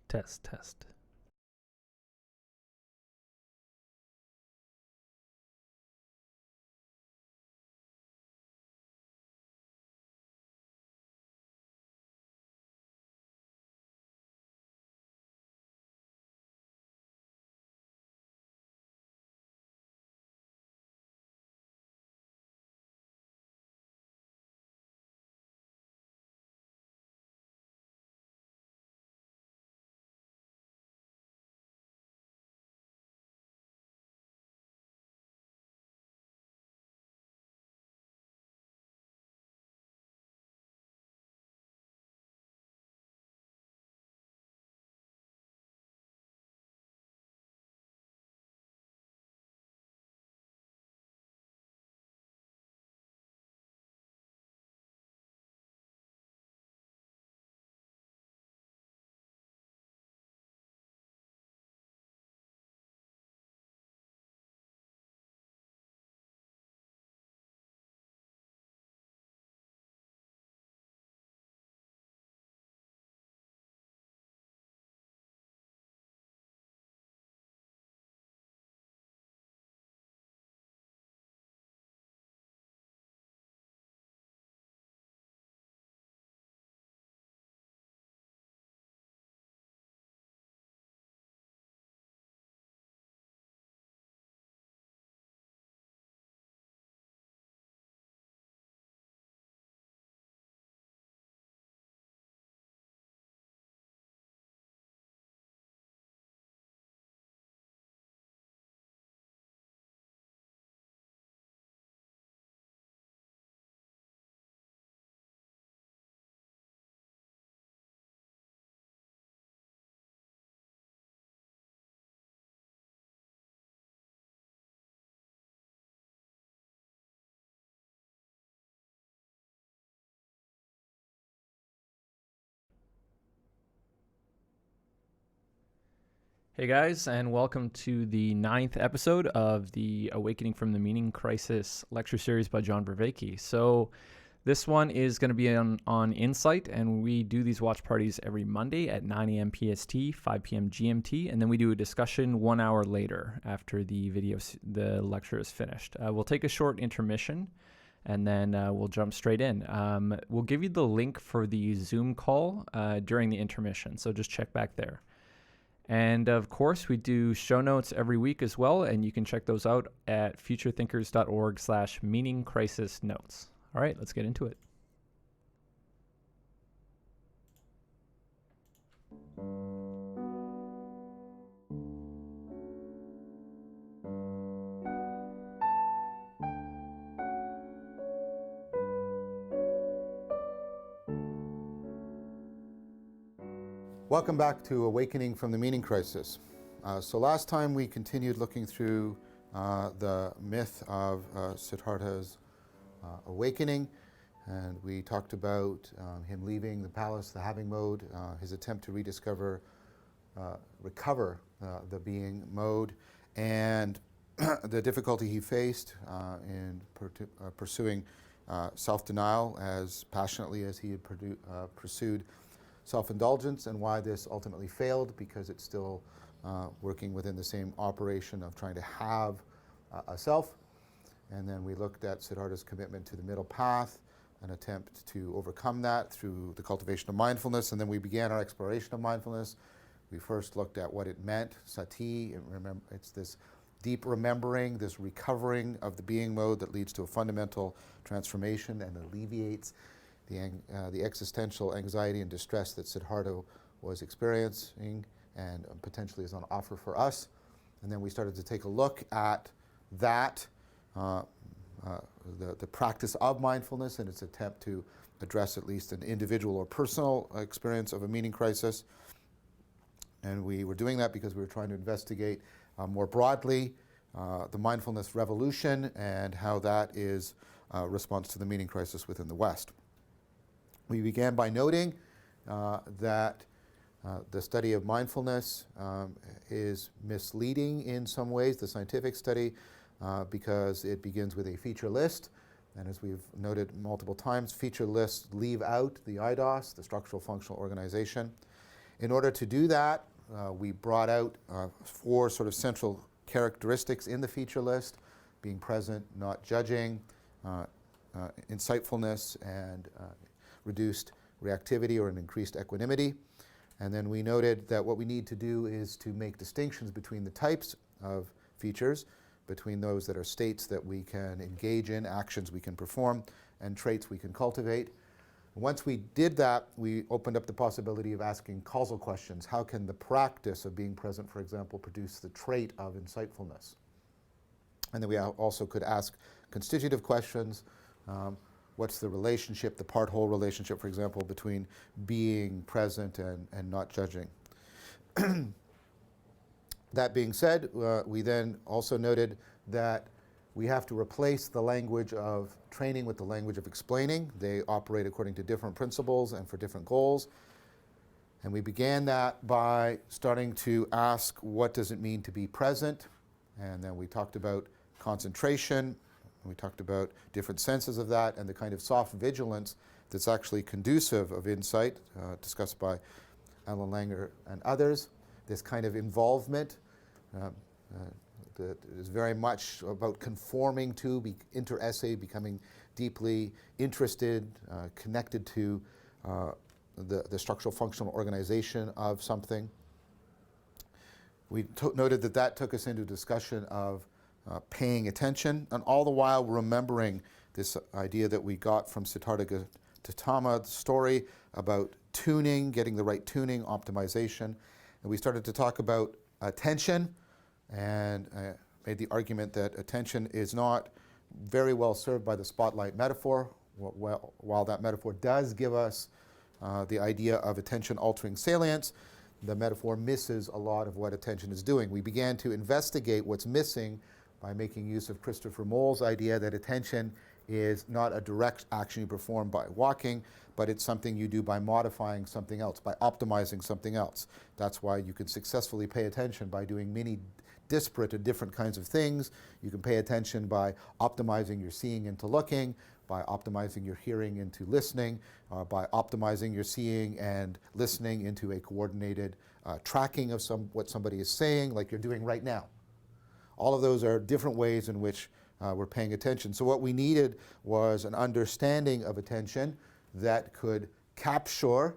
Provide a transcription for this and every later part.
Test, test. Hey guys, and welcome to the 9th episode of the Awakening from the Meaning Crisis lecture series by John Vervaeke. So this one is going to be on Insight, and we do these watch parties every Monday at 9 a.m. PST, 5 p.m. GMT, and then we do a discussion 1 hour later after the lecture is finished. We'll take a short intermission, and then we'll jump straight in. We'll give you the link for the Zoom call during the intermission, so just check back there. And of course, we do show notes every week as well, and you can check those out at futurethinkers.org/meaningcrisisnotes. All right, let's get into it. Welcome back to Awakening from the Meaning Crisis. So last time we continued looking through the myth of Siddhartha's awakening, and we talked about him leaving the palace, the having mode, his attempt to recover the being mode, and the difficulty he faced in pursuing self-denial as passionately as he had pursued self-indulgence, and why this ultimately failed, because it's still working within the same operation of trying to have a self. And then we looked at Siddhartha's commitment to the middle path, an attempt to overcome that through the cultivation of mindfulness, and then we began our exploration of mindfulness. We first looked at what it meant, sati, and remember, it's this deep remembering, this recovering of the being mode that leads to a fundamental transformation and alleviates the existential anxiety and distress that Siddhartha was experiencing and potentially is on offer for us. And then we started to take a look at that, the practice of mindfulness and its attempt to address at least an individual or personal experience of a meaning crisis. And we were doing that because we were trying to investigate more broadly the mindfulness revolution and how that is a response to the meaning crisis within the West. We began by noting that the study of mindfulness is misleading in some ways, the scientific study, because it begins with a feature list. And as we've noted multiple times, feature lists leave out the IDOS, the structural functional organization. In order to do that, we brought out 4 sort of central characteristics in the feature list: being present, not judging, insightfulness, and reduced reactivity or an increased equanimity. And then we noted that what we need to do is to make distinctions between the types of features, between those that are states that we can engage in, actions we can perform, and traits we can cultivate. Once we did that, we opened up the possibility of asking causal questions. How can the practice of being present, for example, produce the trait of insightfulness? And then we also could ask constitutive questions. What's the relationship, the part-whole relationship, for example, between being present and not judging? That being said, we then also noted that we have to replace the language of training with the language of explaining. They operate according to different principles and for different goals. And we began that by starting to ask, what does it mean to be present? And then we talked about concentration. We talked about different senses of that and the kind of soft vigilance that's actually conducive of insight, discussed by Alan Langer and others. This kind of involvement that is very much about conforming to, inter-esse, becoming deeply interested, connected to the structural functional organization of something. We noted that that took us into a discussion of paying attention, and all the while remembering this idea that we got from Siddhartha Gautama, the story about tuning, getting the right tuning, optimization. And we started to talk about attention, and made the argument that attention is not very well served by the spotlight metaphor. While that metaphor does give us the idea of attention altering salience, the metaphor misses a lot of what attention is doing. We began to investigate what's missing by making use of Christopher Moll's idea that attention is not a direct action you perform by walking, but it's something you do by modifying something else, by optimizing something else. That's why you can successfully pay attention by doing many disparate and different kinds of things. You can pay attention by optimizing your seeing into looking, by optimizing your hearing into listening, by optimizing your seeing and listening into a coordinated tracking of what somebody is saying, like you're doing right now. All of those are different ways in which we're paying attention. So what we needed was an understanding of attention that could capture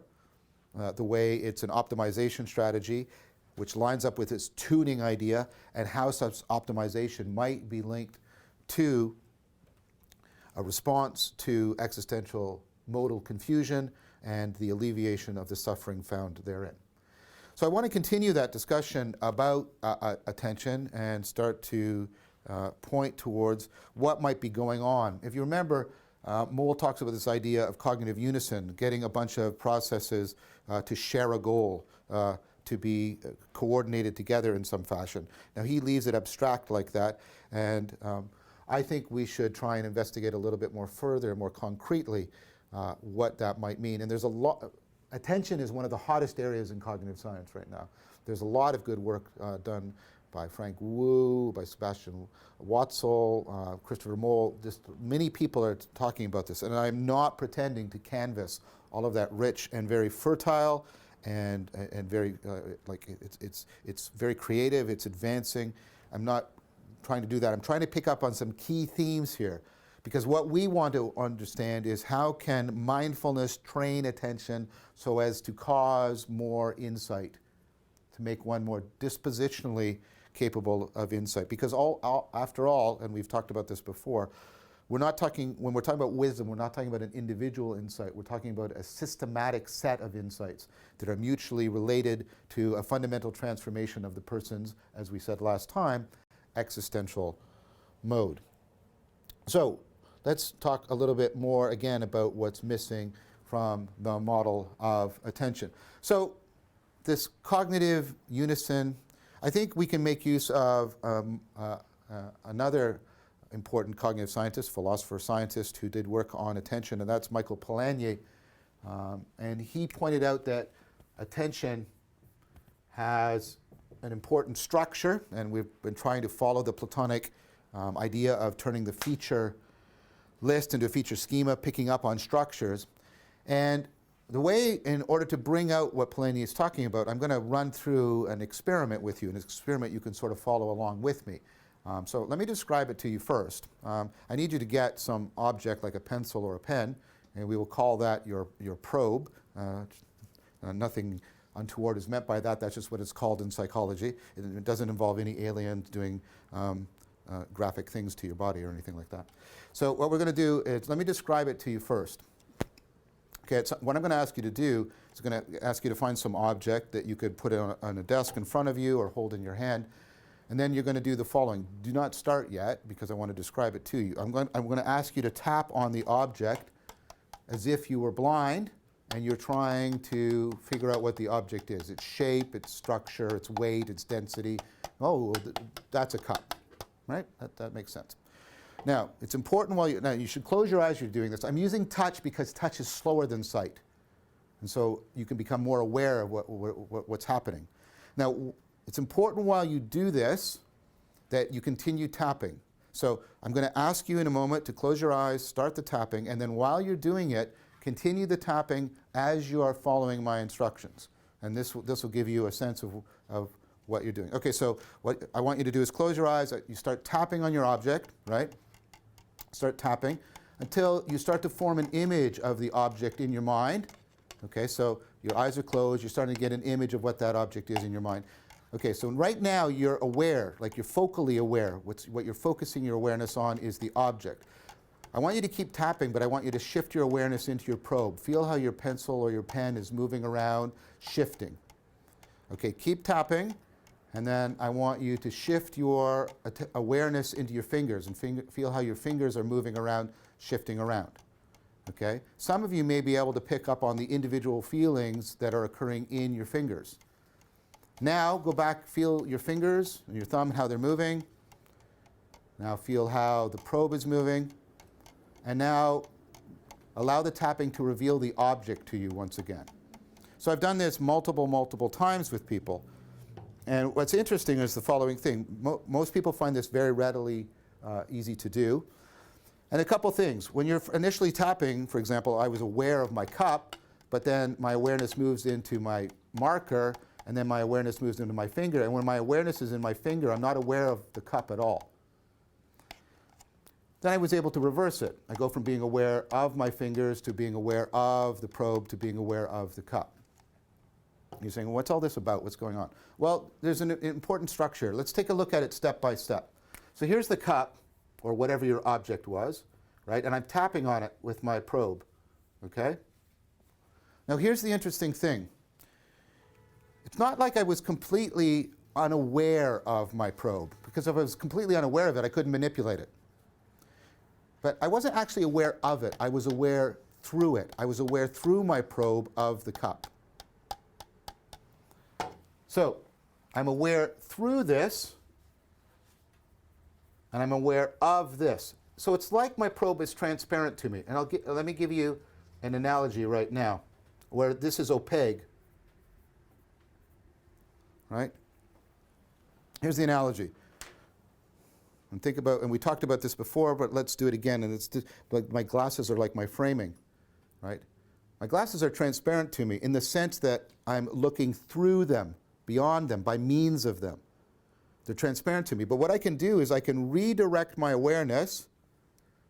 the way it's an optimization strategy, which lines up with its tuning idea, and how such optimization might be linked to a response to existential modal confusion and the alleviation of the suffering found therein. So I want to continue that discussion about attention and start to point towards what might be going on. If you remember, Moll talks about this idea of cognitive unison, getting a bunch of processes to share a goal, to be coordinated together in some fashion. Now he leaves it abstract like that, and I think we should try and investigate a little bit more further, more concretely, what that might mean. And there's a lot. Attention is one of the hottest areas in cognitive science right now. There's a lot of good work done by Frank Wu, by Sebastian Watzel, Christopher Moll. Just many people are talking about this, and I'm not pretending to canvas all of that rich and very fertile and very like it's very creative. It's advancing. I'm not trying to do that. I'm trying to pick up on some key themes here. Because what we want to understand is how can mindfulness train attention so as to cause more insight, to make one more dispositionally capable of insight. Because after all, and we've talked about this before, when we're talking about wisdom, we're not talking about an individual insight. We're talking about a systematic set of insights that are mutually related to a fundamental transformation of the person's, as we said last time, existential mode. So let's talk a little bit more again about what's missing from the model of attention. So this cognitive unison, I think we can make use of another important cognitive scientist, philosopher, scientist who did work on attention, and that's Michael Polanyi. And he pointed out that attention has an important structure, and we've been trying to follow the Platonic idea of turning the feature list into a feature schema, picking up on structures. And the way, in order to bring out what Polanyi is talking about, I'm going to run through an experiment with you, an experiment you can sort of follow along with me. So let me describe it to you first. I need you to get some object like a pencil or a pen, and we will call that your probe. Nothing untoward is meant by that. That's just what it's called in psychology. It doesn't involve any aliens doing graphic things to your body or anything like that. So what we're going to do is, let me describe it to you first. Okay, what I'm going to ask you to do is going to ask you to find some object that you could put on a desk in front of you or hold in your hand. And then you're going to do the following. Do not start yet, because I want to describe it to you. I'm going to ask you to tap on the object as if you were blind, and you're trying to figure out what the object is. Its shape, its structure, its weight, its density. Oh, that's a cup, right? That makes sense. Now, it's important now you should close your eyes as you're doing this. I'm using touch because touch is slower than sight. And so you can become more aware of what's happening. Now, it's important while you do this that you continue tapping. So I'm going to ask you in a moment to close your eyes, start the tapping, and then while you're doing it, continue the tapping as you are following my instructions. And this will give you a sense of what you're doing. Okay, so what I want you to do is close your eyes. You start tapping on your object, right? Start tapping until you start to form an image of the object in your mind. Okay, so your eyes are closed. You're starting to get an image of what that object is in your mind. Okay, so right now you're aware, like you're focally aware. What you're focusing your awareness on is the object. I want you to keep tapping, but I want you to shift your awareness into your probe. Feel how your pencil or your pen is moving around, shifting. Okay, keep tapping, and then I want you to shift your awareness into your fingers and feel how your fingers are moving around, shifting around. Okay? Some of you may be able to pick up on the individual feelings that are occurring in your fingers. Now, go back, feel your fingers and your thumb, how they're moving. Now feel how the probe is moving. And now allow the tapping to reveal the object to you once again. So I've done this multiple times with people. And what's interesting is the following thing. Most people find this very readily easy to do. And a couple things. When you're initially tapping, for example, I was aware of my cup, but then my awareness moves into my marker, and then my awareness moves into my finger. And when my awareness is in my finger, I'm not aware of the cup at all. Then I was able to reverse it. I go from being aware of my fingers to being aware of the probe to being aware of the cup. You're saying, well, what's all this about? What's going on? Well, there's an important structure. Let's take a look at it step by step. So here's the cup, or whatever your object was, right? And I'm tapping on it with my probe, okay? Now here's the interesting thing. It's not like I was completely unaware of my probe, because if I was completely unaware of it, I couldn't manipulate it. But I wasn't actually aware of it. I was aware through it. I was aware through my probe of the cup. So I'm aware through this, and I'm aware of this. So it's like my probe is transparent to me. And let me give you an analogy right now, where this is opaque. Right? Here's the analogy. And we talked about this before, but let's do it again. And it's like my glasses are like my framing, right? My glasses are transparent to me in the sense that I'm looking through them, beyond them, by means of them. They're transparent to me. But what I can do is I can redirect my awareness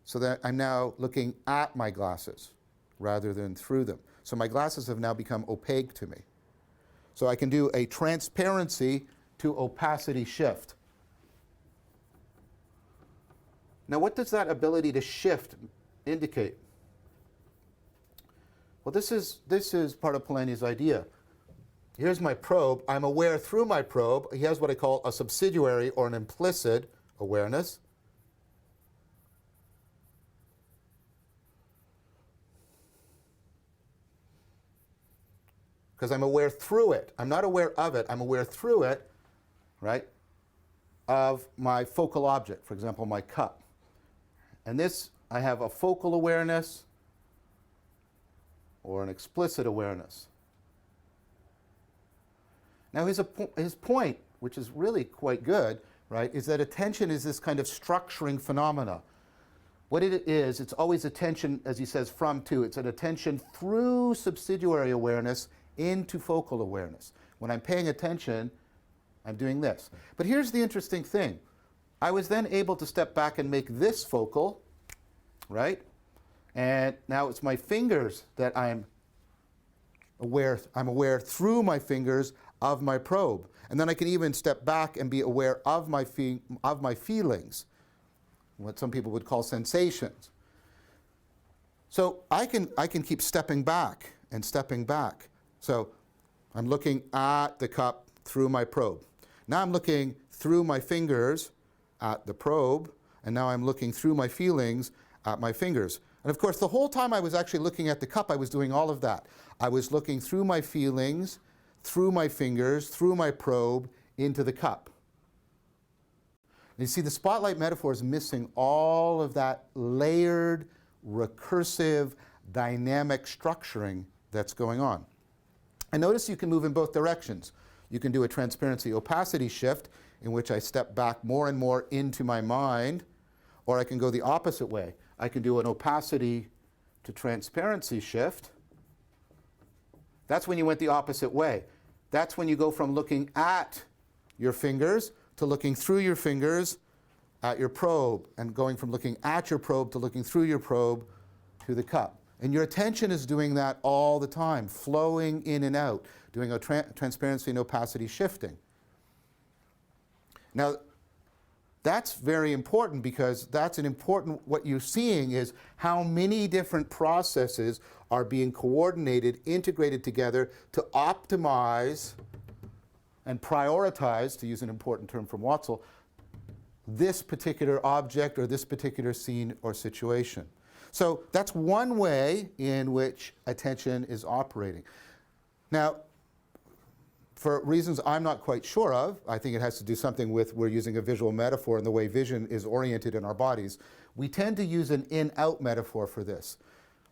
so that I'm now looking at my glasses rather than through them. So my glasses have now become opaque to me. So I can do a transparency to opacity shift. Now, what does that ability to shift indicate? Well, this is part of Polanyi's idea. Here's my probe. I'm aware through my probe. He has what I call a subsidiary or an implicit awareness. Because I'm aware through it. I'm not aware of it. I'm aware through it, right, of my focal object, for example, my cup. And this, I have a focal awareness or an explicit awareness. Now his point, which is really quite good, right, is that attention is this kind of structuring phenomena. what it is, it's always attention, as he says, from to. It's an attention through subsidiary awareness into focal awareness. When I'm paying attention, I'm doing this. But here's the interesting thing. I was then able to step back and make this focal, right? And now it's my fingers that I'm aware through my fingers of my probe. And then I can even step back and be aware of my feelings, what some people would call sensations. So I can keep stepping back and stepping back. So I'm looking at the cup through my probe. Now I'm looking through my fingers at the probe, and now I'm looking through my feelings at my fingers. And of course, the whole time I was actually looking at the cup, I was doing all of that. I was looking through my feelings, through my fingers, through my probe, into the cup. And you see, the spotlight metaphor is missing all of that layered, recursive, dynamic structuring that's going on. And notice you can move in both directions. You can do a transparency-opacity shift, in which I step back more and more into my mind, or I can go the opposite way. I can do an opacity to transparency shift. That's when you went the opposite way. That's when you go from looking at your fingers to looking through your fingers at your probe, and going from looking at your probe to looking through your probe to the cup. And your attention is doing that all the time, flowing in and out, doing a transparency and opacity shifting. Now, that's very important, because that's an important, what you're seeing is how many different processes are being coordinated, integrated together to optimize and prioritize, to use an important term from Watzel, this particular object or this particular scene or situation. So that's one way in which attention is operating. Now, for reasons I'm not quite sure of, I think it has to do something with we're using a visual metaphor and the way vision is oriented in our bodies. We tend to use an in-out metaphor for this.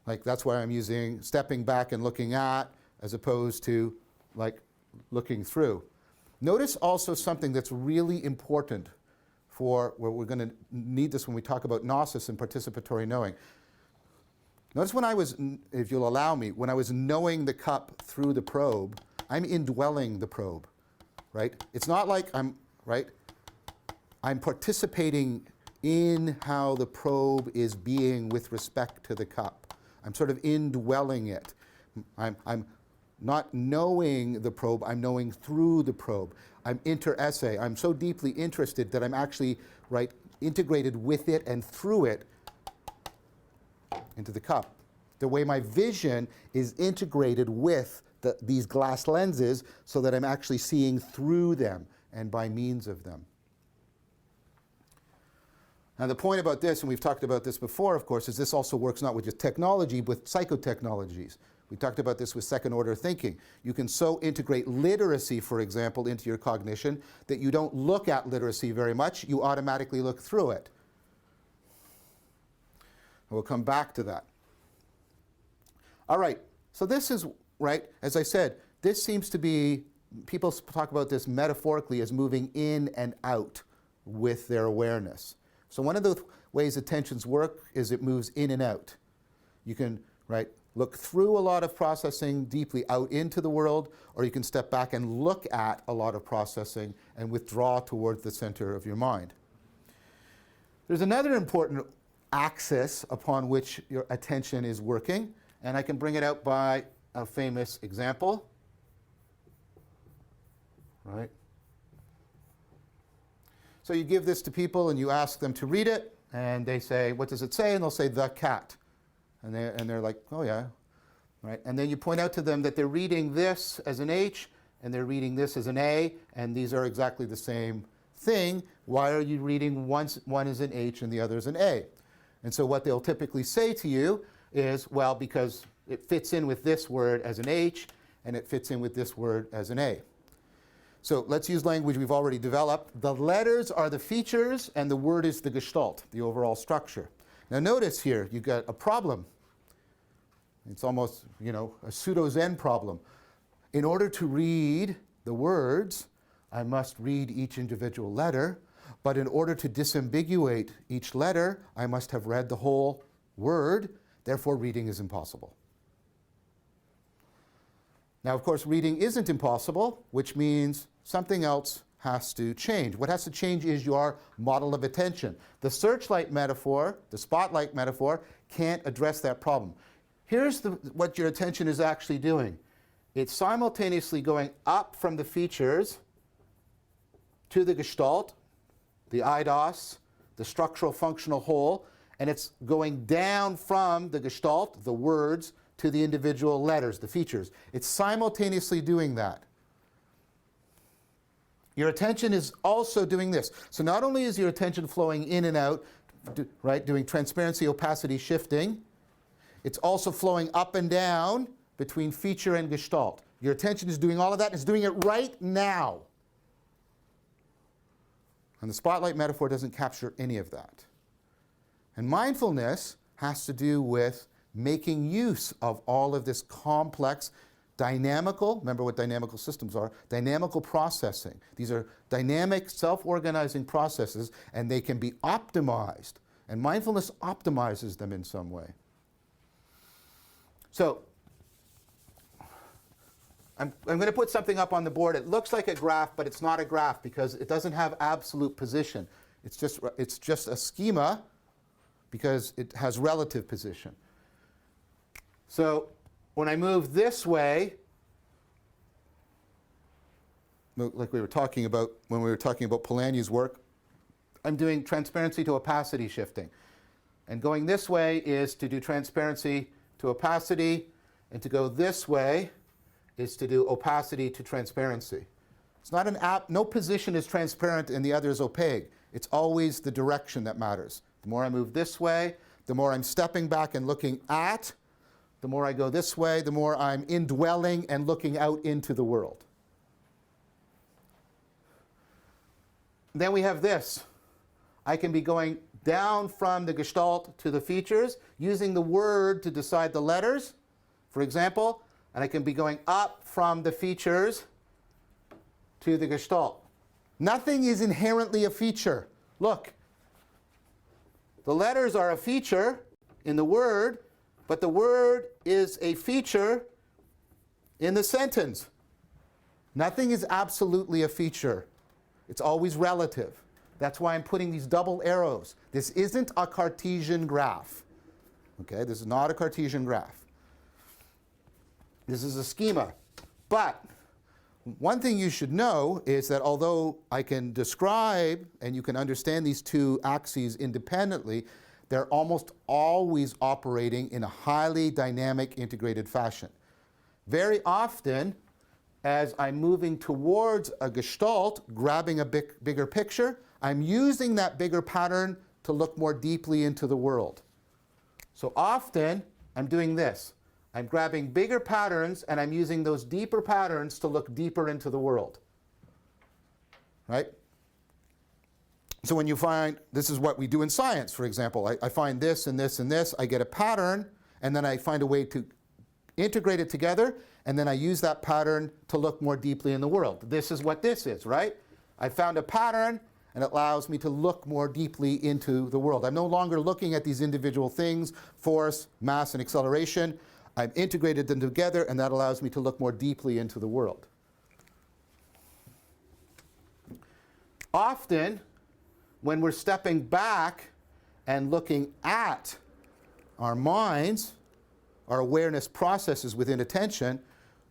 Like, that's why I'm using stepping back and looking at, as opposed to like looking through. Notice also something that's really important for where we're going to need this when we talk about gnosis and participatory knowing. Notice when I was, if you'll allow me, when I was knowing the cup through the probe, I'm indwelling the probe, right? It's not like I'm participating in how the probe is being with respect to the cup. I'm sort of indwelling it. I'm not knowing the probe, I'm knowing through the probe. I'm inter-esse. I'm so deeply interested that I'm actually, integrated with it and through it into the cup. The way my vision is integrated with these glass lenses, so that I'm actually seeing through them and by means of them. Now, the point about this, and we've talked about this before, of course, is this also works not with just technology, but with psychotechnologies. We talked about this with second-order thinking. You can so integrate literacy, for example, into your cognition that you don't look at literacy very much, you automatically look through it. We'll come back to that. All right, so this is, as I said, this seems to be, people talk about this metaphorically as moving in and out with their awareness. So one of the ways attentions work is it moves in and out. You can, look through a lot of processing deeply out into the world, or you can step back and look at a lot of processing and withdraw towards the center of your mind. There's another important axis upon which your attention is working, and I can bring it out by a famous example. So you give this to people and you ask them to read it, and they say, what does it say? And they'll say, the cat. And they're like, oh yeah. And then you point out to them that they're reading this as an H, and they're reading this as an A, and these are exactly the same thing. Why are you reading one as an H and the other as an A? And so what they'll typically say to you is, well, because it fits in with this word as an H, and it fits in with this word as an A. So let's use language we've already developed. The letters are the features, and the word is the gestalt, the overall structure. Now notice here, you've got a problem. It's almost, a pseudo-Zen problem. In order to read the words, I must read each individual letter, But in order to disambiguate each letter, I must have read the whole word. Therefore, reading is impossible. Now, of course, reading isn't impossible, which means something else has to change. What has to change is your model of attention. The searchlight metaphor, the spotlight metaphor, can't address that problem. Here's what your attention is actually doing. It's simultaneously going up from the features to the gestalt, the eidos, the structural functional whole, and it's going down from the gestalt, the words, to the individual letters, the features. It's simultaneously doing that. Your attention is also doing this. So not only is your attention flowing in and out, right, doing transparency, opacity, shifting, it's also flowing up and down between feature and gestalt. Your attention is doing all of that, and it's doing it right now. And the spotlight metaphor doesn't capture any of that. And mindfulness has to do with making use of all of this complex, dynamical, remember what dynamical systems are, dynamical processing. These are dynamic, self-organizing processes, and they can be optimized. And mindfulness optimizes them in some way. So, I'm going to put something up on the board. It looks like a graph, but it's not a graph because it doesn't have absolute position. It's just a schema because it has relative position. So when I move this way, like we were talking about when we were talking about Polanyi's work, I'm doing transparency to opacity shifting. And going this way is to do transparency to opacity, and to go this way is to do opacity to transparency. It's not no position is transparent and the other is opaque. It's always the direction that matters. The more I move this way, the more I'm stepping back and looking at. The more I go this way, the more I'm indwelling and looking out into the world. Then we have this. I can be going down from the gestalt to the features, using the word to decide the letters, for example, and I can be going up from the features to the gestalt. Nothing is inherently a feature. Look, the letters are a feature in the word, but the word is a feature in the sentence. Nothing is absolutely a feature. It's always relative. That's why I'm putting these double arrows. This isn't a Cartesian graph. Okay, this is not a Cartesian graph. This is a schema. But one thing you should know is that although I can describe and you can understand these two axes independently, they're almost always operating in a highly dynamic, integrated fashion. Very often, as I'm moving towards a gestalt, grabbing a bigger picture, I'm using that bigger pattern to look more deeply into the world. So often, I'm doing this. I'm grabbing bigger patterns, and I'm using those deeper patterns to look deeper into the world. Right? So when you find, this is what we do in science, for example. I find this and this and this. I get a pattern, and then I find a way to integrate it together, and then I use that pattern to look more deeply in the world. This is what this is, right? I found a pattern, and it allows me to look more deeply into the world. I'm no longer looking at these individual things, force, mass, and acceleration. I've integrated them together, and that allows me to look more deeply into the world. Often, when we're stepping back and looking at our minds, our awareness processes within attention,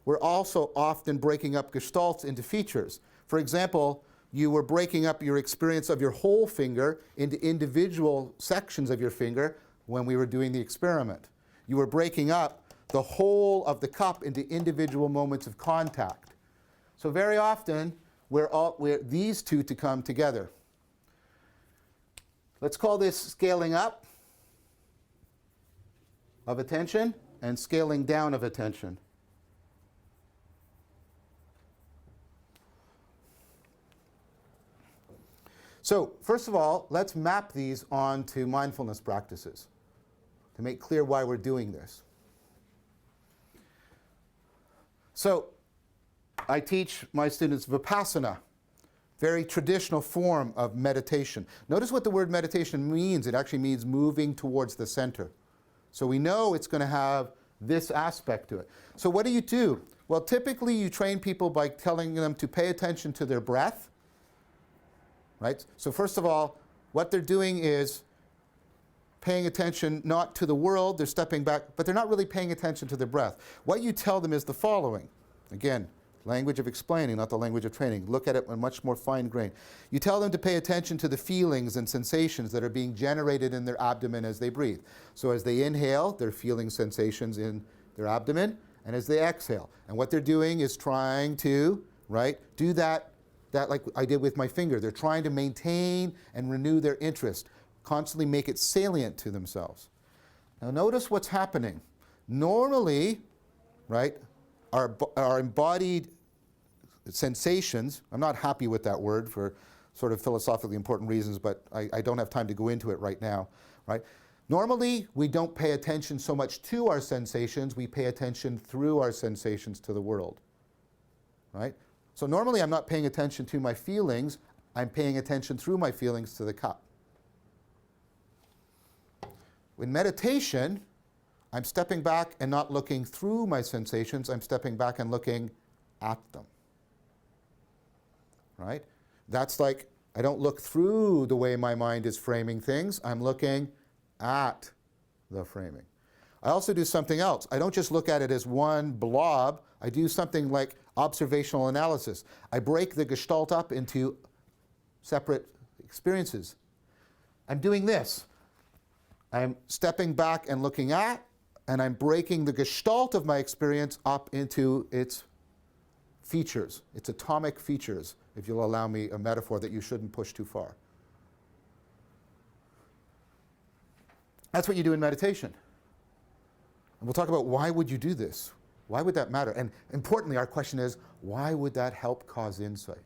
we're also often breaking up gestalts into features. For example, you were breaking up your experience of your whole finger into individual sections of your finger when we were doing the experiment. You were breaking up the whole of the cup into individual moments of contact. So very often, we're these two to come together. Let's call this scaling up of attention and scaling down of attention. So first of all, let's map these onto mindfulness practices to make clear why we're doing this. So I teach my students Vipassana. very traditional form of meditation. Notice what the word meditation means. It actually means moving towards the center. So we know it's going to have this aspect to it. So what do? Well, typically you train people by telling them to pay attention to their breath. Right? So first of all, what they're doing is paying attention not to the world, they're stepping back, but they're not really paying attention to their breath. What you tell them is the following. Again, language of explaining, not the language of training. Look at it in much more fine grain. You tell them to pay attention to the feelings and sensations that are being generated in their abdomen as they breathe. So as they inhale, they're feeling sensations in their abdomen, and as they exhale. And what they're doing is trying to, right, do that like I did with my finger. They're trying to maintain and renew their interest, constantly make it salient to themselves. Now notice what's happening. Normally, right, our embodied sensations, I'm not happy with that word for sort of philosophically important reasons, but I don't have time to go into it right now, right? Normally, we don't pay attention so much to our sensations, we pay attention through our sensations to the world, right? So normally I'm not paying attention to my feelings, I'm paying attention through my feelings to the cup. In meditation, I'm stepping back and not looking through my sensations, I'm stepping back and looking at them. Right? That's like, I don't look through the way my mind is framing things, I'm looking at the framing. I also do something else. I don't just look at it as one blob, I do something like observational analysis. I break the gestalt up into separate experiences. I'm doing this. I'm stepping back and looking at, and I'm breaking the gestalt of my experience up into its features, its atomic features, if you'll allow me a metaphor that you shouldn't push too far. That's what you do in meditation. And we'll talk about why would you do this? Why would that matter? And importantly, our question is, why would that help cause insight?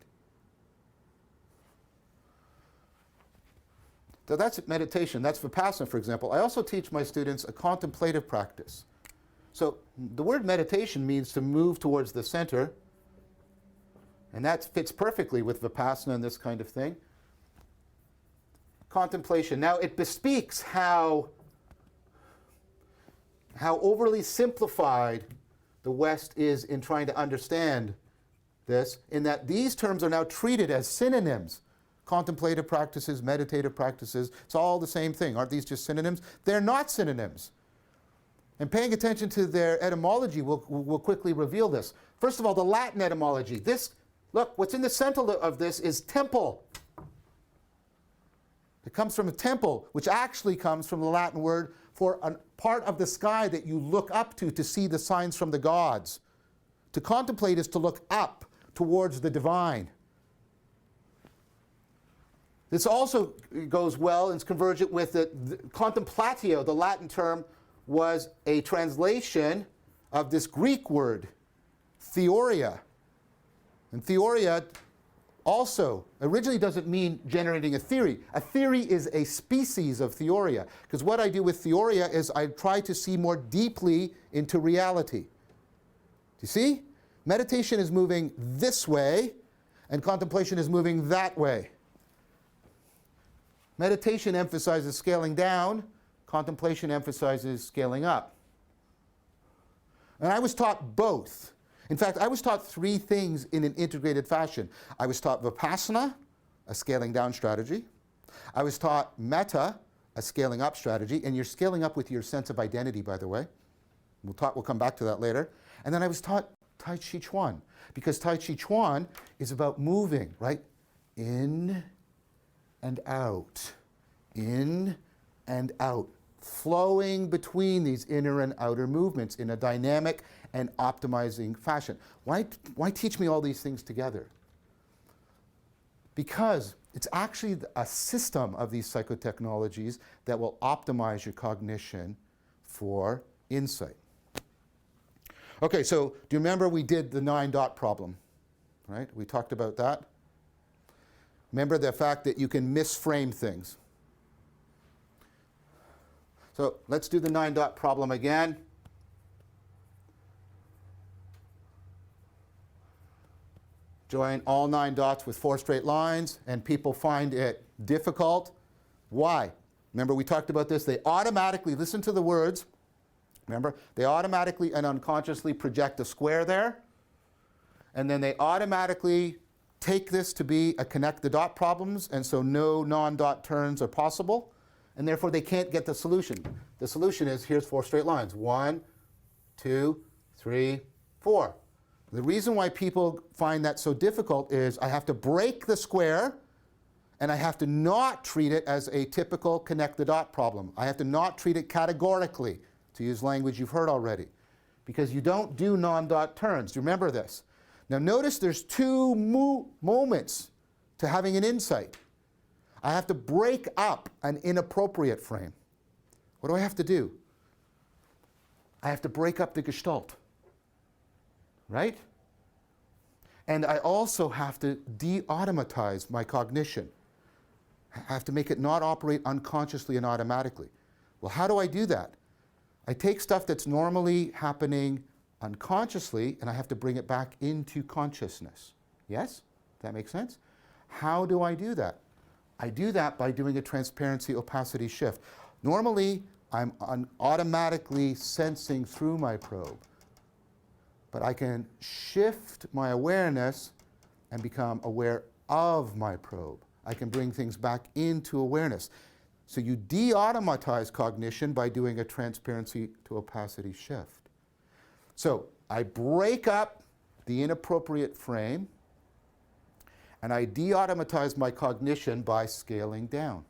So that's meditation. That's Vipassana, for example. I also teach my students a contemplative practice. So the word meditation means to move towards the center, and that fits perfectly with Vipassana and this kind of thing. Contemplation. Now it bespeaks how overly simplified the West is in trying to understand this, in that these terms are now treated as synonyms. Contemplative practices, meditative practices, it's all the same thing. Aren't these just synonyms? They're not synonyms. And paying attention to their etymology will quickly reveal this. First of all, the Latin etymology. Look, what's in the center of this is temple. It comes from a temple, which actually comes from the Latin word for a part of the sky that you look up to see the signs from the gods. To contemplate is to look up towards the divine. This also goes well and is convergent with the contemplatio, the Latin term, was a translation of this Greek word, theoria. And theoria also originally doesn't mean generating a theory. A theory is a species of theoria, because what I do with theoria is I try to see more deeply into reality. Do you see? Meditation is moving this way, and contemplation is moving that way. Meditation emphasizes scaling down, contemplation emphasizes scaling up. And I was taught both. In fact, I was taught three things in an integrated fashion. I was taught Vipassana, a scaling down strategy. I was taught Metta, a scaling up strategy, and you're scaling up with your sense of identity, by the way. We'll come back to that later. And then I was taught Tai Chi Chuan, because Tai Chi Chuan is about moving, right? In and out, in and out, flowing between these inner and outer movements in a dynamic and optimizing fashion. Why teach me all these things together? Because it's actually a system of these psychotechnologies that will optimize your cognition for insight. Okay, so do you remember we did the 9-dot problem, right? We talked about that. Remember the fact that you can misframe things. So let's do the 9-dot problem again. join all 9 dots with 4 straight lines, and people find it difficult. Why? Remember, we talked about this. They automatically, listen to the words, remember, they automatically and unconsciously project a square there, and then they automatically take this to be a connect the dot problems, and so no non-dot turns are possible, and therefore they can't get the solution. The solution is, here's 4 straight lines. 1, 2, 3, 4. The reason why people find that so difficult is I have to break the square, and I have to not treat it as a typical connect the dot problem. I have to not treat it categorically, to use language you've heard already, because you don't do non-dot turns. Do you remember this? Now notice there's 2 moments to having an insight. I have to break up an inappropriate frame. What do I have to do? I have to break up the gestalt. Right? And I also have to de-automatize my cognition. I have to make it not operate unconsciously and automatically. Well, how do I do that? I take stuff that's normally happening unconsciously and I have to bring it back into consciousness. Yes? That makes sense? How do I do that? I do that by doing a transparency opacity shift. Normally, I'm automatically sensing through my probe. But I can shift my awareness and become aware of my probe. I can bring things back into awareness. So you de-automatize cognition by doing a transparency to opacity shift. So I break up the inappropriate frame, and I de-automatize my cognition by scaling down.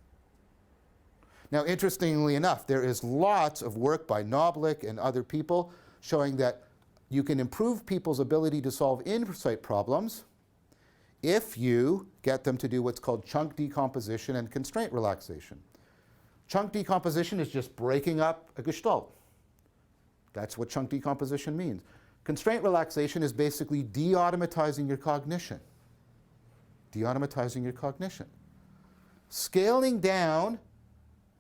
Now, interestingly enough, there is lots of work by Knoblich and other people showing that you can improve people's ability to solve insight problems if you get them to do what's called chunk decomposition and constraint relaxation. Chunk decomposition is just breaking up a gestalt. That's what chunk decomposition means. Constraint relaxation is basically de-automatizing your cognition. De-automatizing your cognition. Scaling down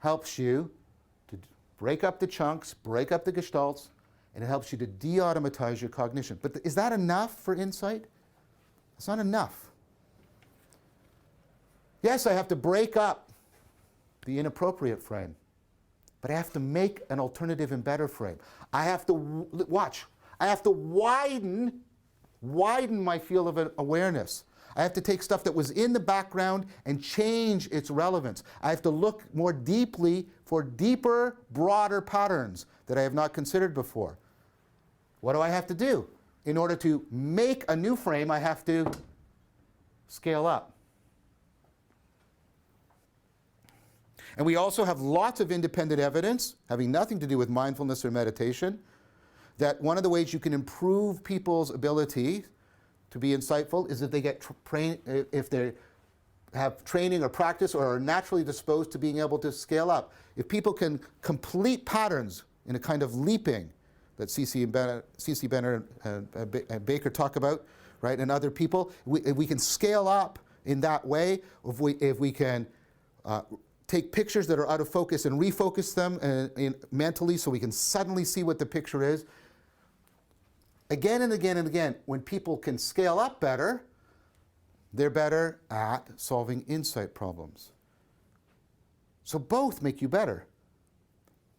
helps you to break up the chunks, break up the gestalts, and it helps you to de-automatize your cognition. But is that enough for insight? It's not enough. Yes, I have to break up the inappropriate frame, but I have to make an alternative and better frame. I have to, watch, I have to widen my field of awareness. I have to take stuff that was in the background and change its relevance. I have to look more deeply for deeper, broader patterns that I have not considered before. What do I have to do? In order to make a new frame, I have to scale up. And we also have lots of independent evidence, having nothing to do with mindfulness or meditation, that one of the ways you can improve people's ability to be insightful is if they get if they have training or practice or are naturally disposed to being able to scale up. If people can complete patterns in a kind of leaping that C.C. Benner and Baker talk about, right, and other people, if we can scale up in that way, if we can take pictures that are out of focus and refocus them mentally so we can suddenly see what the picture is. Again and again and again, when people can scale up better, they're better at solving insight problems. So both make you better.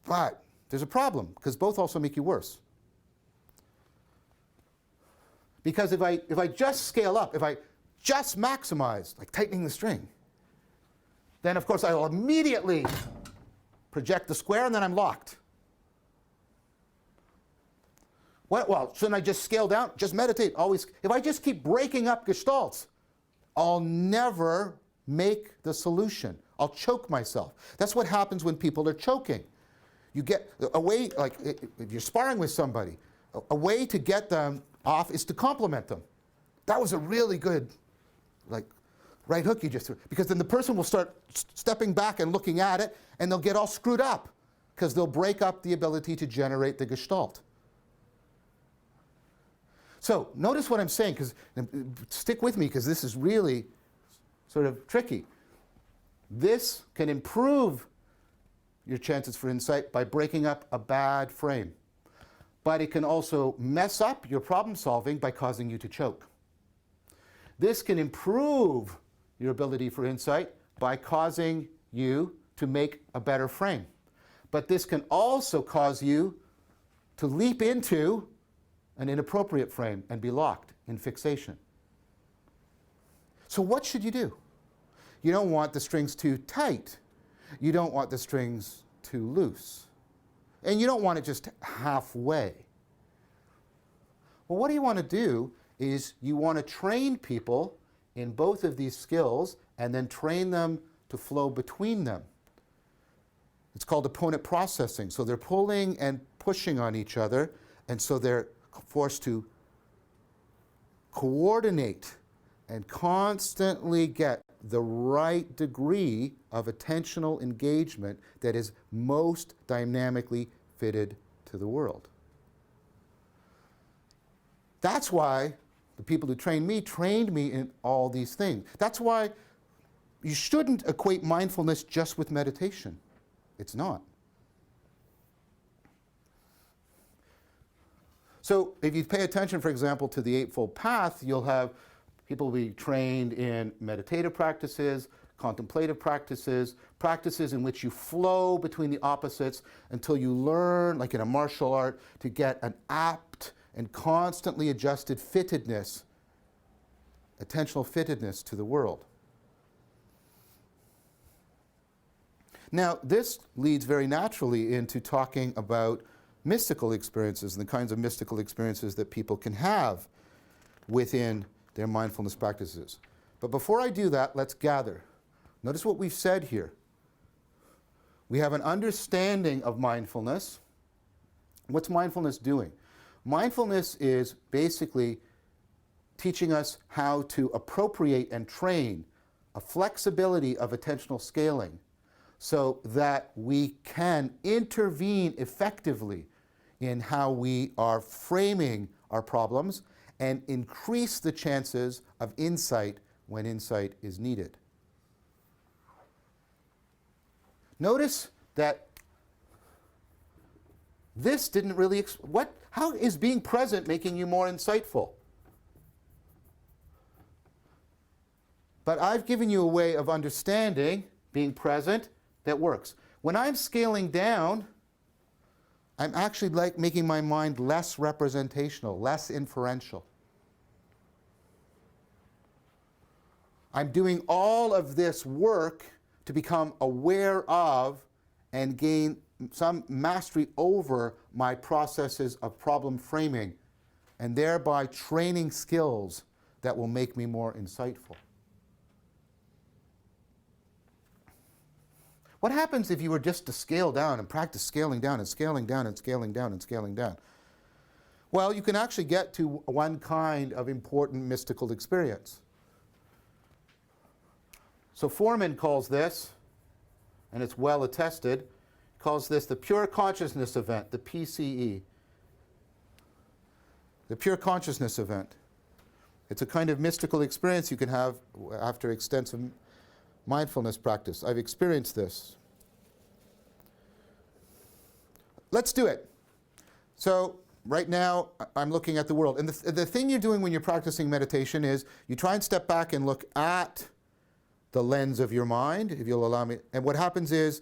But there's a problem, because both also make you worse. Because if I just scale up, if I just maximize, like tightening the string, then of course I will immediately project the square and then I'm locked. Well, shouldn't I just scale down? Just meditate, always. If I just keep breaking up gestalts, I'll never make the solution. I'll choke myself. That's what happens when people are choking. You get a way, like if you're sparring with somebody, a way to get them off is to compliment them. That was a really good, like, right hook you just threw. Because then the person will start stepping back and looking at it, and they'll get all screwed up, because they'll break up the ability to generate the gestalt. So notice what I'm saying, because stick with me, because this is really sort of tricky. This can improve your chances for insight by breaking up a bad frame. But it can also mess up your problem solving by causing you to choke. this can improve your ability for insight by causing you to make a better frame. But this can also cause you to leap into an inappropriate frame and be locked in fixation. So what should you do? You don't want the strings too tight. You don't want the strings too loose. And you don't want it just halfway. Well, what you want to do is you want to train people in both of these skills and then train them to flow between them. It's called opponent processing. So they're pulling and pushing on each other, and so they're forced to coordinate and constantly get the right degree of attentional engagement that is most dynamically fitted to the world. That's why the people who trained me in all these things. That's why you shouldn't equate mindfulness just with meditation. It's not. So if you pay attention, for example, to the Eightfold Path, you'll have people be trained in meditative practices, contemplative practices, practices in which you flow between the opposites until you learn, like in a martial art, to get an apt and constantly adjusted fittedness, attentional fittedness to the world. Now, this leads very naturally into talking about mystical experiences and the kinds of mystical experiences that people can have within their mindfulness practices. But before I do that, let's gather. Notice what we've said here. We have an understanding of mindfulness. What's mindfulness doing? Mindfulness is basically teaching us how to appropriate and train a flexibility of attentional scaling so that we can intervene effectively in how we are framing our problems and increase the chances of insight when insight is needed. Notice that this didn't really, how is being present making you more insightful? But I've given you a way of understanding being present that works. When I'm scaling down, I'm actually like making my mind less representational, less inferential. I'm doing all of this work to become aware of and gain some mastery over my processes of problem framing, and thereby training skills that will make me more insightful. What happens if you were just to scale down and practice scaling down and scaling down and scaling down and scaling down? Well, you can actually get to one kind of important mystical experience. So Foreman calls this, and it's well attested, calls this the pure consciousness event, the PCE. The pure consciousness event. It's a kind of mystical experience you can have after extensive mindfulness practice. I've experienced this. Let's do it. So right now I'm looking at the world. And the thing you're doing when you're practicing meditation is you try and step back and look at the lens of your mind, if you'll allow me. And what happens is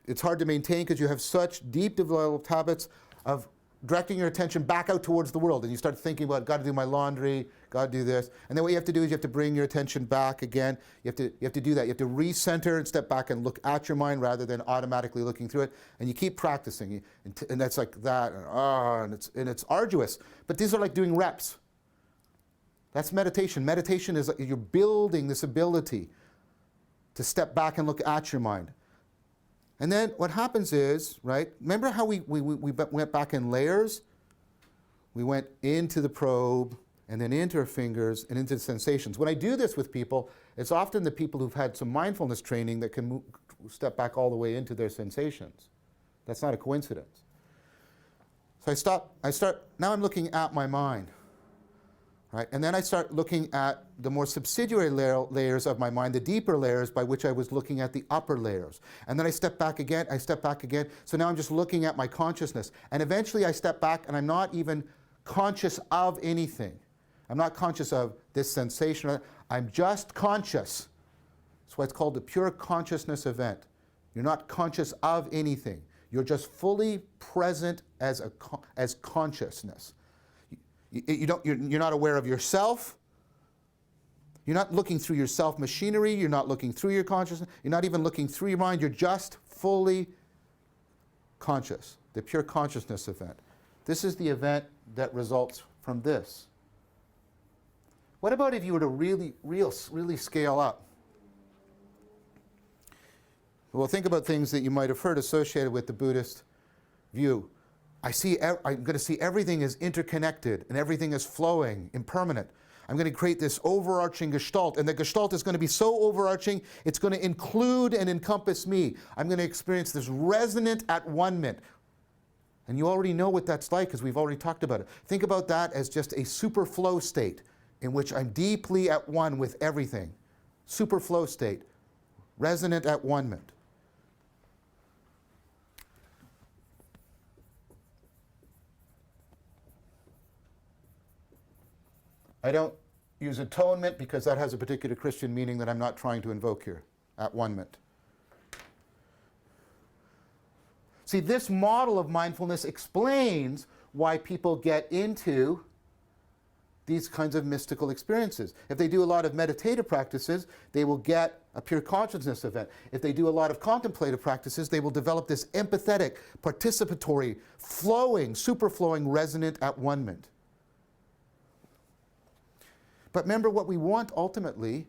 it's hard to maintain because you have such deep developed habits of directing your attention back out towards the world, and you start thinking about, got to do my laundry, got to do this, and then what you have to do is you have to bring your attention back again. You have to do that. You have to recenter and step back and look at your mind rather than automatically looking through it. And you keep practicing, and that's like that, and it's arduous. But these are like doing reps. That's meditation. Meditation is like you're building this ability to step back and look at your mind. And then what happens is, right, remember how we went back in layers? We went into the probe, and then into our fingers, and into the sensations. When I do this with people, it's often the people who've had some mindfulness training that can step back all the way into their sensations. That's not a coincidence. So now I'm looking at my mind. Right? And then I start looking at the more subsidiary layers of my mind, the deeper layers by which I was looking at the upper layers. And then I step back again, So now I'm just looking at my consciousness. And eventually I step back and I'm not even conscious of anything. I'm not conscious of this sensation. I'm just conscious. That's why it's called the pure consciousness event. You're not conscious of anything. You're just fully present as consciousness. You're not aware of yourself. You're not looking through your self-machinery. You're not looking through your consciousness. You're not even looking through your mind. You're just fully conscious, the pure consciousness event. This is the event that results from this. What about if you were to really scale up? Well, think about things that you might have heard associated with the Buddhist view. I'm going to see everything as interconnected and everything is flowing, impermanent. I'm going to create this overarching gestalt, and the gestalt is going to be so overarching, it's going to include and encompass me. I'm going to experience this resonant at one-ment. And you already know what that's like because we've already talked about it. Think about that as just a super flow state in which I'm deeply at one with everything. Super flow state, resonant at one-ment. I don't use atonement because that has a particular Christian meaning that I'm not trying to invoke here, at one-ment. See, this model of mindfulness explains why people get into these kinds of mystical experiences. If they do a lot of meditative practices, they will get a pure consciousness event. If they do a lot of contemplative practices, they will develop this empathetic, participatory, flowing, super-flowing, resonant at one-ment. But remember, what we want ultimately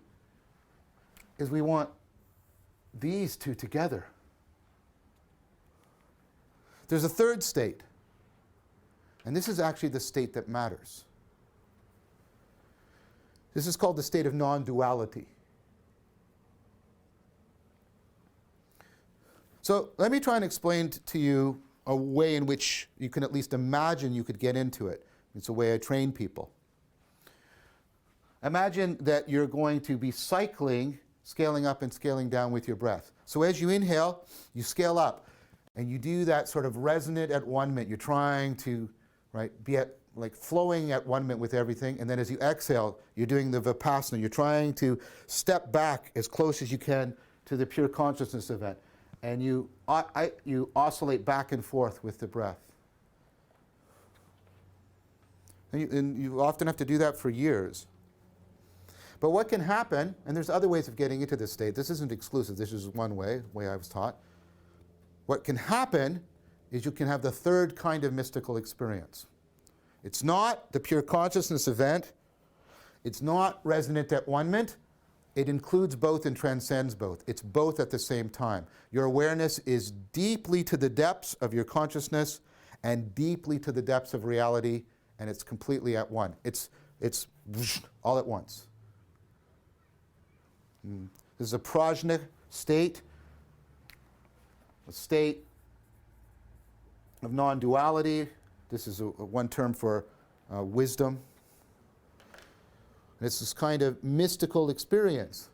is we want these two together. There's a third state, and this is actually the state that matters. This is called the state of non-duality. So let me try and explain to you a way in which you can at least imagine you could get into it. It's a way I train people. Imagine that you're going to be cycling, scaling up and scaling down with your breath. So as you inhale, you scale up, and you do that sort of resonant at one-ment. You're trying to be at, like, flowing at one-ment with everything, and then as you exhale, you're doing the Vipassana. You're trying to step back as close as you can to the pure consciousness event, and you oscillate back and forth with the breath. And you often have to do that for years. But what can happen, and there's other ways of getting into this state. This isn't exclusive. This is one way I was taught. What can happen is you can have the third kind of mystical experience. It's not the pure consciousness event. It's not resonant at one-ment. It includes both and transcends both. It's both at the same time. Your awareness is deeply to the depths of your consciousness and deeply to the depths of reality, and it's completely at one. It's all at once. This is a prajna state, a state of non-duality. This is one term for wisdom. And it's this kind of mystical experience.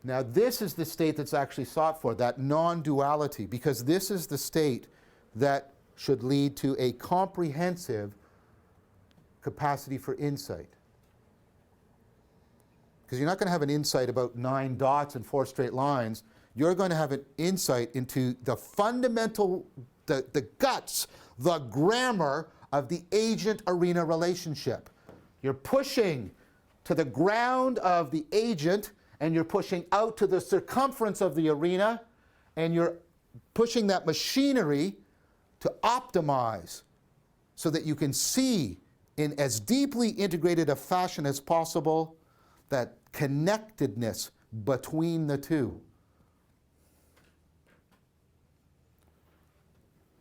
Now, this is the state that's actually sought for, that non-duality, because this is the state that should lead to a comprehensive capacity for insight. Because you're not going to have an insight about 9 dots and 4 straight lines. You're going to have an insight into the fundamental, the guts, the grammar of the agent-arena relationship. You're pushing to the ground of the agent, and you're pushing out to the circumference of the arena, and you're pushing that machinery to optimize so that you can see in as deeply integrated a fashion as possible that connectedness between the two.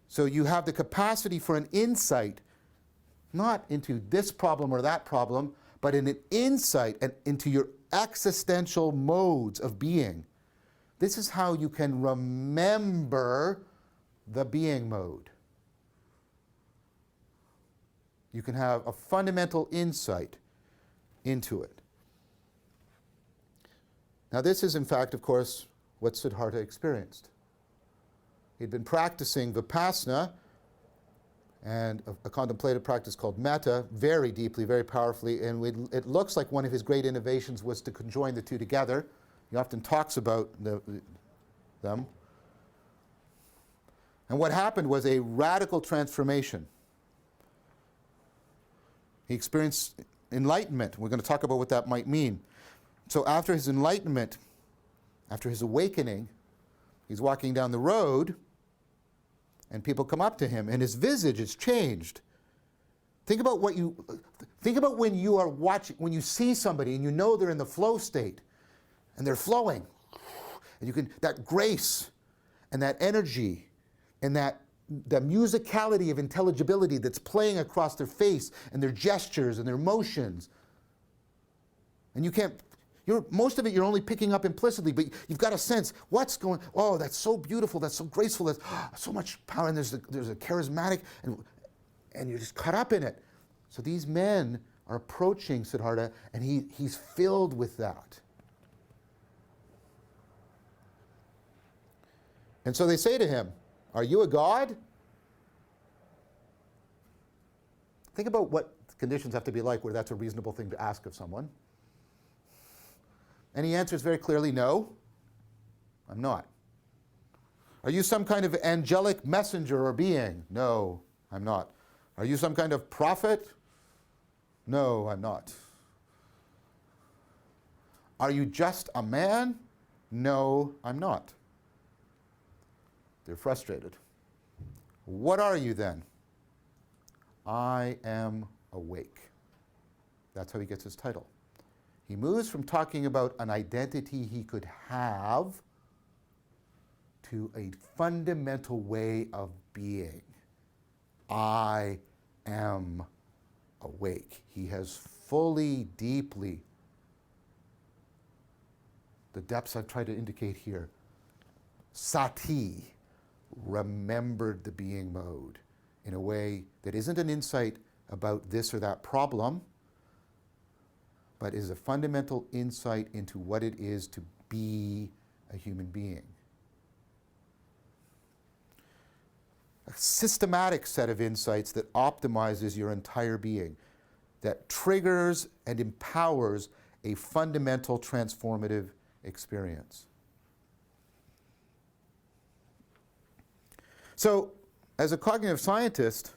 So you have the capacity for an insight, not into this problem or that problem, but in an insight into your existential modes of being. This is how you can remember the being mode. You can have a fundamental insight into it. Now, this is, in fact, of course, what Siddhartha experienced. He'd been practicing Vipassana, and a contemplative practice called metta, very deeply, very powerfully, and it looks like one of his great innovations was to conjoin the two together. He often talks about them. And what happened was a radical transformation. He experienced enlightenment. We're going to talk about what that might mean. So after his enlightenment, after his awakening, he's walking down the road, and people come up to him, and his visage is changed. Think about when you are watching, when you see somebody and you know they're in the flow state, and they're flowing, and you can, that grace and that energy and that the musicality of intelligibility that's playing across their face and their gestures and their motions. And you can't, most of it you're only picking up implicitly, but you've got a sense, what's going, oh, that's so beautiful, that's so graceful, that's so much power, and there's a charismatic, and you're just caught up in it. So these men are approaching Siddhartha, and he's filled with that. And so they say to him, are you a god? Think about what conditions have to be like where that's a reasonable thing to ask of someone. And he answers very clearly, no, I'm not. Are you some kind of angelic messenger or being? No, I'm not. Are you some kind of prophet? No, I'm not. Are you just a man? No, I'm not. They're frustrated. What are you then? I am awake. That's how he gets his title. He moves from talking about an identity he could have to a fundamental way of being. I am awake. He has fully, deeply, the depths I've tried to indicate here, sati, remembered the being mode in a way that isn't an insight about this or that problem, but is a fundamental insight into what it is to be a human being. A systematic set of insights that optimizes your entire being, that triggers and empowers a fundamental transformative experience. So, as a cognitive scientist,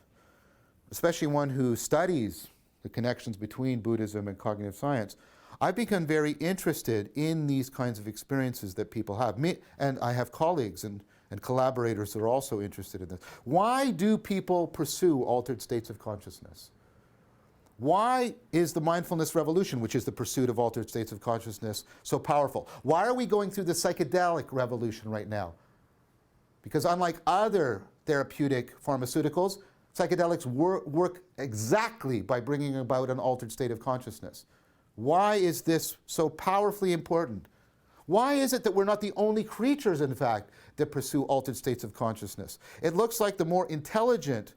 especially one who studies the connections between Buddhism and cognitive science, I've become very interested in these kinds of experiences that people have. And I have colleagues and collaborators that are also interested in this. Why do people pursue altered states of consciousness? Why is the mindfulness revolution, which is the pursuit of altered states of consciousness, so powerful? Why are we going through the psychedelic revolution right now? Because unlike other therapeutic pharmaceuticals, psychedelics work exactly by bringing about an altered state of consciousness. Why is this so powerfully important? Why is it that we're not the only creatures, in fact, that pursue altered states of consciousness? It looks like the more intelligent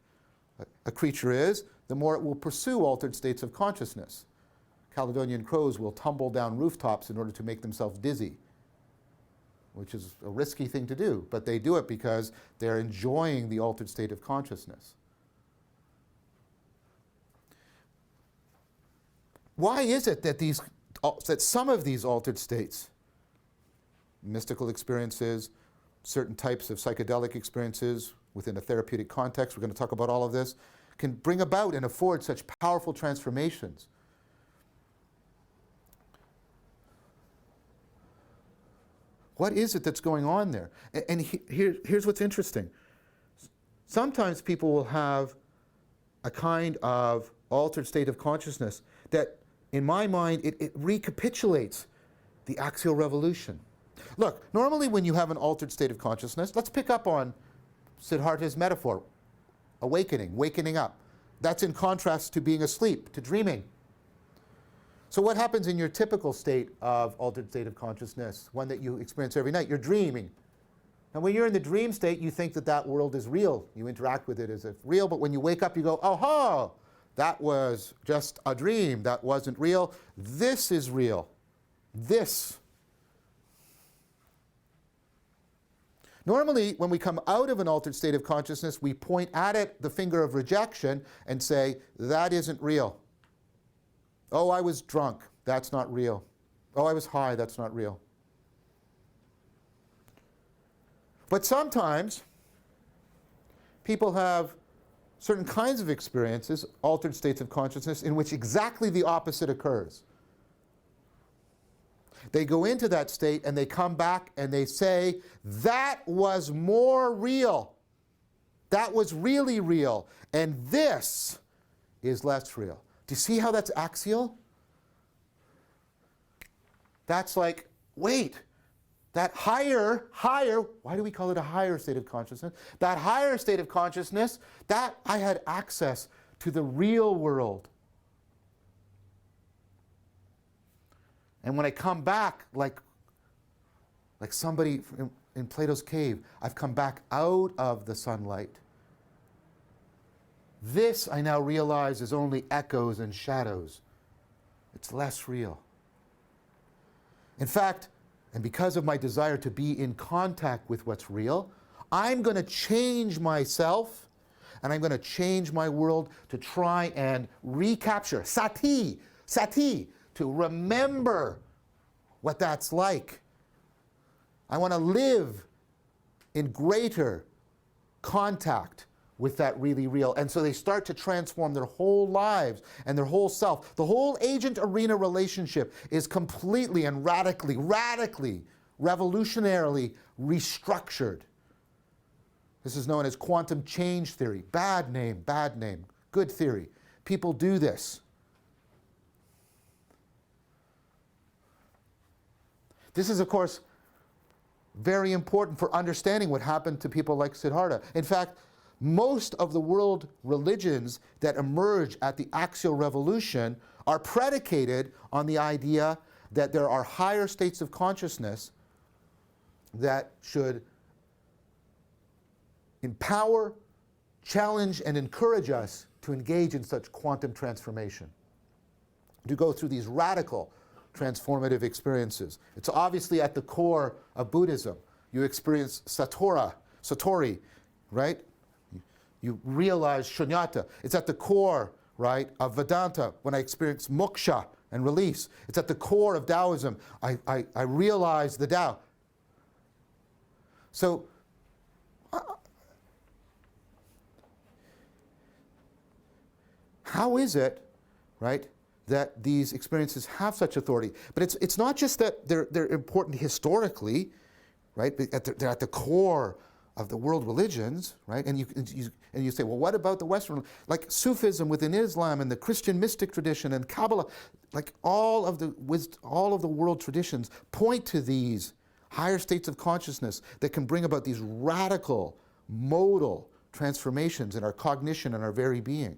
a creature is, the more it will pursue altered states of consciousness. Caledonian crows will tumble down rooftops in order to make themselves dizzy, which is a risky thing to do, but they do it because they're enjoying the altered state of consciousness. Why is it that some of these altered states, mystical experiences, certain types of psychedelic experiences within a therapeutic context, we're going to talk about all of this, can bring about and afford such powerful transformations? What is it that's going on there? And here's what's interesting. Sometimes people will have a kind of altered state of consciousness that, in my mind, it recapitulates the axial revolution. Look, normally when you have an altered state of consciousness, let's pick up on Siddhartha's metaphor, awakening, wakening up. That's in contrast to being asleep, to dreaming. So what happens in your typical state of altered state of consciousness, one that you experience every night? You're dreaming. And when you're in the dream state, you think that that world is real. You interact with it as if real, but when you wake up, you go, oh, that was just a dream. That wasn't real. This is real. This. Normally, when we come out of an altered state of consciousness, we point at it the finger of rejection and say, that isn't real. Oh, I was drunk. That's not real. Oh, I was high. That's not real. But sometimes people have certain kinds of experiences, altered states of consciousness, in which exactly the opposite occurs. They go into that state and they come back and they say, that was more real. That was really real. And this is less real. Do you see how that's axial? That's like, wait, that higher, why do we call it a higher state of consciousness? That higher state of consciousness, that I had access to the real world. And when I come back, like somebody in Plato's cave, I've come back out of the sunlight. This, I now realize, is only echoes and shadows. It's less real. In fact, and because of my desire to be in contact with what's real, I'm going to change myself, and I'm going to change my world to try and recapture, sati, to remember what that's like. I want to live in greater contact with that really real. And so they start to transform their whole lives and their whole self. The whole agent-arena relationship is completely and radically, revolutionarily restructured. This is known as quantum change theory. Bad name, good theory. People do this. This is, of course, very important for understanding what happened to people like Siddhartha. In fact, most of the world religions that emerge at the axial revolution are predicated on the idea that there are higher states of consciousness that should empower, challenge, and encourage us to engage in such quantum transformation, to go through these radical transformative experiences. It's obviously at the core of Buddhism. You experience satori, right? You realize shunyata. It's at the core, right, of Vedanta, when I experience moksha and release. It's at the core of Taoism. I realize the Tao. So, how is it, right, that these experiences have such authority? But it's not just that they're important historically, right? They're at the core of the world religions, right? And you say, well, what about the Western, like Sufism within Islam and the Christian mystic tradition and Kabbalah, like all of the world traditions point to these higher states of consciousness that can bring about these radical modal transformations in our cognition and our very being.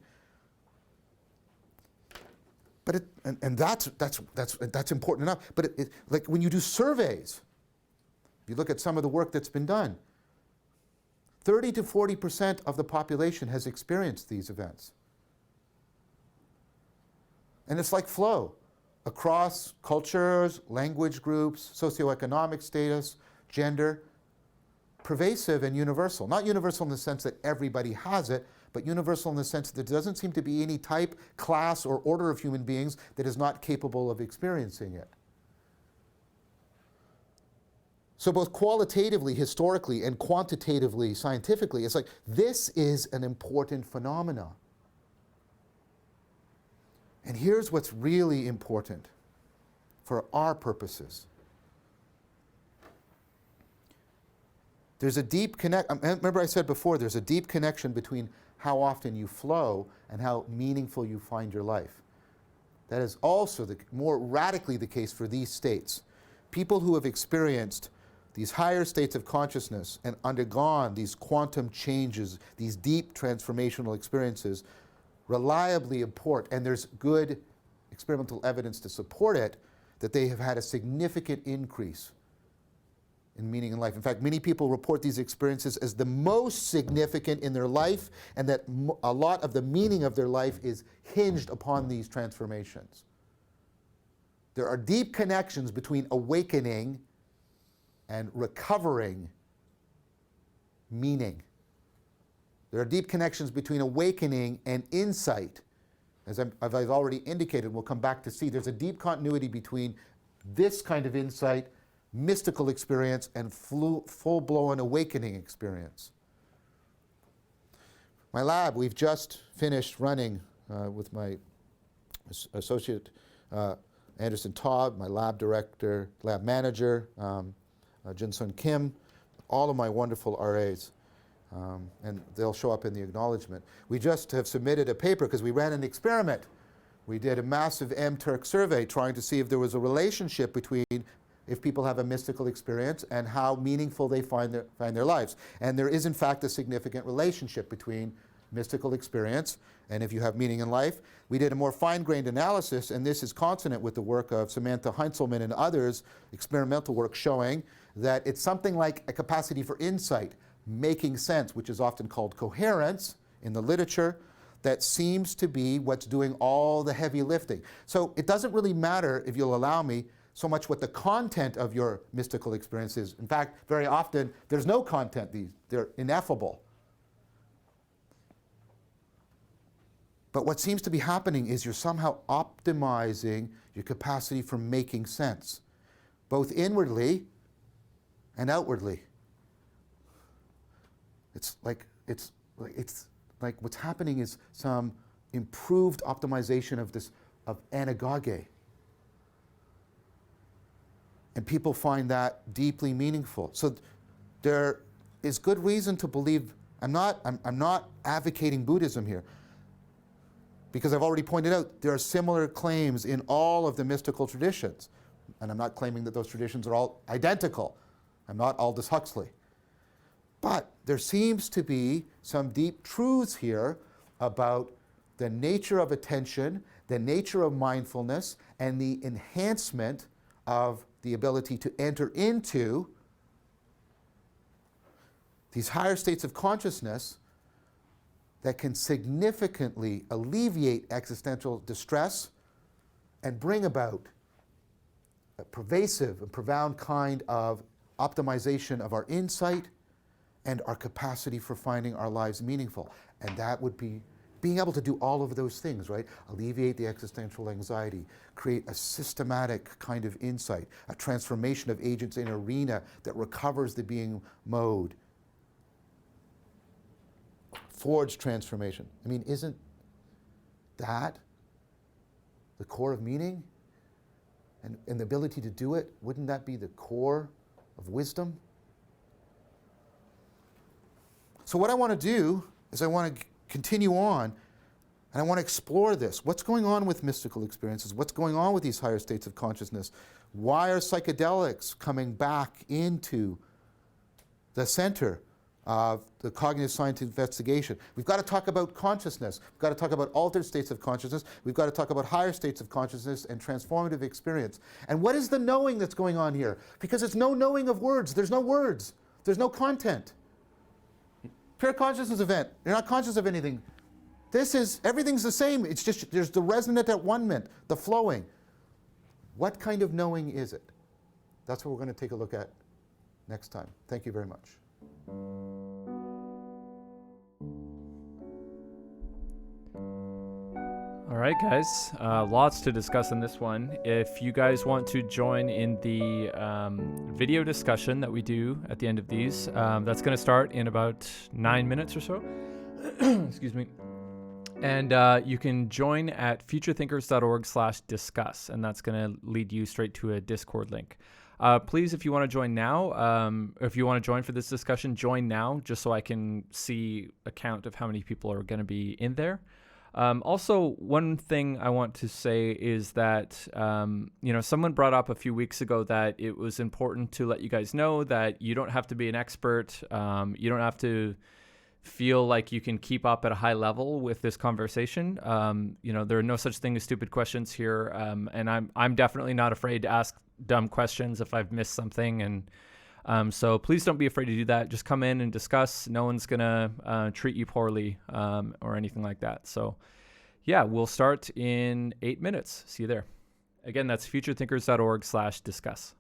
But that's important enough. But like when you do surveys, if you look at some of the work that's been done, 30 to 40% of the population has experienced these events. And it's like flow across cultures, language groups, socioeconomic status, gender, pervasive and universal. Not universal in the sense that everybody has it, but universal in the sense that there doesn't seem to be any type, class, or order of human beings that is not capable of experiencing it. So both qualitatively, historically, and quantitatively, scientifically, it's like this is an important phenomenon. And here's what's really important for our purposes. There's a deep remember I said before, there's a deep connection between how often you flow and how meaningful you find your life. That is also more radically the case for these states. People who have experienced these higher states of consciousness and undergone these quantum changes, these deep transformational experiences, reliably report, and there's good experimental evidence to support it, that they have had a significant increase in meaning in life. In fact, many people report these experiences as the most significant in their life, and that a lot of the meaning of their life is hinged upon these transformations. There are deep connections between awakening and recovering meaning. There are deep connections between awakening and insight. As I've already indicated, we'll come back to see, there's a deep continuity between this kind of insight, mystical experience, and full-blown awakening experience. My lab, we've just finished running with my associate Anderson Todd, my lab director, lab manager, Jinsun Kim, all of my wonderful RAs. And they'll show up in the acknowledgement. We just have submitted a paper because we ran an experiment. We did a massive M-Turk survey trying to see if there was a relationship between if people have a mystical experience and how meaningful they find their lives. And there is, in fact, a significant relationship between mystical experience and if you have meaning in life. We did a more fine-grained analysis, and this is consonant with the work of Samantha Heinzelman and others, experimental work showing that it's something like a capacity for insight, making sense, which is often called coherence in the literature, that seems to be what's doing all the heavy lifting. So it doesn't really matter, if you'll allow me, so much what the content of your mystical experience is. In fact, very often, there's no content. They're ineffable. But what seems to be happening is you're somehow optimizing your capacity for making sense, both inwardly and outwardly. It's like what's happening is some improved optimization of anagoge. And people find that deeply meaningful. So there is good reason to believe, I'm not advocating Buddhism here, because I've already pointed out there are similar claims in all of the mystical traditions. And I'm not claiming that those traditions are all identical. I'm not Aldous Huxley. But there seems to be some deep truths here about the nature of attention, the nature of mindfulness, and the enhancement of the ability to enter into these higher states of consciousness that can significantly alleviate existential distress and bring about a pervasive and profound kind of optimization of our insight and our capacity for finding our lives meaningful. And that would be being able to do all of those things, right? Alleviate the existential anxiety, create a systematic kind of insight, a transformation of agents in an arena that recovers the being mode, forge transformation. I mean, isn't that the core of meaning? And the ability to do it, wouldn't that be the core of wisdom? So what I want to do is I want to continue on, and I want to explore this. What's going on with mystical experiences? What's going on with these higher states of consciousness? Why are psychedelics coming back into the center of the cognitive science investigation? We've got to talk about consciousness. We've got to talk about altered states of consciousness. We've got to talk about higher states of consciousness and transformative experience. And what is the knowing that's going on here? Because it's no knowing of words. There's no words. There's no content. Pure consciousness event. You're not conscious of anything. Everything's the same. It's just, there's the resonant at one minute, the flowing. What kind of knowing is it? That's what we're going to take a look at next time. Thank you very much. All right, guys, lots to discuss in this one. If you guys want to join in the video discussion that we do at the end of these, that's going to start in about 9 minutes or so. Excuse me. And you can join at futurethinkers.org/discuss, and that's going to lead you straight to a Discord link. Please, if you want to join now, or if you want to join for this discussion, join now, just so I can see a count of how many people are going to be in there. Also, one thing I want to say is that, someone brought up a few weeks ago that it was important to let you guys know that you don't have to be an expert. You don't have to feel like you can keep up at a high level with this conversation. There are no such thing as stupid questions here. And I'm definitely not afraid to ask dumb questions if I've missed something. And so please don't be afraid to do that. Just come in and discuss. No one's going to treat you poorly or anything like that. So yeah, we'll start in 8 minutes. See you there. Again, that's futurethinkers.org/discuss.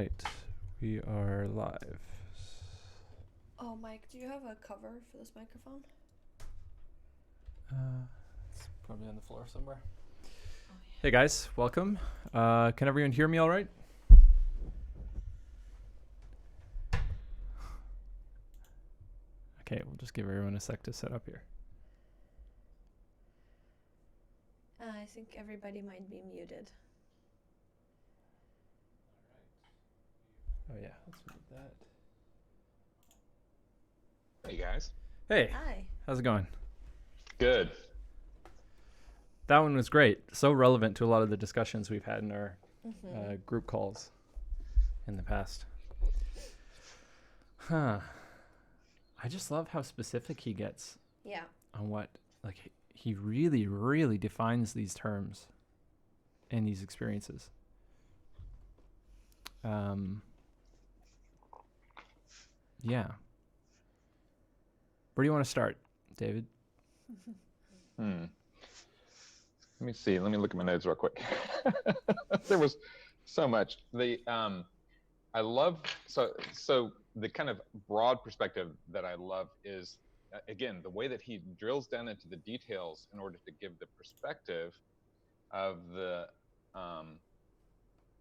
right, we are live. Oh, Mike, do you have a cover for this microphone? It's probably on the floor somewhere. Oh, yeah. Hey guys, welcome. Can everyone hear me all right? Okay, we'll just give everyone a sec to set up here. I think everybody might be muted. Oh yeah, let's move that. Hey guys. Hey, Hi. how's it going? Good. That one was great. So relevant to a lot of the discussions we've had in our group calls in the past. Huh. I just love how specific he gets Yeah. on what, like, he really, really defines these terms and these experiences. Yeah. Where do you want to start, David? Let me see. Let me look at my notes real quick. There was so much. I love so the kind of broad perspective that I love is again the way that he drills down into the details in order to give the perspective of the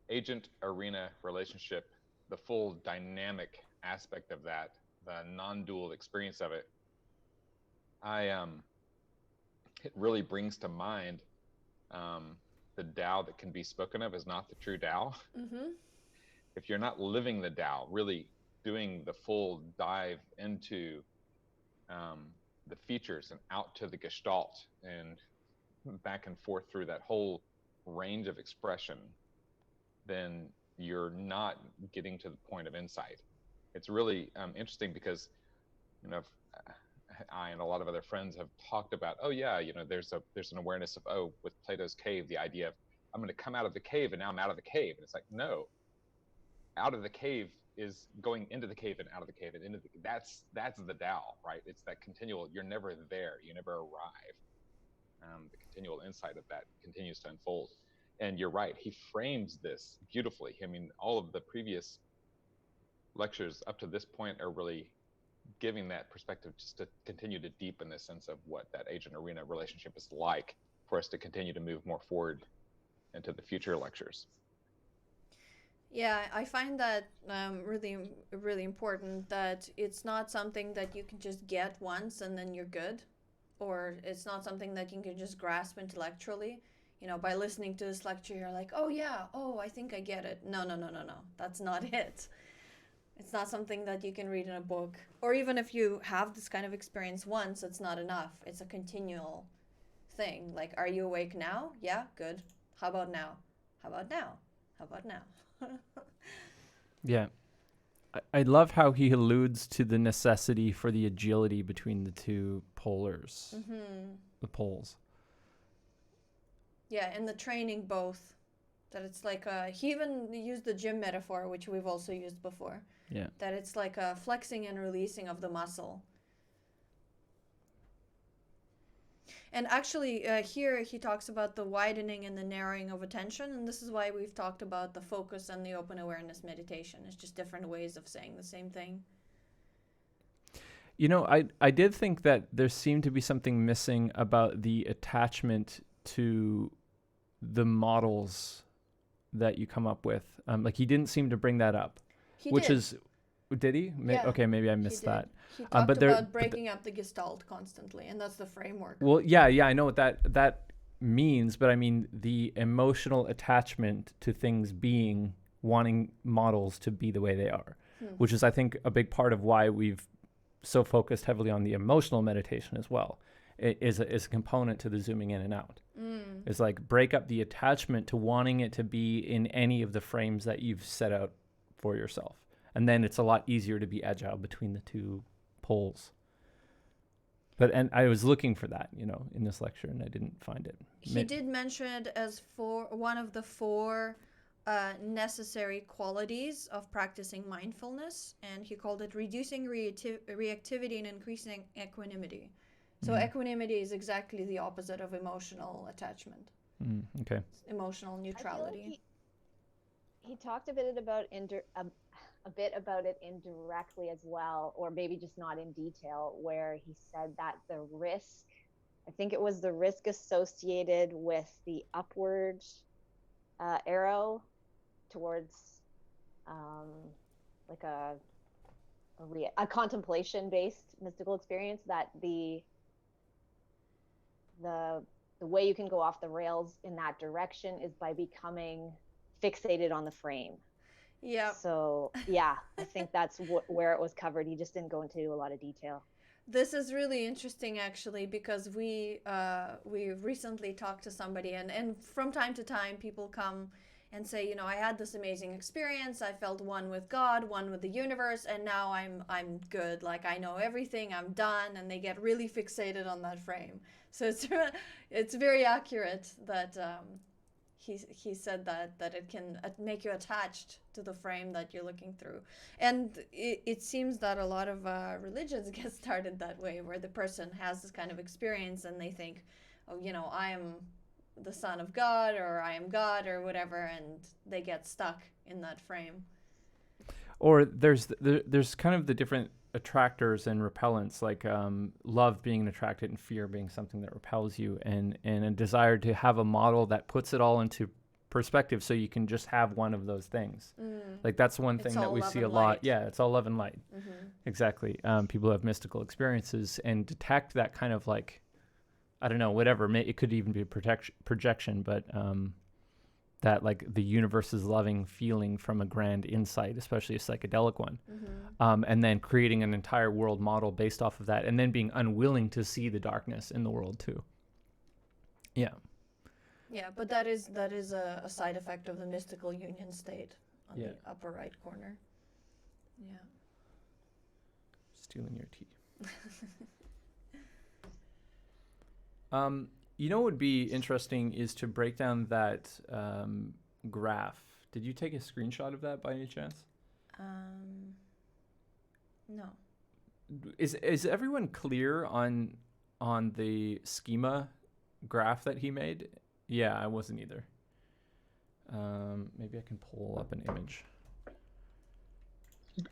agent arena relationship, the full dynamic aspect of that, the non-dual experience of it. It really brings to mind the Tao that can be spoken of as not the true Tao. If you're not living the Tao, really doing the full dive into the features and out to the Gestalt and back and forth through that whole range of expression, then you're not getting to the point of insight. It's really interesting because, you know, I and a lot of other friends have talked about, oh yeah, you know, there's an awareness of, oh, with Plato's cave, the idea of I'm going to come out of the cave and now I'm out of the cave. And it's like, no, out of the cave is going into the cave and out of the cave and into the, that's the Tao, right? It's that continual, you're never there, you never arrive. The continual insight of that continues to unfold. And you're right, he frames this beautifully. I mean, all of the previous lectures up to this point are really giving that perspective just to continue to deepen the sense of what that agent arena relationship is like for us to continue to move more forward into the future lectures. Yeah, I find that really, really important, that it's not something that you can just get once and then you're good, or it's not something that you can just grasp intellectually. You know, by listening to this lecture, you're like, oh yeah, oh, I think I get it. No, that's not it. It's not something that you can read in a book. Or even if you have this kind of experience once, it's not enough. It's a continual thing. Like, are you awake now? Yeah, good. How about now? How about now? How about now? Yeah. I love how he alludes to the necessity for the agility between the two polars, the poles. Yeah, and the training both. That it's like he even used the gym metaphor, which we've also used before. Yeah. That it's like a flexing and releasing of the muscle. And actually, here he talks about the widening and the narrowing of attention, and this is why we've talked about the focus and the open awareness meditation. It's just different ways of saying the same thing. You know, I did think that there seemed to be something missing about the attachment to the models that you come up with. Like, he didn't seem to bring that up. Did he? Yeah, okay, maybe I missed that. He talked about breaking up the Gestalt constantly, and that's the framework. Well, yeah, I know what that means, but I mean the emotional attachment to things being, wanting models to be the way they are, which is, I think, a big part of why we've so focused heavily on the emotional meditation as well. It is a component to the zooming in and out. It's like break up the attachment to wanting it to be in any of the frames that you've set out for yourself. And then it's a lot easier to be agile between the two poles. And I was looking for that, you know, in this lecture, and I didn't find it. He did mention it as one of the four necessary qualities of practicing mindfulness, and he called it reducing reactivity and increasing equanimity. So equanimity is exactly the opposite of emotional attachment. Okay. It's emotional neutrality. he talked a bit about a bit about it indirectly as well, or maybe just not in detail, where he said that the risk, I think it was the risk associated with the upward arrow towards like a contemplation based mystical experience, that the way you can go off the rails in that direction is by becoming fixated on the frame. Yeah. So yeah, I think that's where it was covered. He just didn't go into a lot of detail. This is really interesting, actually, because we recently talked to somebody, and from time to time people come and say, you know, I had this amazing experience. I felt one with God, one with the universe, and now I'm good. Like, I know everything. I'm done. And they get really fixated on that frame. So it's very accurate that he said that it can make you attached to the frame that you're looking through. And it seems that a lot of religions get started that way, where the person has this kind of experience and they think, oh, you know, I am the son of God, or I am God, or whatever, and they get stuck in that frame. Or there's kind of the different attractors and repellents, like love being an attractant and fear being something that repels you, and a desire to have a model that puts it all into perspective so you can just have one of those things. Like that's one thing that we see a lot. Yeah, it's all love and light. Exactly. People have mystical experiences and detect that kind of, like, I don't know, whatever. It could even be projection, but that, like, the universe is loving feeling from a grand insight, especially a psychedelic one. And then creating an entire world model based off of that, and then being unwilling to see the darkness in the world too. Yeah. Yeah, but that is a side effect of the mystical union state on the upper right corner. Yeah. Stealing your tea. You know what would be interesting is to break down that graph. Did you take a screenshot of that by any chance? No. Is everyone clear on the schema graph that he made? Yeah, I wasn't either. Maybe I can pull up an image.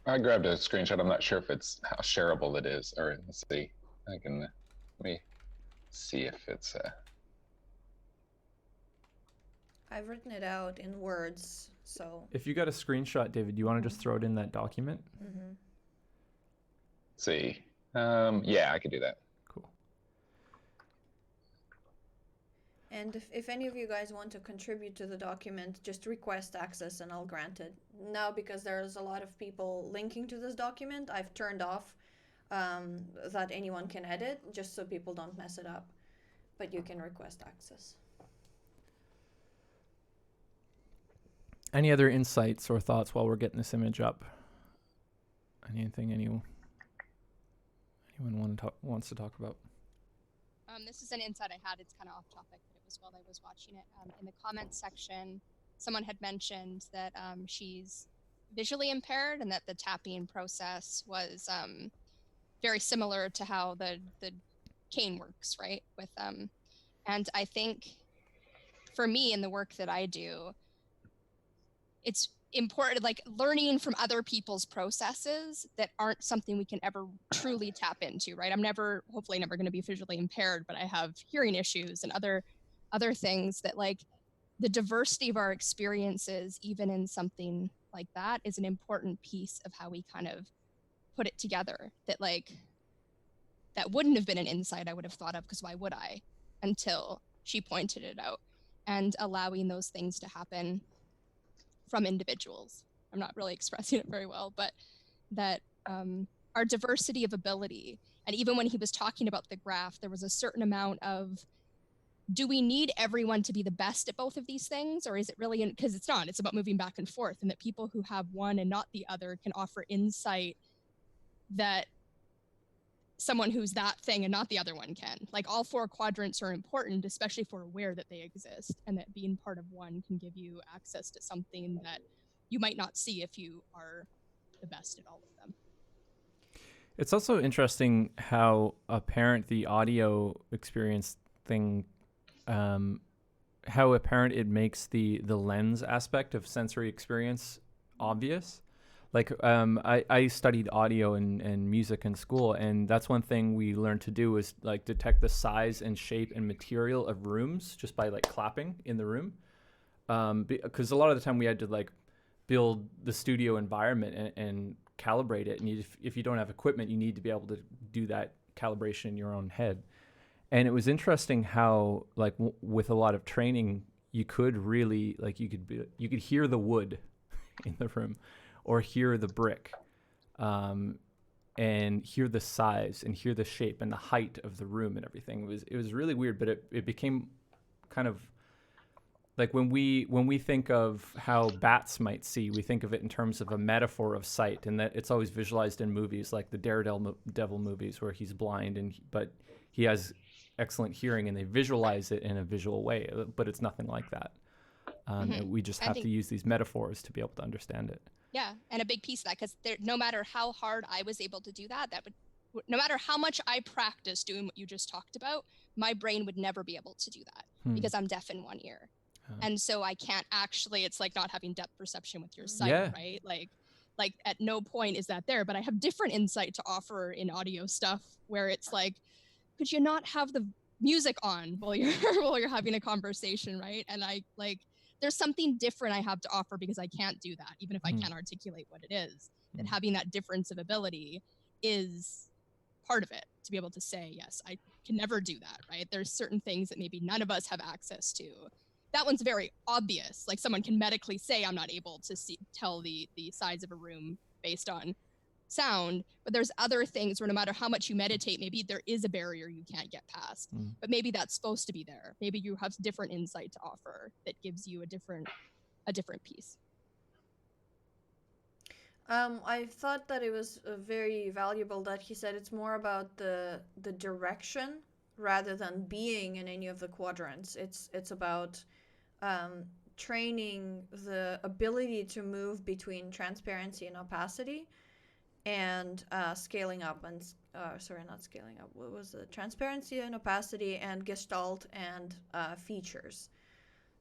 I grabbed a screenshot. I'm not sure if it's how shareable it is, or let's see. Let me see if it's I've written it out in words, so. If you got a screenshot, David, do you want to just throw it in that document? See. Yeah, I could do that. Cool. And if any of you guys want to contribute to the document, just request access and I'll grant it. Now, because there's a lot of people linking to this document, I've turned off that anyone can edit, just so people don't mess it up. But you can request access. Any other insights or thoughts while we're getting this image up? Anything anyone wants to talk about? This is an insight I had. It's kind of off topic, but it was while I was watching it. In the comments section, someone had mentioned that she's visually impaired and that the tapping process was very similar to how the cane works, right? With and I think for me in the work that I do, it's important, like learning from other people's processes that aren't something we can ever truly tap into, right? I'm hopefully never going to be visually impaired, but I have hearing issues and other things that, like, the diversity of our experiences, even in something like that, is an important piece of how we kind of put it together. That, like, that wouldn't have been an insight I would have thought of, because why would I, until she pointed it out. And allowing those things to happen from individuals. I'm not really expressing it very well, but that our diversity of ability. And even when he was talking about the graph, there was a certain amount of, do we need everyone to be the best at both of these things? Or is it really, because it's not, it's about moving back and forth, and that people who have one and not the other can offer insight that someone who's that thing and not the other one can. Like, all four quadrants are important, especially if we're aware that they exist, and that being part of one can give you access to something that you might not see if you are the best at all of them. It's also interesting how apparent the audio experience thing how apparent it makes the lens aspect of sensory experience obvious. Like I studied audio and music in school, and that's one thing we learned to do is like detect the size and shape and material of rooms just by like clapping in the room. Because a lot of the time we had to like build the studio environment and calibrate it. And if you don't have equipment, you need to be able to do that calibration in your own head. And it was interesting how like with a lot of training, you could really like you could hear the wood in the room, or hear the brick, and hear the size and hear the shape and the height of the room and everything. It was really weird, but it became kind of like when we think of how bats might see, we think of it in terms of a metaphor of sight, and that it's always visualized in movies like the Daredevil movies where he's blind but he has excellent hearing, and they visualize it in a visual way, but it's nothing like that. And we just have to use these metaphors to be able to understand it. Yeah, and a big piece of that, because no matter how hard I was able to do that would, no matter how much I practiced doing what you just talked about, my brain would never be able to do that because I'm deaf in one ear. And so I can't actually, it's like not having depth perception with your sight, right? Like at no point is that there, but I have different insight to offer in audio stuff where it's like, could you not have the music on while you're having a conversation, right? And I like, there's something different I have to offer because I can't do that, even if I can't articulate what it is. And having that difference of ability is part of it, to be able to say, yes, I can never do that, right? There's certain things that maybe none of us have access to. That one's very obvious. Like someone can medically say, I'm not able to tell the size of a room based on sound, but there's other things where no matter how much you meditate, maybe there is a barrier you can't get past, but maybe that's supposed to be there. Maybe you have different insight to offer that gives you a different piece. I thought that it was very valuable that he said it's more about the direction rather than being in any of the quadrants. It's about training the ability to move between transparency and opacity, and scaling up and not scaling up. What was the transparency and opacity and gestalt and features?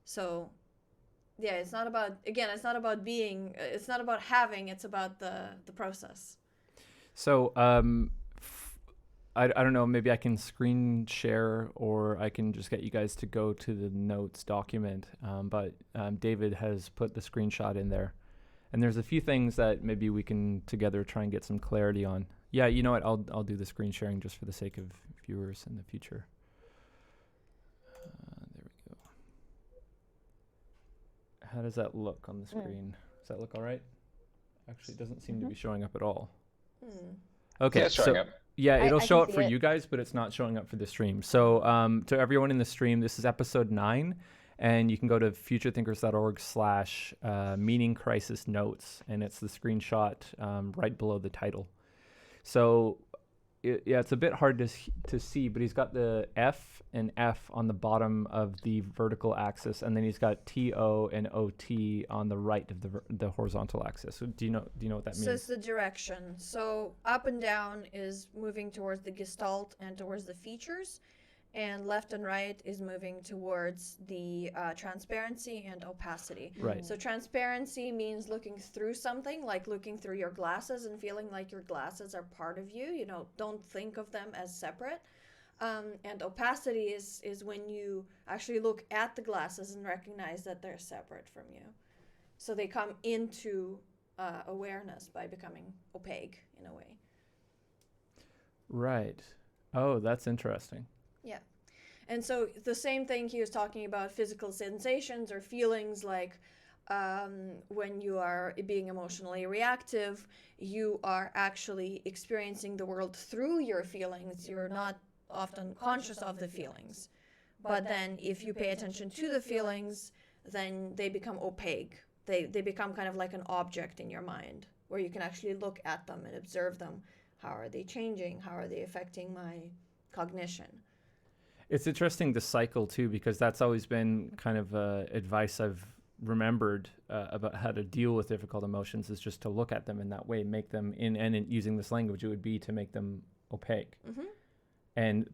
So yeah, it's not about being, it's not about having, it's about the process. So I don't know, maybe I can screen share, or I can just get you guys to go to the notes document. But David has put the screenshot in there. And there's a few things that maybe we can together try and get some clarity on. Yeah, you know what? I'll do the screen sharing just for the sake of viewers in the future. There we go. How does that look on the screen? Does that look all right? Actually, it doesn't seem to be showing up at all. Okay, yeah, it's showing up. Yeah, it'll I show can up for see it. you guys, but it's not showing up for the stream. So to everyone in the stream, this is episode 9, and you can go to futurethinkers.org/meaning crisis notes, and it's the screenshot right below the title. So it's a bit hard to see, but he's got the F and F on the bottom of the vertical axis, and then he's got TO and OT on the right of the horizontal axis. So do you know what that means? So it's the direction. So up and down is moving towards the gestalt and towards the features, and left and right is moving towards the transparency and opacity. Right. So transparency means looking through something, like looking through your glasses and feeling like your glasses are part of you. Don't think of them as separate. And opacity is when you actually look at the glasses and recognize that they're separate from you. So they come into awareness by becoming opaque in a way. Right. Oh, that's interesting. Yeah. And so the same thing he was talking about, physical sensations or feelings, like when you are being emotionally reactive, you are actually experiencing the world through your feelings. You're not often conscious of the feelings. But then if you pay attention to the feelings, then they become opaque. They become kind of like an object in your mind where you can actually look at them and observe them. How are they changing? How are they affecting my cognition? It's interesting, the cycle too, because that's always been kind of advice I've remembered about how to deal with difficult emotions, is just to look at them in that way, make them in using this language, it would be to make them opaque.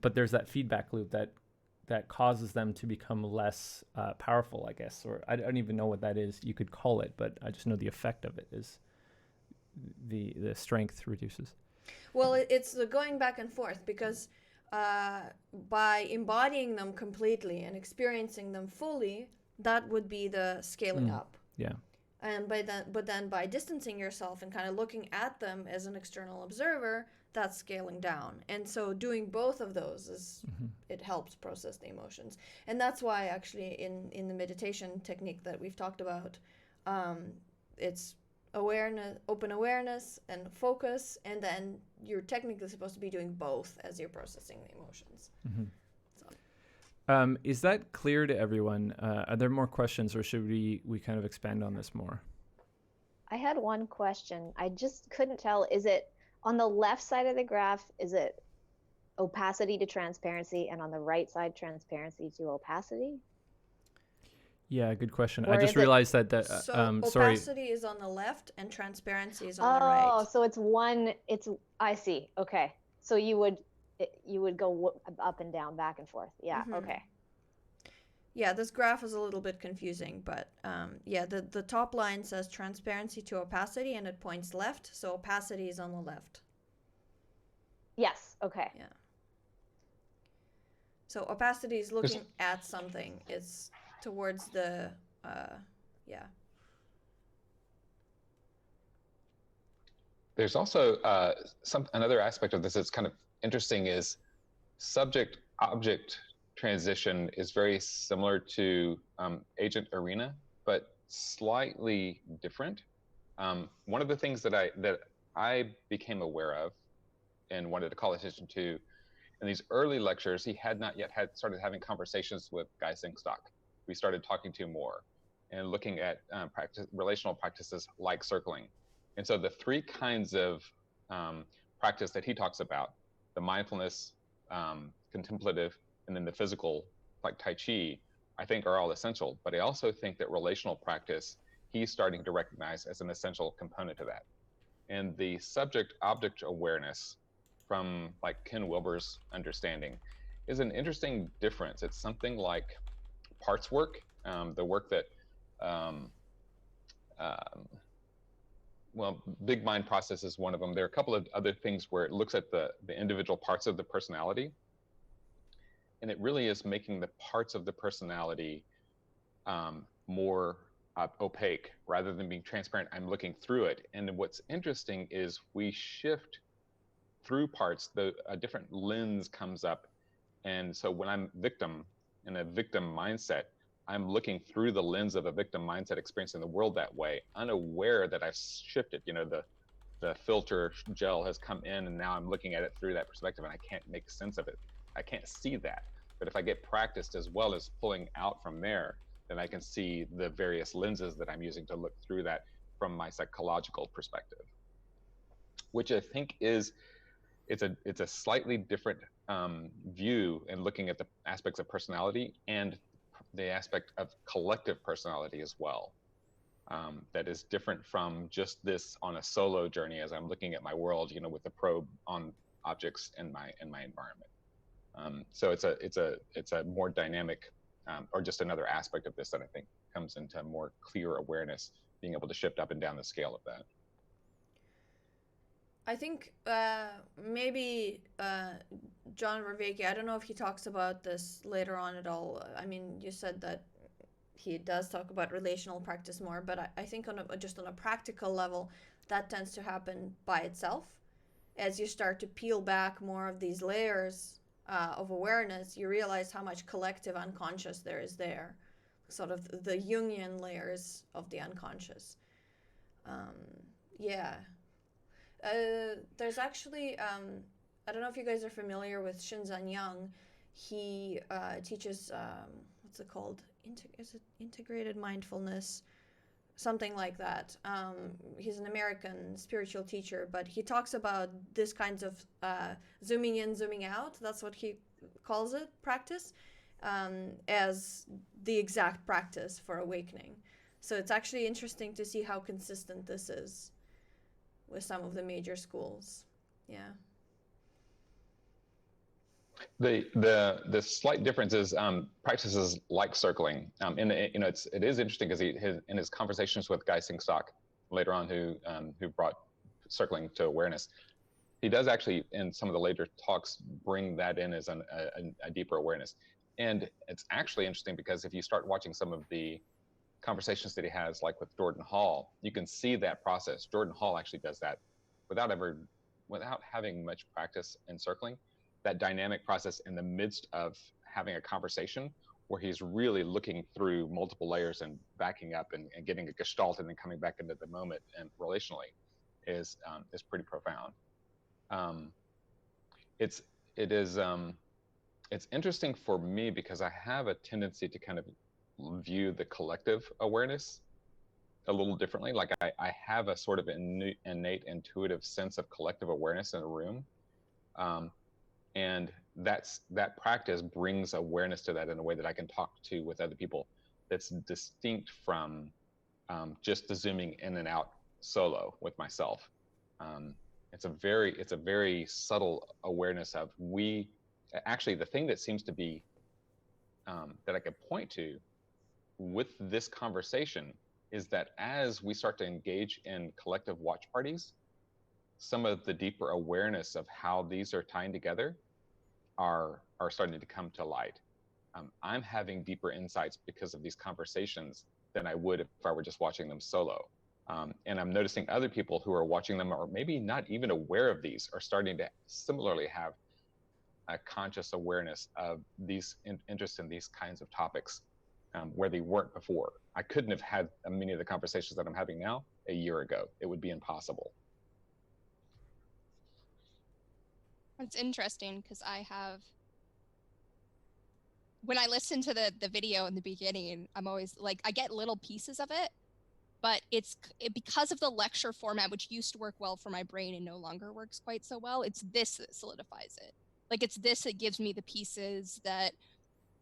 But there's that feedback loop that that causes them to become less powerful, I guess, or I don't even know what that is you could call it, but I just know the effect of it is the strength reduces. Well, it's the going back and forth, because by embodying them completely and experiencing them fully, that would be the scaling up. Yeah. And but then by distancing yourself and kind of looking at them as an external observer, that's scaling down. And so doing both of those is it helps process the emotions. And that's why actually in the meditation technique that we've talked about, it's awareness, open awareness and focus, and then you're technically supposed to be doing both as you're processing the emotions. So. Is that clear to everyone? Are there more questions, or should we kind of expand on this more? I had one question. I just couldn't tell. Is it on the left side of the graph, is it opacity to transparency, and on the right side, transparency to opacity? Yeah, good question. Or I just is it- realized that So sorry. opacity is on the left and transparency is on the right. Oh, so it's one. I see. Okay, so you would go up and down, back and forth. Yeah. Okay. Yeah, this graph is a little bit confusing, but yeah, the top line says transparency to opacity, and it points left, so opacity is on the left. Yes. Okay. Yeah. So opacity is looking at something. It's towards the yeah. There's also another aspect of this that's kind of interesting is subject-object transition is very similar to agent arena, but slightly different. One of the things that I became aware of and wanted to call attention to in these early lectures, he had not yet started having conversations with Guy Singstock. We started talking to more and looking at relational practices like circling. And so the three kinds of practice that he talks about, the mindfulness, contemplative, and then the physical, like Tai Chi, I think are all essential. But I also think that relational practice, he's starting to recognize as an essential component of that. And the subject-object awareness, from like Ken Wilber's understanding, is an interesting difference. It's something like parts work, the work that well, big mind process is one of them. There are a couple of other things where it looks at the individual parts of the personality, and it really is making the parts of the personality more opaque rather than being transparent. I'm looking through it. And what's interesting is we shift through parts, a different lens comes up. And so when I'm victim, in a victim mindset, I'm looking through the lens of a victim mindset, experiencing the world that way, unaware that I've shifted. You know, the filter gel has come in, and now I'm looking at it through that perspective, and I can't make sense of it. I can't see that. But if I get practiced as well as pulling out from there, then I can see the various lenses that I'm using to look through that from my psychological perspective, which I think is, it's a slightly different view in looking at the aspects of personality and the aspect of collective personality as well. That is different from just this on a solo journey as I'm looking at my world, you know, with the probe on objects in my environment. So it's a more dynamic, or just another aspect of this that I think comes into more clear awareness, being able to shift up and down the scale of that. I think maybe John Vervaeke, I don't know if he talks about this later on at all. I mean, you said that he does talk about relational practice more, but I think just on a practical level, that tends to happen by itself. As you start to peel back more of these layers of awareness, you realize how much collective unconscious there is there, sort of the Jungian layers of the unconscious. Yeah. There's actually, I don't know if you guys are familiar with Shinzan Yang. He teaches, what's it called? Is it integrated mindfulness? Something like that. He's an American spiritual teacher, but he talks about this kinds of zooming in, zooming out. That's what he calls it, practice, as the exact practice for awakening. So it's actually interesting to see how consistent this is with some of the major schools. Yeah. The slight difference is practices like circling. And it is interesting because in his conversations with Guy Singstock later on, who brought circling to awareness, he does actually in some of the later talks bring that in as a deeper awareness. And it's actually interesting because if you start watching some of the conversations that he has, like with Jordan Hall, you can see that process. Jordan Hall actually does that without having much practice in circling, that dynamic process in the midst of having a conversation where he's really looking through multiple layers and backing up and getting a gestalt and then coming back into the moment and relationally is pretty profound. It's interesting for me because I have a tendency to kind of view the collective awareness a little differently. Like I have a sort of innate intuitive sense of collective awareness in a room. And that practice brings awareness to that in a way that I can talk to with other people that's distinct from just the zooming in and out solo with myself. It's a very subtle awareness of actually the thing that seems to be that I could point to with this conversation is that as we start to engage in collective watch parties, some of the deeper awareness of how these are tying together are starting to come to light. I'm having deeper insights because of these conversations than I would if I were just watching them solo. And I'm noticing other people who are watching them or maybe not even aware of these are starting to similarly have a conscious awareness of these interest in these kinds of topics where they weren't before. I couldn't have had many of the conversations that I'm having now a year ago. It would be impossible. It's interesting because when I listen to the video in the beginning, I'm always like, I get little pieces of it, but because of the lecture format, which used to work well for my brain and no longer works quite so well, it's this that solidifies it. Like it's this that gives me the pieces that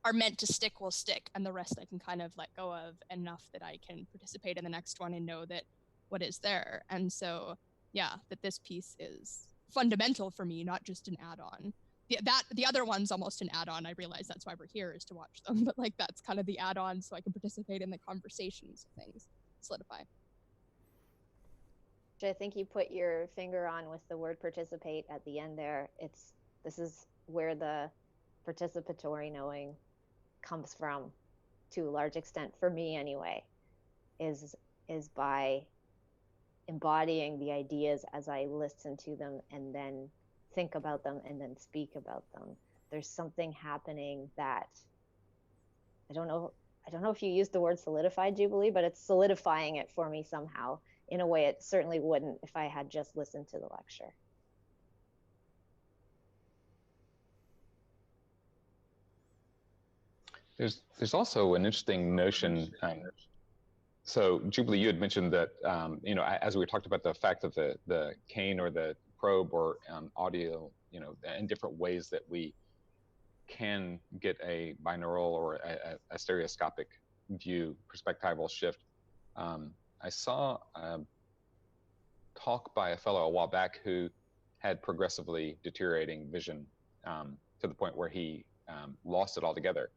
are meant to stick will stick, and the rest I can kind of let go of enough that I can participate in the next one and know that what is there. And so, yeah, that this piece is fundamental for me, not just an add-on. The other one's almost an add-on. I realize that's why we're here, is to watch them, but like that's kind of the add-on so I can participate in the conversations of things solidify. I think you put your finger on with the word participate at the end there. This is where the participatory knowing comes from, to a large extent, for me anyway, is by embodying the ideas as I listen to them and then think about them and then speak about them. There's something happening that I don't know if you used the word solidified, Jubilee, but it's solidifying it for me somehow in a way it certainly wouldn't if I had just listened to the lecture. There's also an interesting notion. So Jubilee, you had mentioned that as we talked about the fact that the cane or the probe or audio, in different ways that we can get a binaural or a stereoscopic view, perspectival shift. I saw a talk by a fellow a while back who had progressively deteriorating vision to the point where he lost it altogether.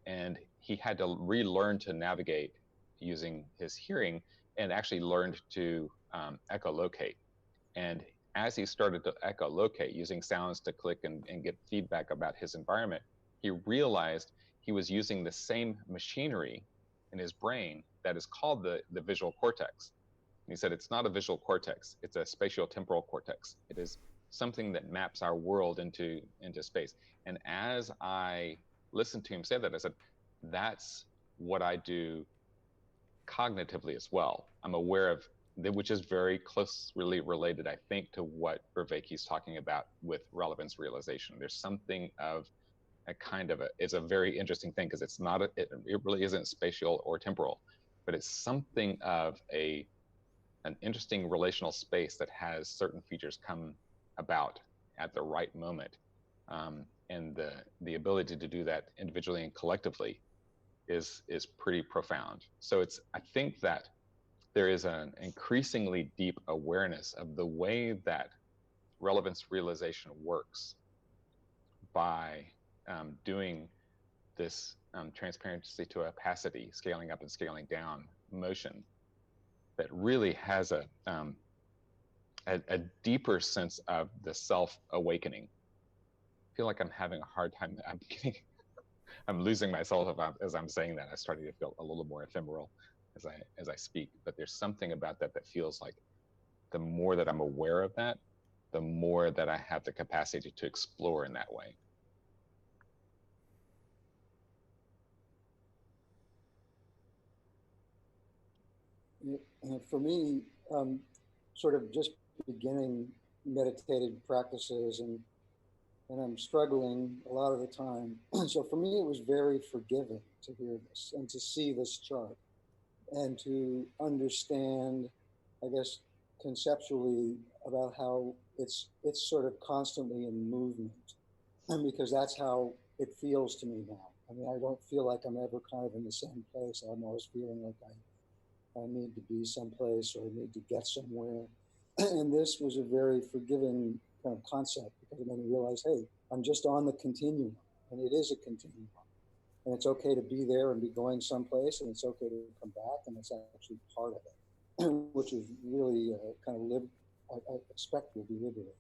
And he had to relearn to navigate using his hearing and actually learned to echolocate. And as he started to echolocate using sounds to click and get feedback about his environment, he realized he was using the same machinery in his brain that is called the visual cortex. And he said, it's not a visual cortex, it's a spatiotemporal cortex. It is something that maps our world into space. And as I listened to him say that, I said, that's what I do cognitively as well. I'm aware of that, which is very closely related, I think, to what Vervaeke is talking about with relevance realization. There's something of a kind of it's a very interesting thing because it's not it really isn't spatial or temporal, but it's something of an interesting relational space that has certain features come about at the right moment. And the ability to do that individually and collectively is pretty profound. So I think that there is an increasingly deep awareness of the way that relevance realization works by doing this transparency to opacity, scaling up and scaling down motion that really has a deeper sense of the self-awakening. I feel like I'm having a hard time. I'm losing myself as I'm saying that. I'm starting to feel a little more ephemeral as I speak. But there's something about that that feels like the more that I'm aware of that, the more that I have the capacity to explore in that way. For me, sort of just beginning meditative practices, and I'm struggling a lot of the time. So for me, it was very forgiving to hear this and to see this chart and to understand, I guess, conceptually about how it's sort of constantly in movement, and because that's how it feels to me now. I mean, I don't feel like I'm ever kind of in the same place. I'm always feeling like I need to be someplace or I need to get somewhere. And this was a very forgiving kind of concept, because it made me realize, hey, I'm just on the continuum, and it is a continuum. And it's okay to be there and be going someplace, and it's okay to come back, and it's actually part of it, which is really kind of I expect will be liberating.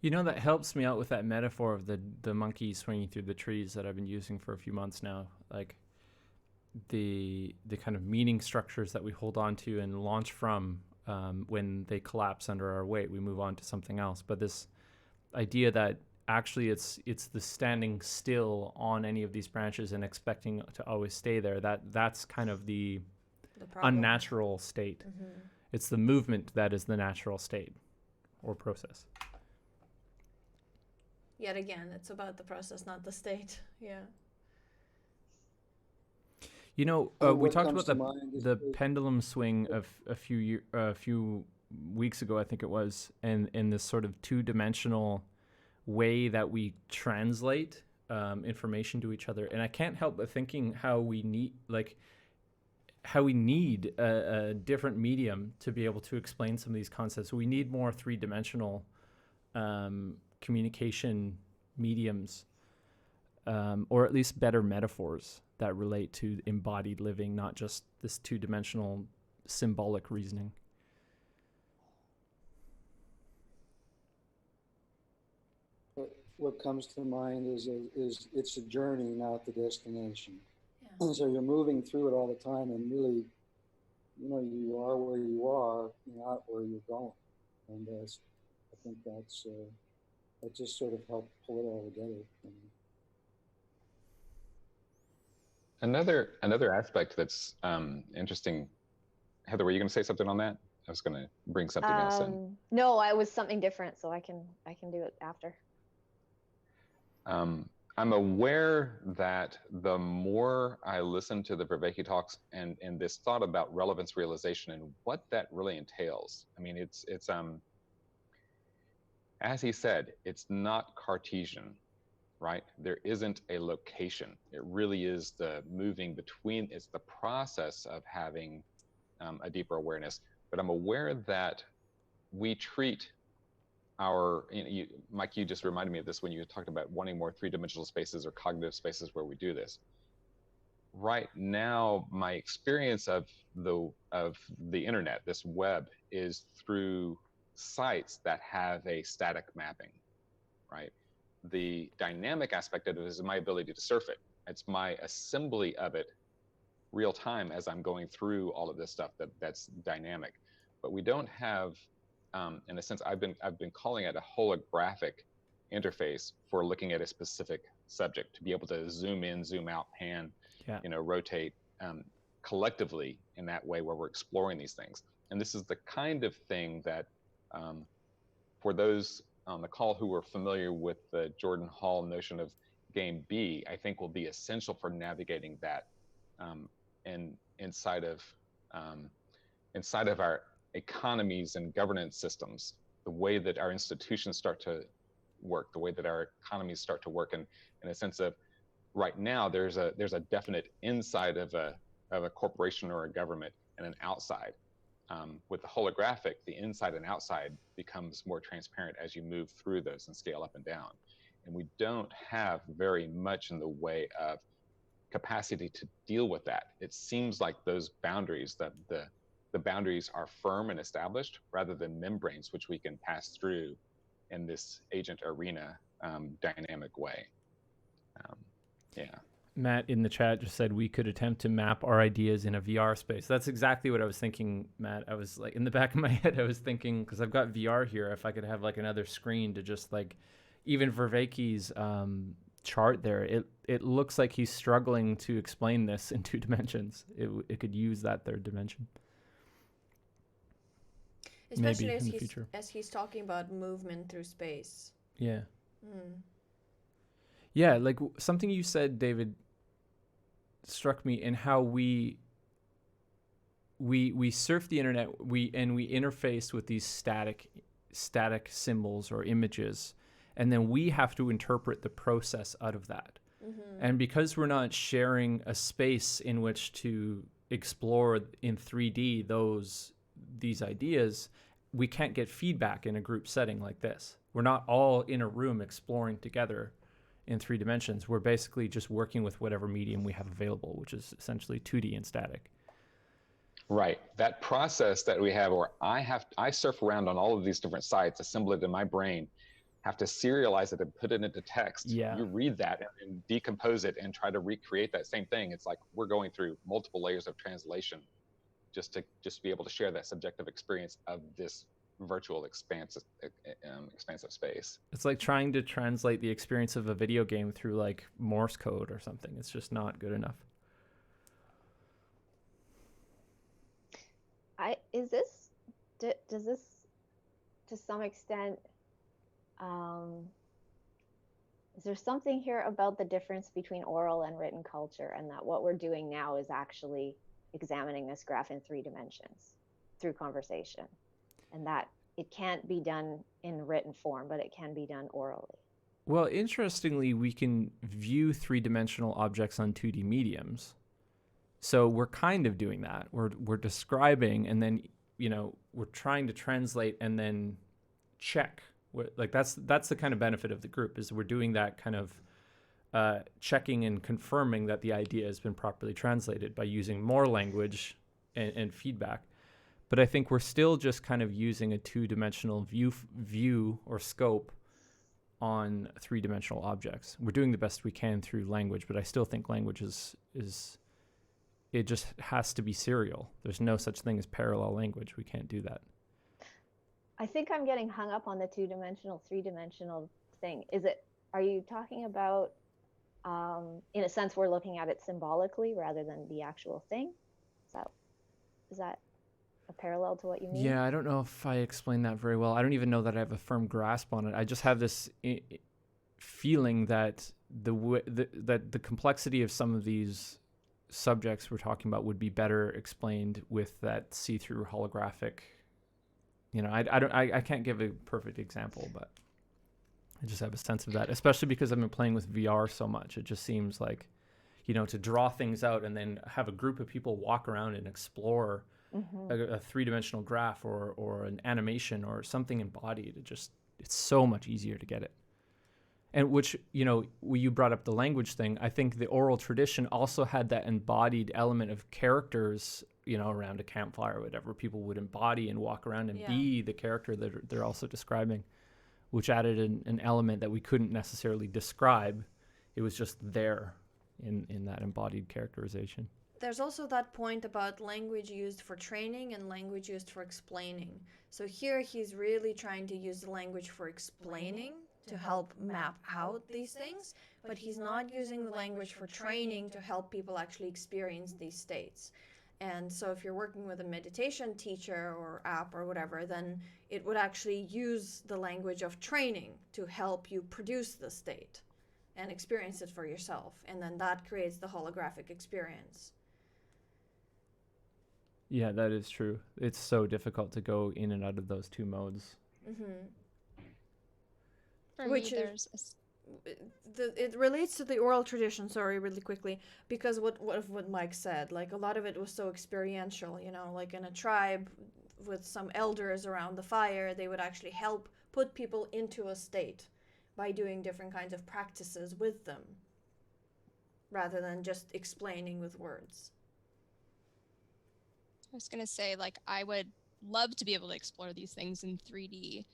You know, that helps me out with that metaphor of the monkey swinging through the trees that I've been using for a few months now. Like the kind of meaning structures that we hold on to and launch from, when they collapse under our weight, we move on to something else. But this idea that actually it's the standing still on any of these branches and expecting to always stay there, that's kind of the unnatural state. Mm-hmm. It's the movement that is the natural state or process. Yet again, it's about the process, not the state. Yeah. You know, we talked about the pendulum swing of a few weeks ago, I think it was, and in this sort of two-dimensional way that we translate information to each other. And I can't help but thinking how we need a different medium to be able to explain some of these concepts. We need more three-dimensional communication mediums, or at least better metaphors that relate to embodied living, not just this two-dimensional symbolic reasoning. What comes to mind is it's a journey, not the destination. Yeah. And so you're moving through it all the time, and really, you are where you are, not where you're going. And I think that's that just sort of helped pull it all together. Another aspect that's interesting. Heather, were you going to say something on that? I was going to bring something else in. No, I was something different, so I can do it after. I'm aware that the more I listen to the Vervaeke talks and this thought about relevance realization and what that really entails. I mean, it's as he said, it's not Cartesian, right? There isn't a location. It really is the moving between, it's the process of having a deeper awareness. But I'm aware that we treat Mike, you just reminded me of this when you talked about wanting more three-dimensional spaces or cognitive spaces where we do this. Right now, my experience of the internet, this web, is through sites that have a static mapping, right? The dynamic aspect of it is my ability to surf it. It's my assembly of it real time as I'm going through all of this stuff that's dynamic. But we don't have, in a sense, I've been calling it a holographic interface for looking at a specific subject, to be able to zoom in, zoom out, pan, rotate collectively in that way where we're exploring these things. And this is the kind of thing that, for those on the call who are familiar with the Jordan Hall notion of game B, I think will be essential for navigating that inside of our economies and governance systems, the way that our institutions start to work, the way that our economies start to work, and in a sense of right now there's a definite inside of a corporation or a government and an outside. With the holographic, the inside and outside becomes more transparent as you move through those and scale up and down. and we don't have very much in the way of capacity to deal with that. It seems like those boundaries, that the boundaries are firm and established rather than membranes which we can pass through in this agent arena dynamic way. Yeah. Matt in the chat just said we could attempt to map our ideas in a VR space. That's exactly what I was thinking, Matt. I was like, in the back of my head, I was thinking, because I've got VR here, if I could have like another screen to just like, even Vervaeke's chart there, it looks like he's struggling to explain this in 2 dimensions. It could use that 3rd dimension. Especially Maybe as in the future. as he's talking about movement through space. Yeah. Yeah, like something you said, David, struck me in how we surf the internet, we interface with these static symbols or images, and then we have to interpret the process out of that. And because we're not sharing a space in which to explore in 3D these ideas, we can't get feedback in a group setting like this. We're not all in a room exploring together in 3 dimensions. We're basically just working with whatever medium we have available, which is essentially 2D and static. Right. That process that we have, or I surf around on all of these different sites, assemble it in my brain, have to serialize it and put it into text. Yeah. You read that and decompose it and try to recreate that same thing. It's like we're going through multiple layers of translation just to be able to share that subjective experience of this virtual expansive space. It's like trying to translate the experience of a video game through like Morse code or something. It's just not good enough. Does this to some extent, is there something here about the difference between oral and written culture, and that what we're doing now is actually examining this graph in 3 dimensions through conversation, and that it can't be done in written form, but it can be done orally? Well, interestingly, we can view 3-dimensional objects on 2D mediums. So we're kind of doing that. We're describing, and then, we're trying to translate and then check. Like that's the kind of benefit of the group, is we're doing that kind of checking and confirming that the idea has been properly translated by using more language and feedback. But I think we're still just kind of using a 2-dimensional view or scope on 3-dimensional objects. We're doing the best we can through language, but I still think language is it just has to be serial. There's no such thing as parallel language. We can't do that. I think I'm getting hung up on the 2-dimensional, 3-dimensional thing. Are you talking about, in a sense, we're looking at it symbolically rather than the actual thing? Is that a parallel to what you mean? Yeah, I don't know if I explained that very well. I don't even know that I have a firm grasp on it. I just have this feeling that the complexity of some of these subjects we're talking about would be better explained with that see-through holographic. I can't give a perfect example, but I just have a sense of that, especially because I've been playing with VR so much. It just seems like, to draw things out and then have a group of people walk around and explore a 3-dimensional graph or an animation or something embodied. It's so much easier to get it. And which, you brought up the language thing. I think the oral tradition also had that embodied element of characters, around a campfire or whatever. People would embody and walk around and be the character that they're also describing, which added an element that we couldn't necessarily describe. It was just there in that embodied characterization. There's also that point about language used for training and language used for explaining. So here he's really trying to use the language for explaining to help map out these things, but he's not using the language for training to help people actually experience these states. And so if you're working with a meditation teacher or app or whatever, then it would actually use the language of training to help you produce the state and experience it for yourself. And then that creates the holographic experience. Yeah, that is true. It's so difficult to go in and out of those 2 modes. For Which me, it relates to the oral tradition, sorry, really quickly, because what Mike said, like a lot of it was so experiential, like in a tribe with some elders around the fire, they would actually help put people into a state by doing different kinds of practices with them rather than just explaining with words. I was going to say, like, I would love to be able to explore these things in 3D,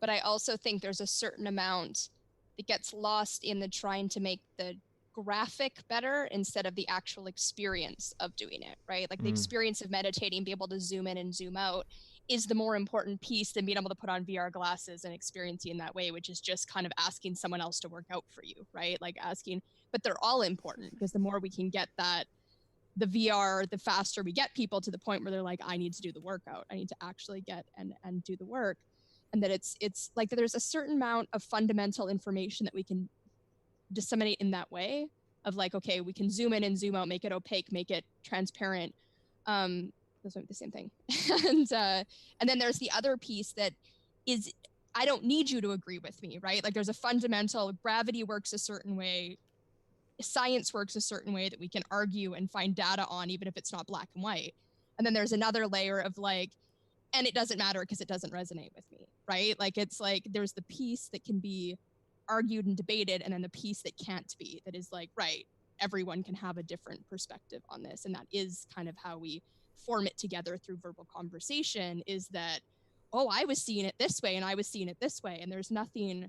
but I also think there's a certain amount that gets lost in the trying to make the graphic better instead of the actual experience of doing it, right? Like the experience of meditating, be able to zoom in and zoom out is the more important piece than being able to put on VR glasses and experiencing that way, which is just kind of asking someone else to work out for you, right? Like asking, but they're all important because the more we can get that, the VR, the faster we get people to the point where they're like, I need to do the workout. I need to actually get and do the work. And that it's like that there's a certain amount of fundamental information that we can disseminate in that way of like, okay, we can zoom in and zoom out, make it opaque, make it transparent. Those might be the same thing. And then there's the other piece that is, I don't need you to agree with me, right? Like there's a fundamental, gravity works a certain way, science works a certain way that we can argue and find data on, even if it's not black and white. And then there's another layer of like, and it doesn't matter because it doesn't resonate with me, right? Like it's like there's the piece that can be argued and debated, and then the piece that can't be, that is like, right, everyone can have a different perspective on this. And that is kind of how we form it together through verbal conversation, is that, oh, I was seeing it this way and I was seeing it this way. And there's nothing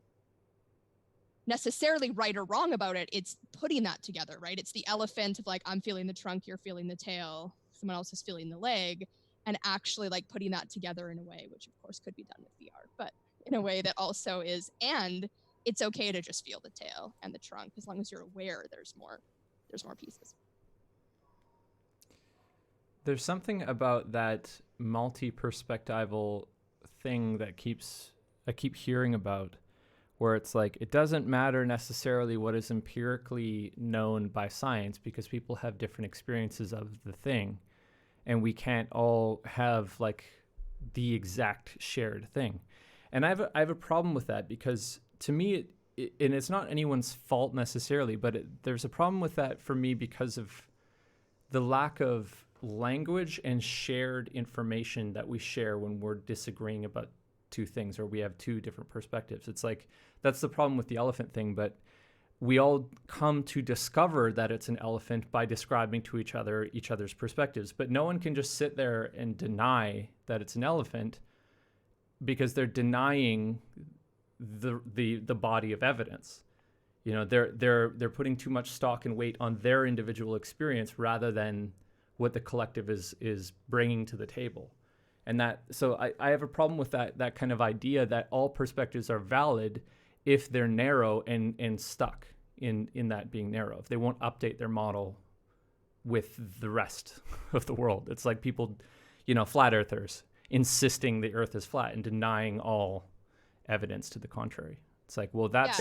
necessarily right or wrong about it. It's putting that together, right? It's the elephant of like, I'm feeling the trunk, you're feeling the tail, someone else is feeling the leg, and actually like putting that together in a way, which of course could be done with VR, but in a way that also is, and it's okay to just feel the tail and the trunk as long as you're aware there's more pieces. There's something about that multi-perspectival thing that I keep hearing about, where it's like, it doesn't matter necessarily what is empirically known by science because people have different experiences of the thing, and we can't all have like the exact shared thing. And I have a problem with that, because to me, and it's not anyone's fault necessarily, but there's a problem with that for me because of the lack of language and shared information that we share when we're disagreeing about two things, or we have two different perspectives. It's like, that's the problem with the elephant thing, but we all come to discover that it's an elephant by describing to each other's perspectives. But no one can just sit there and deny that it's an elephant, because they're denying the body of evidence. You know, they're putting too much stock and weight on their individual experience rather than what the collective is bringing to the table. And that, so I have a problem with that kind of idea that all perspectives are valid if they're narrow and stuck in that being narrow, if they won't update their model with the rest of the world. It's like people, you know, flat earthers insisting the earth is flat and denying all evidence to the contrary. It's like, well, that's...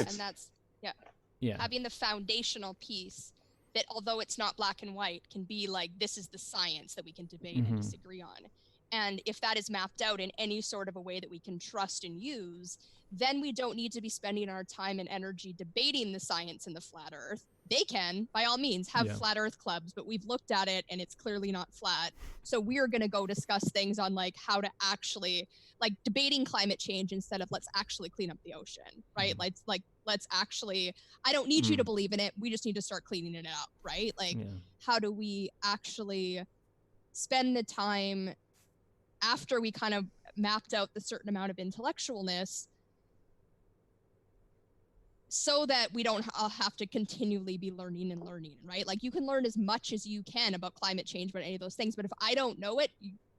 Having the foundational piece that, although it's not black and white, can be like, this is the science that we can debate and disagree on. And if that is mapped out in any sort of a way that we can trust and use, then we don't need to be spending our time and energy debating the science in the flat earth. They can, by all means, have flat earth clubs, but we've looked at it and it's clearly not flat. So we're going to go discuss things on like how to actually, like debating climate change instead of let's actually clean up the ocean, right? Let's actually, I don't need you to believe in it. We just need to start cleaning it up, right? Like, how do we actually spend the time after we kind of mapped out the certain amount of intellectualness, so that we don't have to continually be learning, right? Like, you can learn as much as you can about climate change, about any of those things, but if I don't know it,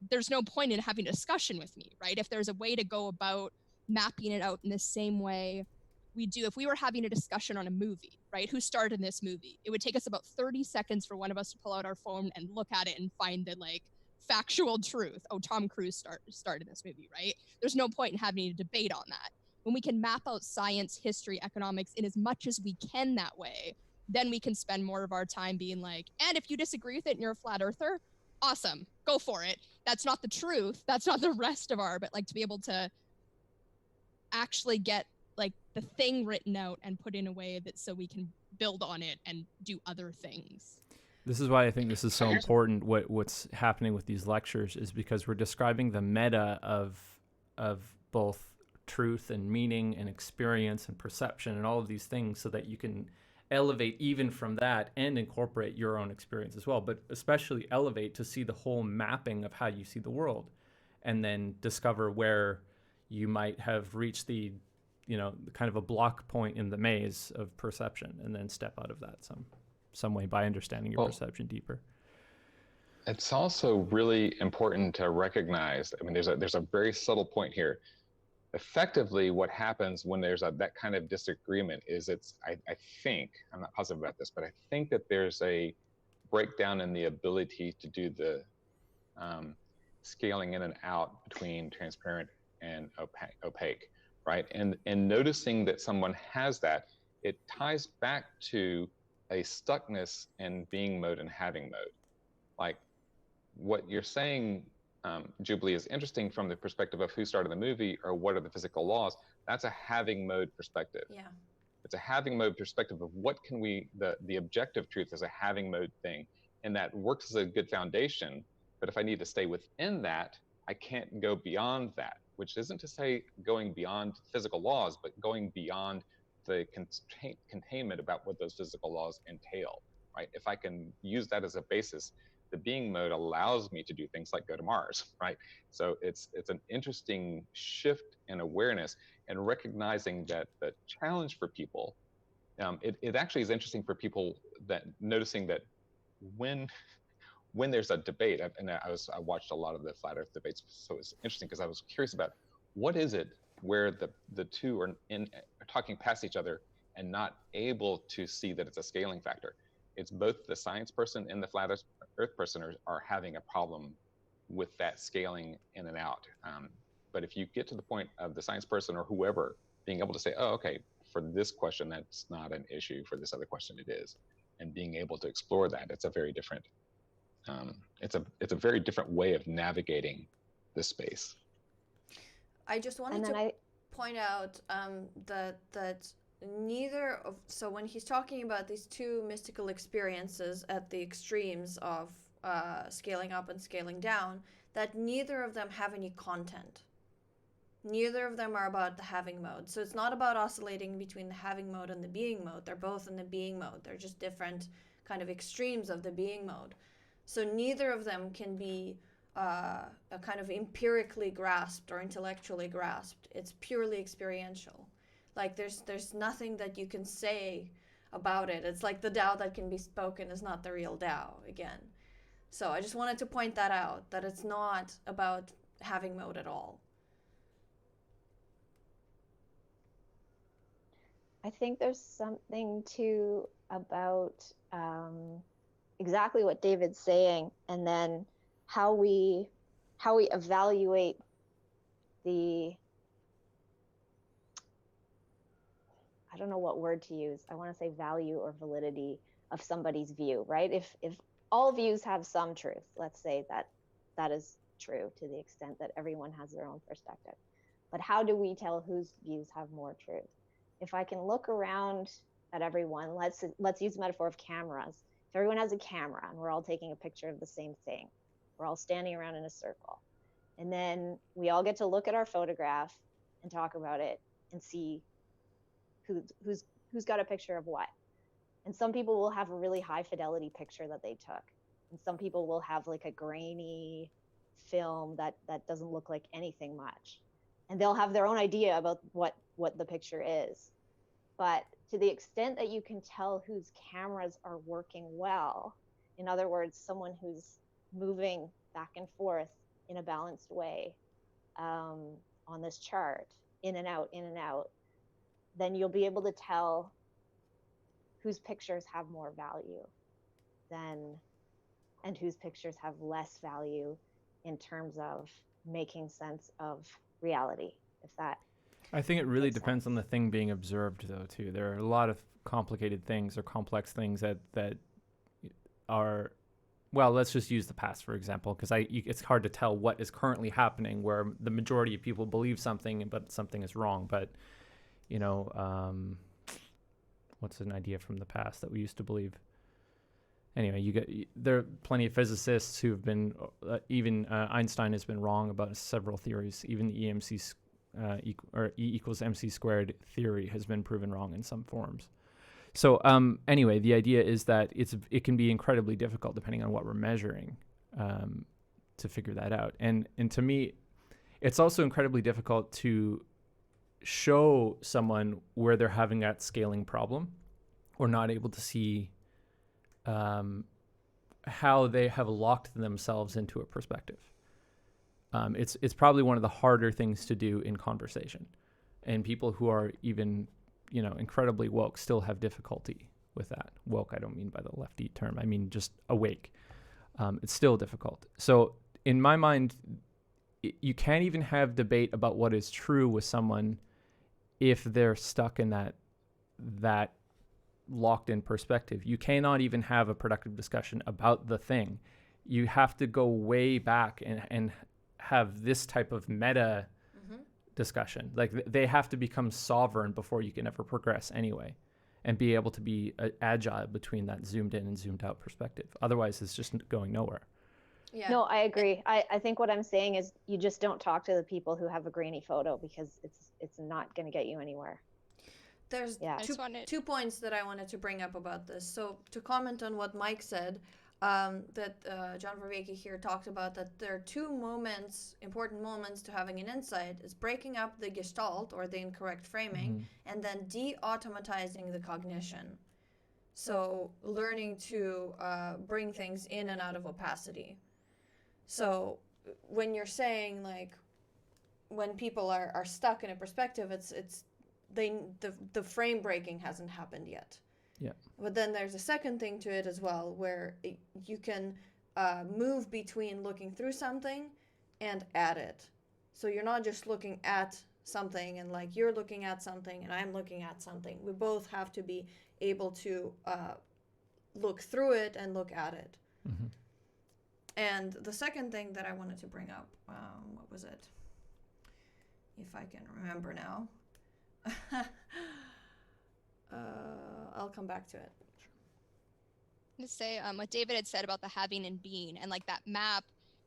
there's no point in having a discussion with me, right? If there's a way to go about mapping it out in the same way we do, if we were having a discussion on a movie, right? Who starred in this movie? It would take us about 30 seconds for one of us to pull out our phone and look at it and find the like factual truth. Oh, Tom Cruise starred in this movie, right? There's no point in having a debate on that. When we can map out science, history, economics in as much as we can that way, then we can spend more of our time being like, and if you disagree with it and you're a flat earther, awesome, go for it. That's not the truth. That's not the rest of our, but like to be able to actually get like the thing written out and put in a way that so we can build on it and do other things. This is why I think this is so important. What's happening with these lectures is because we're describing the meta of both truth and meaning and experience and perception and all of these things, so that you can elevate even from that and incorporate your own experience as well, but especially elevate to see the whole mapping of how you see the world, and then discover where you might have reached the, kind of a block point in the maze of perception, and then step out of that some way by understanding your perception deeper. It's also really important to recognize, I mean, there's a very subtle point here. Effectively, what happens when there's that kind of disagreement is I think, I'm not positive about this, but I think that there's a breakdown in the ability to do the scaling in and out between transparent and opaque, right? And noticing that someone has that, it ties back to a stuckness in being mode and having mode. Like what you're saying, Jubilee, is interesting from the perspective of who started the movie or what are the physical laws. That's a having mode perspective. Yeah. It's a having mode perspective of what can we, the objective truth is a having mode thing. And that works as a good foundation. But if I need to stay within that, I can't go beyond that, which isn't to say going beyond physical laws, but going beyond the containment about what those physical laws entail, right? If I can use that as a basis, the being mode allows me to do things like go to Mars, right? So it's an interesting shift in awareness and recognizing that the challenge for people, it actually is interesting for people that noticing that when there's a debate, and I watched a lot of the flat Earth debates, so it's interesting because I was curious about what is it where the two are talking past each other and not able to see that it's a scaling factor. It's both the science person and the flat Earth person are having a problem with that scaling in and out. But if you get to the point of the science person or whoever being able to say, oh, okay, for this question, that's not an issue. For this other question, it is. And being able to explore that, it's a very different, it's a very different way of navigating this space. I just wanted to point out that neither of, so when he's talking about these two mystical experiences at the extremes of scaling up and scaling down, that neither of them have any content. Neither of them are about the having mode. So it's not about oscillating between the having mode and the being mode. They're both in the being mode. They're just different kind of extremes of the being mode. So neither of them can be a kind of empirically grasped or intellectually grasped. It's purely experiential. Like there's nothing that you can say about it. It's like the Tao that can be spoken is not the real Tao again. So I just wanted to point that out, that it's not about having mode at all. I think there's something too about exactly what David's saying, and then how we evaluate the, I don't know what word to use. I want to say value or validity of somebody's view, right? If all views have some truth, let's say that is true to the extent that everyone has their own perspective. But how do we tell whose views have more truth? If I can look around at everyone, let's use the metaphor of cameras. If everyone has a camera and we're all taking a picture of the same thing, we're all standing around in a circle, and then we all get to look at our photograph and talk about it and see who's got a picture of what. And some people will have a really high fidelity picture that they took, and some people will have like a grainy film that doesn't look like anything much, and they'll have their own idea about what the picture is. But to the extent that you can tell whose cameras are working well, in other words, someone who's moving back and forth in a balanced way on this chart, in and out, then you'll be able to tell whose pictures have more value and whose pictures have less value in terms of making sense of reality, if that I think it really depends on the thing being observed, though, too. There are a lot of complicated things or complex things that are, well, let's just use the past, for example, because it's hard to tell what is currently happening where the majority of people believe something, but something is wrong. But, what's an idea from the past that we used to believe? Anyway, there are plenty of physicists who've been, even Einstein has been wrong about several theories. Even the EMC or E equals MC squared theory has been proven wrong in some forms. So anyway, the idea is that it can be incredibly difficult depending on what we're measuring to figure that out. And to me, it's also incredibly difficult to show someone where they're having that scaling problem or not able to see how they have locked themselves into a perspective. It's probably one of the harder things to do in conversation, and people who are even incredibly woke still have difficulty with that. Woke, I don't mean by the lefty term. I mean just awake. It's still difficult. So in my mind, you can't even have debate about what is true with someone if they're stuck in that locked in perspective. You cannot even have a productive discussion about the thing. You have to go way back and have this type of meta discussion. Like they have to become sovereign before you can ever progress anyway, and be able to be agile between that zoomed in and zoomed out perspective. Otherwise, it's just going nowhere. Yeah. No, I agree. I think what I'm saying is you just don't talk to the people who have a grainy photo, because it's not going to get you anywhere. There's two points that I wanted to bring up about this. So to comment on what Mike said, that John Vervaeke here talked about, that there are two important moments to having an insight, is breaking up the gestalt or the incorrect framing, and then de-automatizing the cognition. So learning to bring things in and out of opacity. So when you're saying, like, when people are stuck in a perspective, the frame breaking hasn't happened yet. Yeah. But then there's a second thing to it as well, where you can move between looking through something and at it. So you're not just looking at something and like you're looking at something and I'm looking at something. We both have to be able to look through it and look at it. Mm-hmm. And the second thing that I wanted to bring up, what was it? If I can remember now. I'll come back to it. To say what David had said about the having and being, and like that map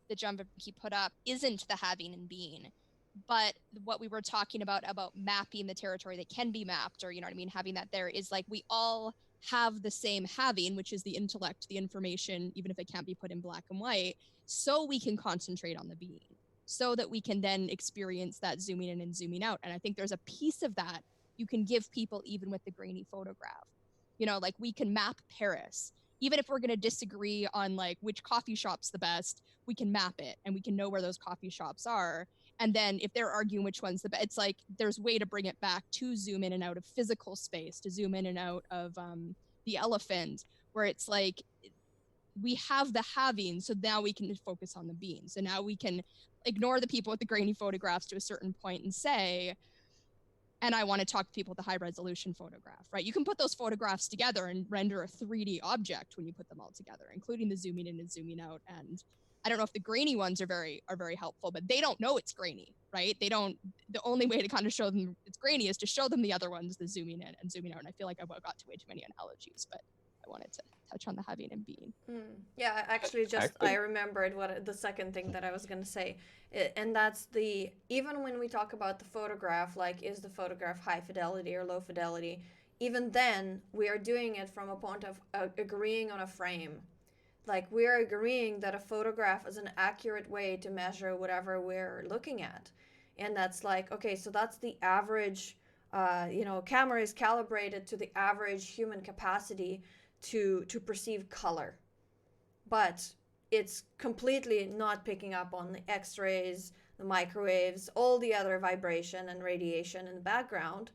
that John Vervaeke put up isn't the having and being, but what we were talking about mapping the territory that can be mapped, or having that there is like we all have the same having, which is the intellect, the information, even if it can't be put in black and white, so we can concentrate on the being, so that we can then experience that zooming in and zooming out. And I think there's a piece of that you can give people even with the grainy photograph. Like we can map Paris. Even if we're going to disagree on like which coffee shop's the best, we can map it and we can know where those coffee shops are. And then if they're arguing which one's the best, it's like there's a way to bring it back to zoom in and out of physical space, to zoom in and out of the elephant, where it's like we have the having, so now we can focus on the being. So now we can ignore the people with the grainy photographs to a certain point and say, and I want to talk to people with the high resolution photograph, right? You can put those photographs together and render a 3D object when you put them all together, including the zooming in and zooming out. And I don't know if the grainy ones are very helpful, but they don't know it's grainy, right? The only way to kind of show them it's grainy is to show them the other ones, the zooming in and zooming out. And I feel like I got to way too many analogies, but I wanted to touch on the having and being. Yeah, I remembered the second thing that I was going to say. And that's even when we talk about the photograph, like is the photograph high fidelity or low fidelity, even then we are doing it from a point of agreeing on a frame. Like we're agreeing that a photograph is an accurate way to measure whatever we're looking at. And that's like, okay, so that's the average, camera is calibrated to the average human capacity to perceive color. But it's completely not picking up on the X-rays, the microwaves, all the other vibration and radiation in the background,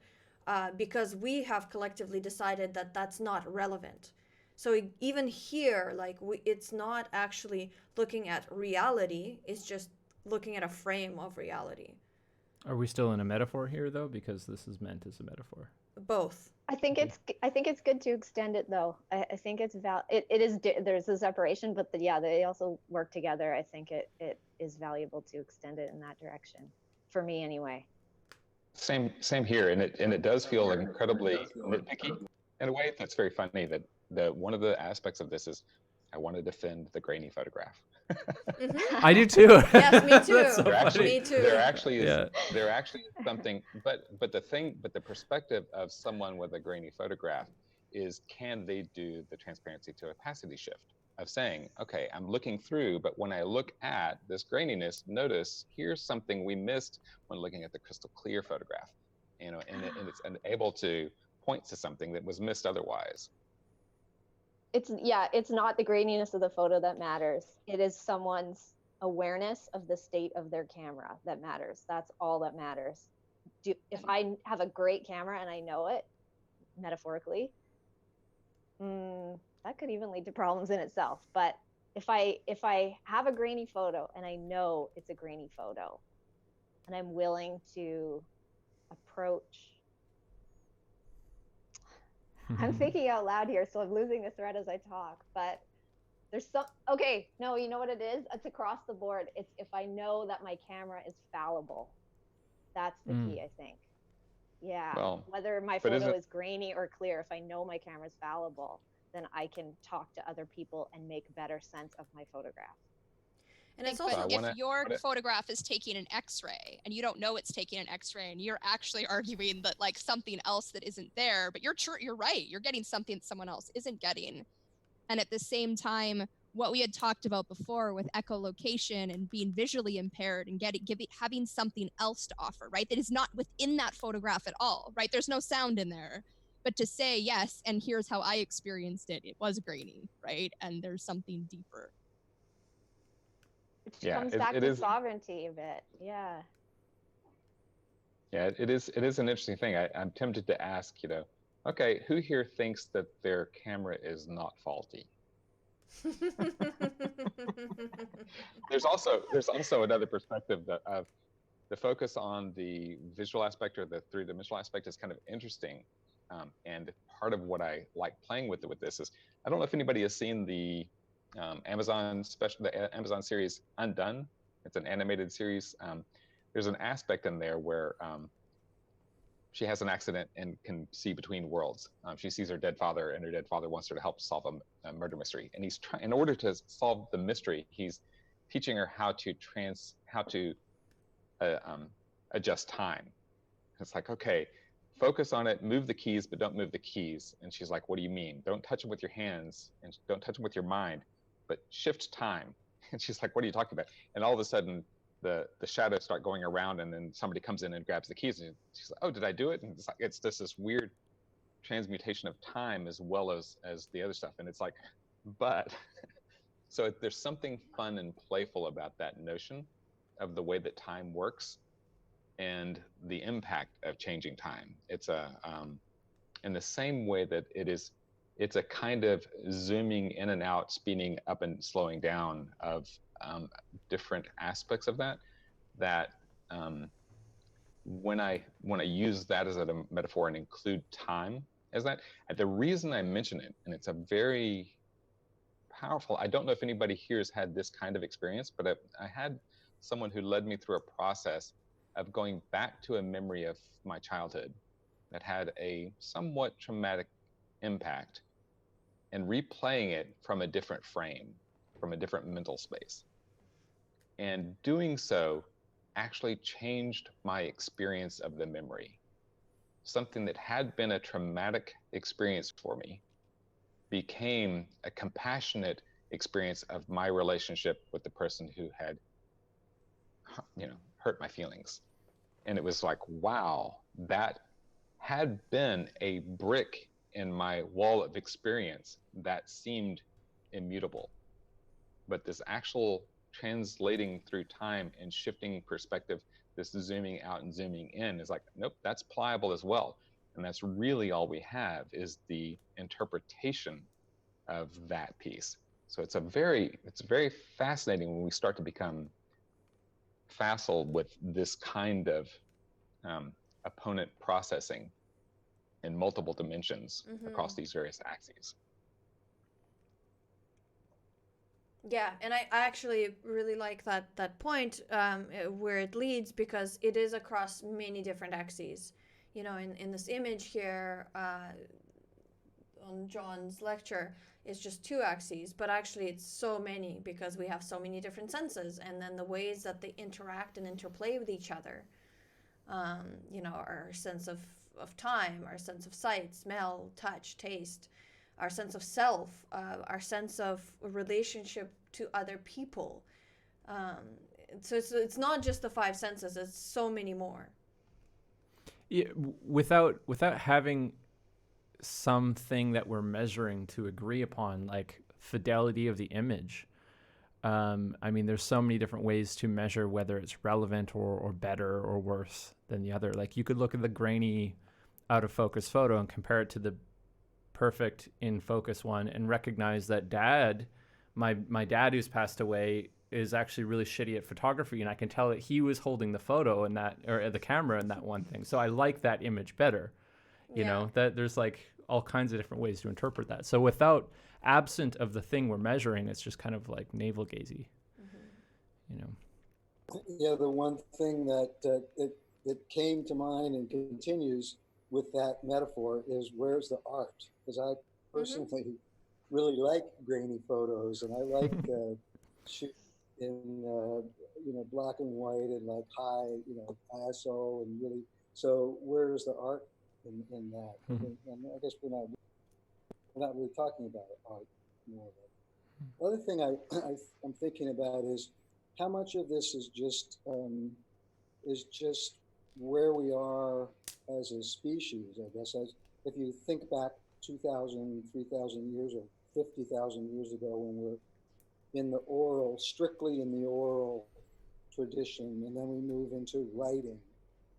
because we have collectively decided that that's not relevant. So even here, like it's not actually looking at reality, it's just looking at a frame of reality. Are we still in a metaphor here, though? Because this is meant as a metaphor. Both. I think it's good to extend it, though. I think it's it is there's a separation, but they also work together. I think it is valuable to extend it in that direction, for me anyway. Same here, and it does feel incredibly nitpicky in a way. That's very funny. That one of the aspects of this is I want to defend the grainy photograph. I do too. Yes, me too. That's so funny. Me too. There actually is Yeah. there actually is something, but the perspective of someone with a grainy photograph is, can they do the transparency to opacity shift of saying, okay, I'm looking through, but when I look at this graininess, notice here's something we missed when looking at the crystal clear photograph, you know, and it's able to point to something that was missed otherwise. It's not the graininess of the photo that matters. It is someone's awareness of the state of their camera that matters. That's all that matters. If I have a great camera and I know it, metaphorically, that could even lead to problems in itself. But if I have a grainy photo and I know it's a grainy photo, and I'm willing to approach, I'm thinking out loud here, so I'm losing the thread as I talk, but there's okay, no, you know what it is? It's across the board. It's if I know that my camera is fallible. That's the key, I think. Yeah. Well, whether my photo is grainy or clear, if I know my camera is fallible, then I can talk to other people and make better sense of my photograph. And it's also, if your photograph is taking an X-ray and you don't know it's taking an X-ray, and you're actually arguing that like something else that isn't there, but you're right, you're getting something that someone else isn't getting. And at the same time, what we had talked about before with echolocation and being visually impaired and having something else to offer, right? That is not within that photograph at all, right? There's no sound in there. But to say, yes, and here's how I experienced it, it was grainy, right? And there's something deeper. Which comes back to sovereignty a bit. Yeah. Yeah, it is an interesting thing. I'm tempted to ask, you know, okay, who here thinks that their camera is not faulty? There's also another perspective of the focus on the visual aspect or the three-dimensional aspect is kind of interesting. And part of what I like playing with this is, I don't know if anybody has seen the Amazon series Undone. It's an animated series. There's an aspect in there where she has an accident and can see between worlds. She sees her dead father, and her dead father wants her to help solve a murder mystery. And he's in order to solve the mystery, he's teaching her how to adjust time. It's like, okay, focus on it, move the keys, but don't move the keys. And she's like, what do you mean? Don't touch them with your hands and don't touch them with your mind, but shift time. And she's like, what are you talking about? And all of a sudden, the shadows start going around, and then somebody comes in and grabs the keys, and she's like, oh, did I do it? And it's just this weird transmutation of time as well as the other stuff. And it's like, but so there's something fun and playful about that notion of the way that time works and the impact of changing time. It's in the same way that it's a kind of zooming in and out, speeding up and slowing down of different aspects of that when I use that as a metaphor and include time as that, the reason I mention it, and it's a very powerful, I don't know if anybody here has had this kind of experience, but I had someone who led me through a process of going back to a memory of my childhood that had a somewhat traumatic impact and replaying it from a different frame, from a different mental space. And doing so actually changed my experience of the memory. Something that had been a traumatic experience for me became a compassionate experience of my relationship with the person who had, you know, hurt my feelings. And it was like, wow, that had been a brick in my wall of experience that seemed immutable. But this actual translating through time and shifting perspective, this zooming out and zooming in is like, nope, that's pliable as well. And that's really all we have is the interpretation of that piece. So it's very fascinating when we start to become facile with this kind of opponent processing in multiple dimensions across these various axes. Yeah, and I actually really like that point where it leads, because it is across many different axes. You know, in this image here, on John's lecture is just 2 axes, but actually it's so many because we have so many different senses, and then the ways that they interact and interplay with each other. Our sense of time, our sense of sight, smell, touch, taste, our sense of self, our sense of relationship to other people. So it's not just the 5 senses, it's so many more. Yeah, without having something that we're measuring to agree upon, like fidelity of the image. I mean, there's so many different ways to measure whether it's relevant or better or worse than the other. Like you could look at the grainy out of focus photo and compare it to the perfect in focus one and recognize that my dad who's passed away is actually really shitty at photography, and I can tell that he was holding the photo and that, or the camera in that one thing. So I like that image better. You know, that there's like all kinds of different ways to interpret that. So without absent of the thing we're measuring, it's just kind of like navel gazing. You know. Yeah, the one thing that it came to mind and continues with that metaphor is where's the art? Because I personally really like grainy photos, and I like shooting in black and white and like high ISO and really. So where's the art in that? And I guess we're not really talking about art more. The other thing I'm thinking about is how much of this is just where we are as a species, I guess. If you think back 2,000, 3,000 years or 50,000 years ago when we're strictly in the oral tradition, and then we move into writing.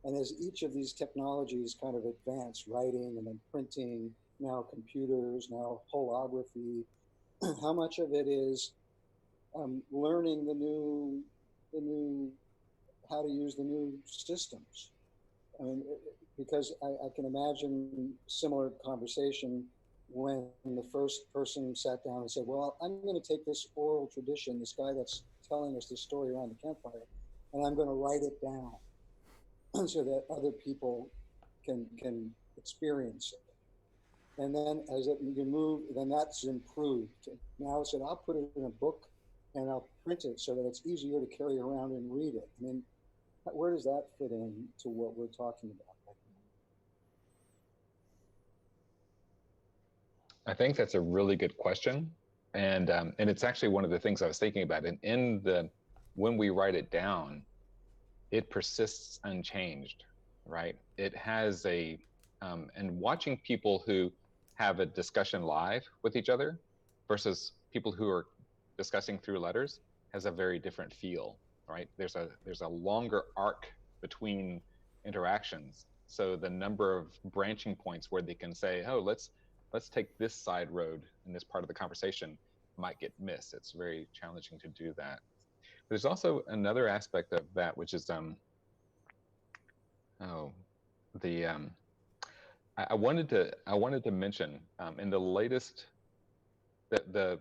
And as each of these technologies kind of advance, writing and then printing, now computers, now holography, how much of it is learning the new how to use the new systems? I mean, because I can imagine similar conversation when the first person sat down and said, well, I'm going to take this oral tradition, this guy that's telling us this story around the campfire, and I'm going to write it down so that other people can experience it. And then as you move, then that's improved. Now it said, I'll put it in a book and I'll print it so that it's easier to carry around and read it. I mean, where does that fit in to what we're talking about right I think that's a really good question, and it's actually one of the things I was thinking about. And when we write it down, it persists unchanged, right? It has and watching people who have a discussion live with each other versus people who are discussing through letters has a very different feel, right? There's a longer arc between interactions. So the number of branching points where they can say, oh, let's take this side road in this part of the conversation might get missed. It's very challenging to do that. There's also another aspect of that, which is I wanted to mention in the latest the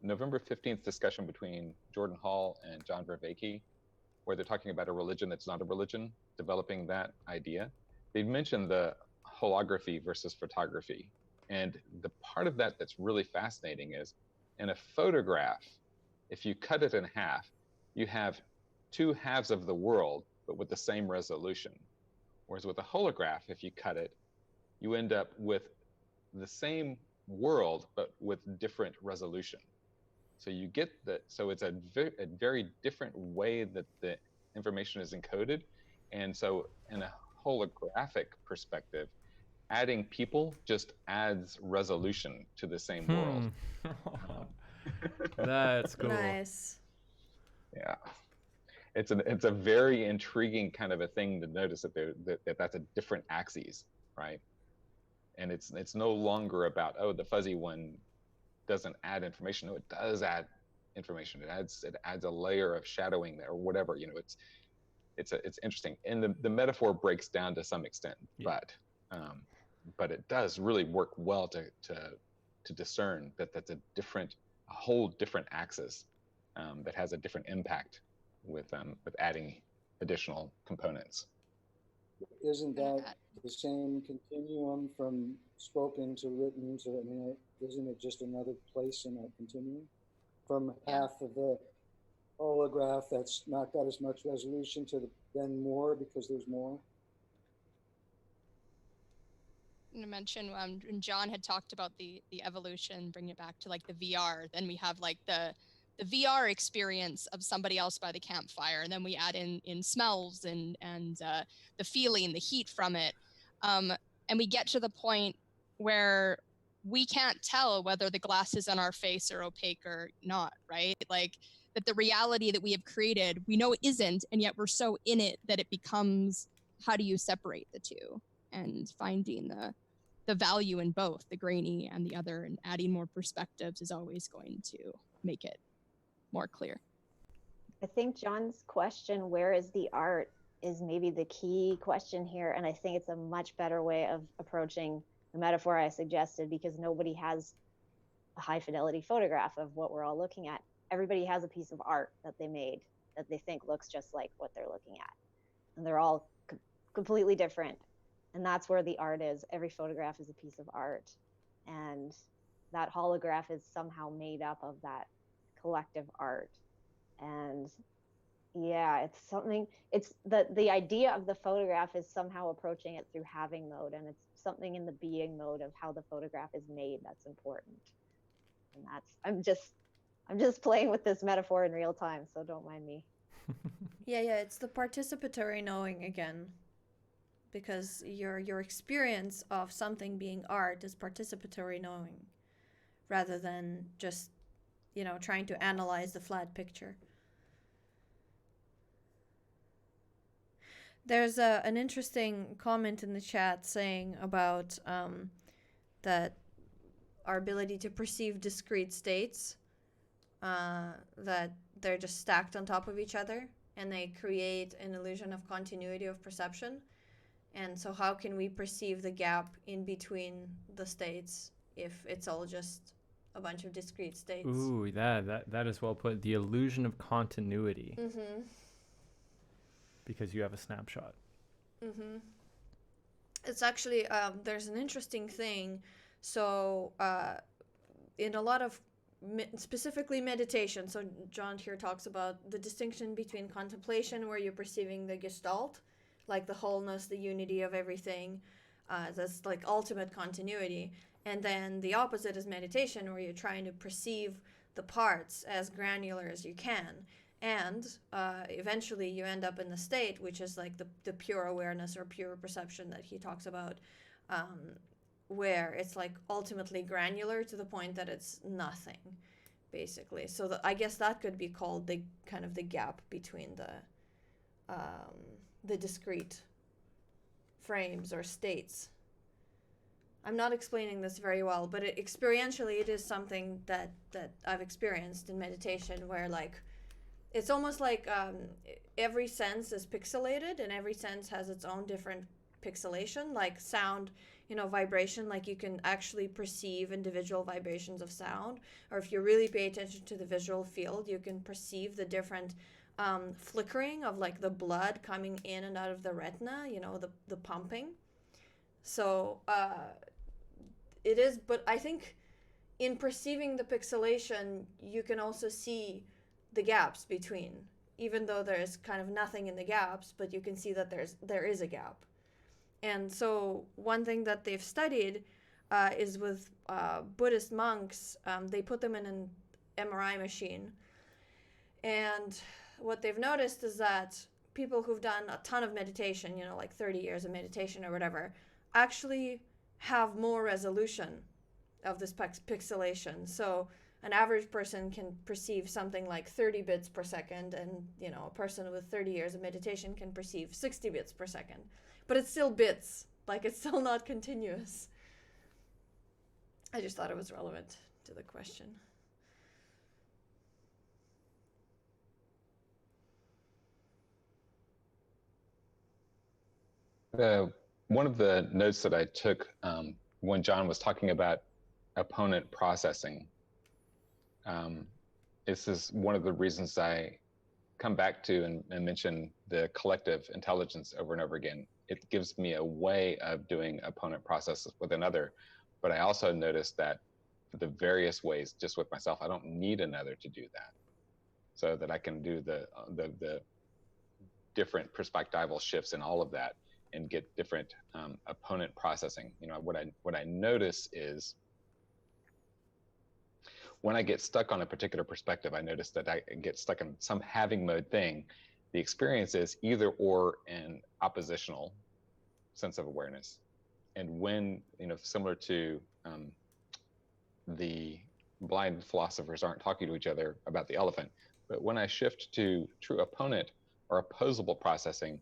November 15th discussion between Jordan Hall and John Vervaeke, where they're talking about a religion that's not a religion, developing that idea. They've mentioned the holography versus photography, and the part of that that's really fascinating is in a photograph, if you cut it in half, you have 2 halves of the world, but with the same resolution. Whereas with a holograph, if you cut it, you end up with the same world, but with different resolution. So you get so it's a very different way that the information is encoded. And so in a holographic perspective, adding people just adds resolution to the same world. That's cool. Nice. Yeah. It's a very intriguing kind of a thing to notice that that's a different axes, right? And it's no longer about, oh, the fuzzy one doesn't add information. No, it does add information. It adds a layer of shadowing there or whatever. It's interesting. And the metaphor breaks down to some extent, but it does really work well to discern that that's a whole different axis that has a different impact with adding additional components. Isn't that the same continuum from spoken to written to, I mean, isn't it just another place in that continuum? From Yeah. half of the holograph that's not got as much resolution to the then more because there's more. To mention when John had talked about the evolution, bring it back to like the VR, then we have like the VR experience of somebody else by the campfire, and then we add in smells and the feeling, the heat from it, and we get to the point where we can't tell whether the glasses on our face are opaque or not, right? Like that the reality that we have created, we know it isn't, and yet we're so in it that it becomes, how do you separate the two? And finding the value in both the grainy and the other, and adding more perspectives is always going to make it more clear. I think John's question, where is the art, is maybe the key question here. And I think it's a much better way of approaching the metaphor I suggested, because nobody has a high fidelity photograph of what we're all looking at. Everybody has a piece of art that they made that they think looks just like what they're looking at. And they're all completely different. And that's where the art is. Every photograph is a piece of art. And that holograph is somehow made up of that collective art. And yeah, it's something, it's the idea of the photograph is somehow approaching it through having mode. And it's something in the being mode of how the photograph is made that's important. And that's, I'm just playing with this metaphor in real time, so don't mind me. Yeah, it's the participatory knowing again. Because your experience of something being art is participatory knowing, rather than just, trying to analyze the flat picture. There's an interesting comment in the chat saying about that our ability to perceive discrete states, that they're just stacked on top of each other, and they create an illusion of continuity of perception. And so how can we perceive the gap in between the states if it's all just a bunch of discrete states? Ooh, that is well put. The illusion of continuity. Mm-hmm. Because you have a snapshot. Mm-hmm. It's actually, there's an interesting thing. So in a lot of, specifically meditation, so John here talks about the distinction between contemplation, where you're perceiving the gestalt, like the wholeness, the unity of everything, that's like ultimate continuity. And then the opposite is meditation, where you're trying to perceive the parts as granular as you can. And eventually you end up in the state, which is like the pure awareness or pure perception that he talks about, where it's like ultimately granular to the point that it's nothing, basically. So I guess that could be called the kind of the gap between the discrete frames or states. I'm not explaining this very well, but experientially it is something that I've experienced in meditation, where like it's almost like every sense is pixelated, and every sense has its own different pixelation, like sound, vibration, like you can actually perceive individual vibrations of sound, or if you really pay attention to the visual field, you can perceive the different flickering of like the blood coming in and out of the retina, the pumping. So it is, but I think in perceiving the pixelation, you can also see the gaps between, even though there's kind of nothing in the gaps, but you can see that there is a gap. And so one thing that they've studied is with Buddhist monks. They put them in an MRI machine, and what they've noticed is that people who've done a ton of meditation, like 30 years of meditation or whatever, actually have more resolution of this pixelation. So an average person can perceive something like 30 bits per second, and a person with 30 years of meditation can perceive 60 bits per second. But it's still bits, like it's still not continuous. I just thought it was relevant to the question. One of the notes that I took when John was talking about opponent processing, this is one of the reasons I come back to and mention the collective intelligence over and over again. it gives me a way of doing opponent processes with another. But I also noticed that the various ways, just with myself, I don't need another to do that, so that I can do the different perspectival shifts and all of that, and get different opponent processing. What I notice is, when I get stuck on a particular perspective, I notice that I get stuck in some having mode thing. The experience is either or an oppositional sense of awareness. And when, similar to the blind philosophers aren't talking to each other about the elephant, but when I shift to true opponent or opposable processing,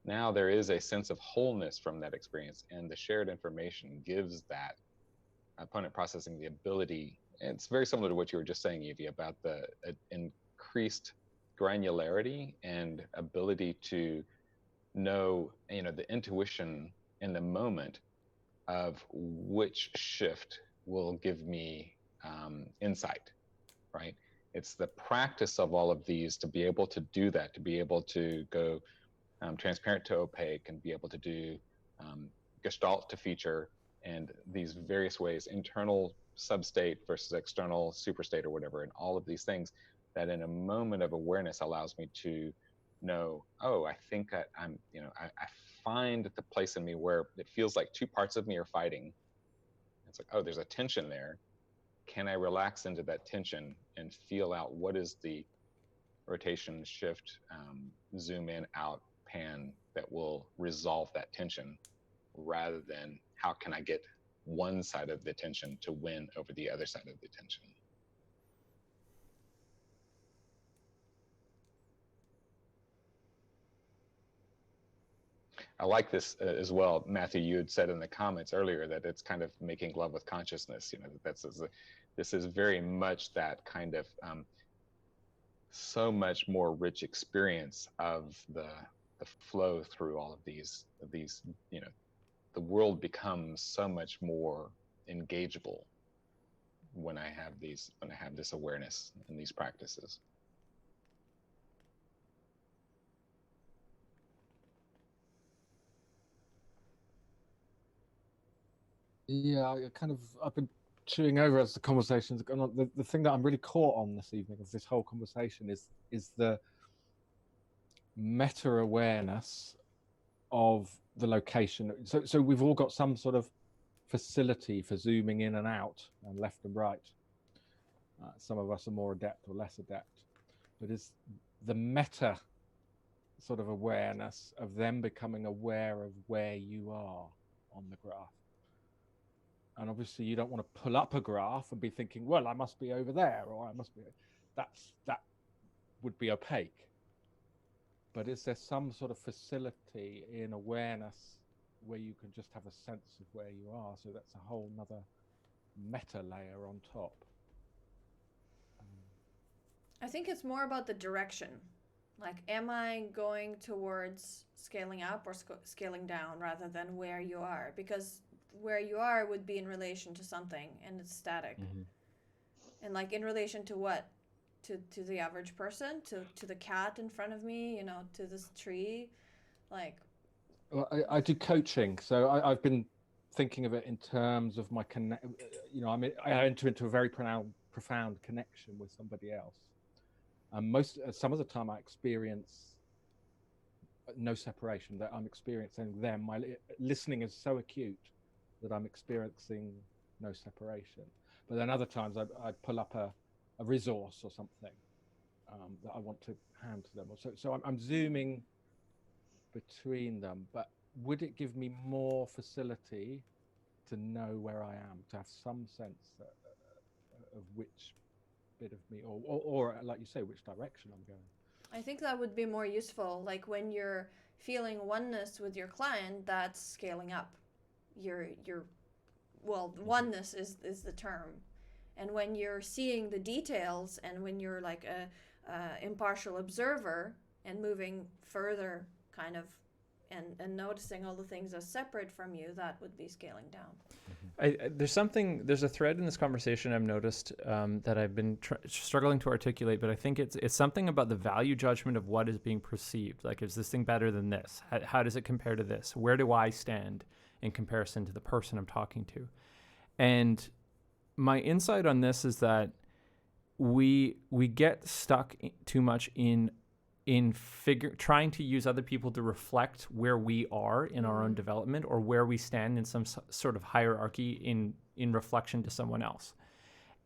now there is a sense of wholeness from that experience, and the shared information gives that opponent processing the ability. It's very similar to what you were just saying, Evie, about the increased granularity and ability to know, the intuition in the moment of which shift will give me insight, right? It's the practice of all of these to be able to do that, to be able to go transparent to opaque, and be able to do gestalt to feature, and these various ways, internal substate versus external superstate or whatever, and all of these things that in a moment of awareness allows me to know, oh, I think I'm, I find the place in me where it feels like two parts of me are fighting. It's like, oh, there's a tension there. Can I relax into that tension and feel out what is the rotation, shift, zoom in, out, pan that will resolve that tension, rather than how can I get one side of the tension to win over the other side of the tension. I like this as well, Matthew. You had said in the comments earlier that it's kind of making love with consciousness. This is very much that kind of so much more rich experience of the flow through all of these. The world becomes so much more engageable when I have this awareness and these practices. Yeah, I've been chewing over as the conversation's gone on. The thing that I'm really caught on this evening of this whole conversation is the meta awareness of the location. So we've all got some sort of facility for zooming in and out and left and right. Some of us are more adept or less adept, but is the meta sort of awareness of them becoming aware of where you are on the graph. And obviously you don't want to pull up a graph and be thinking, well, I must be over there, or I must be, that would be opaque. But is there some sort of facility in awareness where you can just have a sense of where you are? So that's a whole nother meta layer on top. I think it's more about the direction. Like, am I going towards scaling up or scaling down rather than where you are? Because where you are would be in relation to something, and it's static. Mm-hmm. And like, in relation to what? To the average person, to the cat in front of me, to this tree, like. Well, I do coaching, so I've been thinking of it in terms of my I enter into a very profound connection with somebody else, and some of the time I experience no separation, that I'm experiencing them. My listening is so acute that I'm experiencing no separation. But then other times I pull up a resource or something that I want to hand to them. So I'm zooming between them, but would it give me more facility to know where I am, to have some sense of which bit of me, or like you say, which direction I'm going? I think that would be more useful. Like, when you're feeling oneness with your client, that's scaling up. Oneness is the term. And when you're seeing the details, and when you're like a impartial observer and moving further kind of and noticing all the things as separate from you, that would be scaling down. There's a thread in this conversation I've noticed that I've been struggling to articulate, but I think it's something about the value judgment of what is being perceived. Like, is this thing better than this? How does it compare to this? Where do I stand in comparison to the person I'm talking to? And my insight on this is that we get stuck too much in trying to use other people to reflect where we are in our own development, or where we stand in some sort of hierarchy in reflection to someone else.